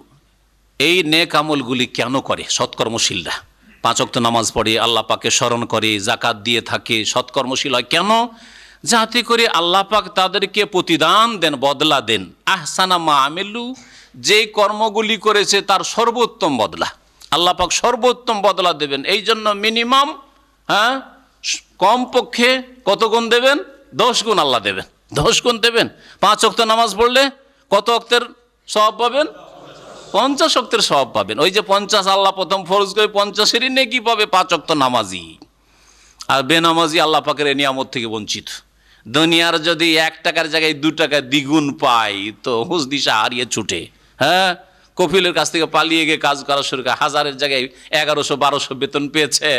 এই নেক আমলগুলি কেন করে সৎকর্মশীলরা? 5 ওয়াক্ত নামাজ পড়ে, আল্লাহ পাককে স্মরণ করে, যাকাত দিয়ে থাকে, সৎকর্মশীল হয় কেন? যাতে করে আল্লাহ পাক তাদেরকে প্রতিদান দেন, বদলা দেন। আহসানা মা আমিলু, যে কর্মগুলি করেছে তার সর্বোত্তম বদলা, আল্লাহ পাক সর্বোত্তম বদলা দেবেন। এই জন্য মিনিমাম, হ্যাঁ, কমপক্ষে কত গুণ দেবেন? 10 গুণ আল্লাহ দেবেন, 10 গুণ দেবেন। 5 ওয়াক্ত নামাজ পড়লে কত ওয়াক্তের সওয়াব পাবেন? 50 ওয়াক্তের সওয়াব পাবেন। ওই যে 50 আল্লাহ প্রথম ফরজ করে 50-এরই নেকি পাবে 5 ওয়াক্ত নামাজি। আর বেনামাজি আল্লাহ পাকের এই নিয়ামত থেকে বঞ্চিত। দুনিয়ার যদি 1 টাকার জায়গায় 2 টাকা দ্বিগুণ পাই তো হুঁশ দিশা হারিয়ে ছুটে। হ্যাঁ, কফিলের কাছ থেকে পালিয়ে গিয়ে কাজ করা শুরু করে, 1000-এর জায়গায় 1100-1200 বেতন পেয়েছে,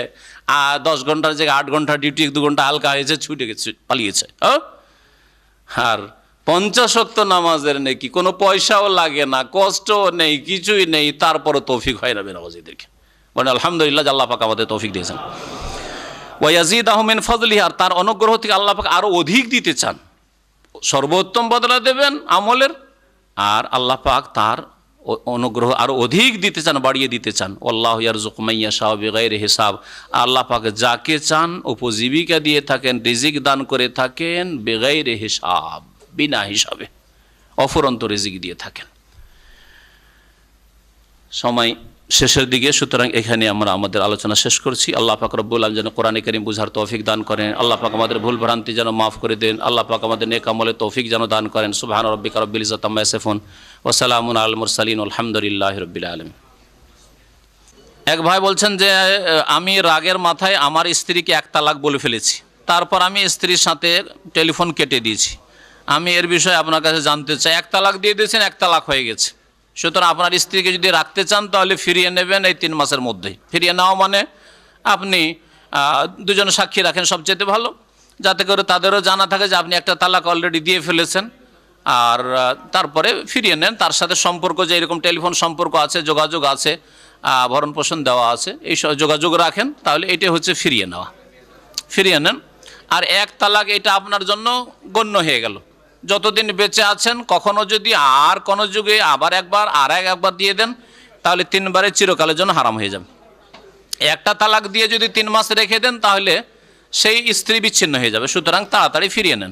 আর 10 ঘন্টার জায়গায় 8 ঘন্টা ডিউটি, 2 ঘন্টা হালকা হয়েছে, ছুটে গেছে, পালিয়েছে। আর 50 ওয়াক্ত নামাজের নেকি কোনো পয়সাও লাগে না, কষ্টও নেই, কিছুই নেই, তারপরও তৌফিক হয় না বেনামাজিদেরকে। মানে আলহামদুলিল্লাহ, আল্লাহ পাক আমাদের তৌফিক দিয়েছেন। ওয়াজিদাহু মিন ফাদলিহি, আর তার অনুগ্রহ থেকে আল্লাহ পাক আরো অধিক দিতে চান, সর্বোত্তম বদলা দেবেন আমলের, আর আল্লাহ পাক তার অনুগ্রহ আরো অধিক দিতে চান, বাড়িয়ে দিতে চান। আল্লাহু ইয়ারযুকু মান ইয়াশাউ বিগাইরি হিসাব, আল্লাহ পাক যাকে চান উপজীবিকা দিয়ে থাকেন, রিজিক দান করে থাকেন, বিগাইরি হিসাব, বিনা হিসাবে অফুরন্ত রিজিক দিয়ে থাকেন। সময় শেষের দিকে, সুতরাং এখানে আমরা আমাদের আলোচনা শেষ করছি। আল্লাহ পাক রব্বুল আলামিন যেন কোরআনে কারীম বুঝার তৌফিক দান করেন, আল্লাহ পাক আমাদের ভুল ভ্রান্তি যেন মাফ করে দেন, আল্লাহ পাক আমাদের নেক আমলের তৌফিক যেন দান করেন। সুবহান রাব্বিকা রব্বিল ইজ্জাতি আম্মা ইয়াসিফুন ওয়া সালামুন আলাল মুরসালিন আলহামদুলিল্লাহি রাব্বিল আলামিন। এক ভাই বলছেন যে আমি রাগের মাথায় আমার স্ত্রীকে 1 তালাক বলে ফেলেছি, তারপর আমি স্ত্রীর সাথে টেলিফোন কেটে দিয়েছি। আমি এর বিষয়ে আপনার কাছে জানতে চাই। 1 তালাক দিয়ে দিয়েছেন, 1 তালাক হয়ে গেছে, সুতরাং আপনার স্ত্রীকে যদি রাখতে চান তাহলে ফিরিয়ে নেবেন এই 3 মাসের মধ্যেই। ফিরিয়ে নেওয়া মানে আপনি 2 জন সাক্ষী রাখেন, সবচেয়ে ভালো, যাতে করে তাদেরও জানা থাকে যে আপনি 1 তালাক অলরেডি দিয়ে ফেলেছেন, আর তারপরে ফিরিয়ে নেন। তার সাথে সম্পর্ক যে এরকম টেলিফোন সম্পর্ক আছে, যোগাযোগ আছে, ভরণ পোষণ দেওয়া আছে, এই সব যোগাযোগ রাখেন, তাহলে এটাই হচ্ছে ফিরিয়ে নেওয়া। ফিরিয়ে নেন। আর এক তালাক এটা আপনার জন্য গণ্য হয়ে গেল। যতদিন বেঁচে আছেন কখনো যদি আর কোনো যুগে আবার একবার আর একবার দিয়ে দেন, তাহলে 3 বারে চিরকালের জন্য হারাম হয়ে যাবে। একটা তালাক দিয়ে যদি 3 মাস রেখে দেন, তাহলে সেই স্ত্রী বিচ্ছিন্ন হয়ে যাবে। সুতরাং তাড়াতাড়ি ফিরিয়ে নেন।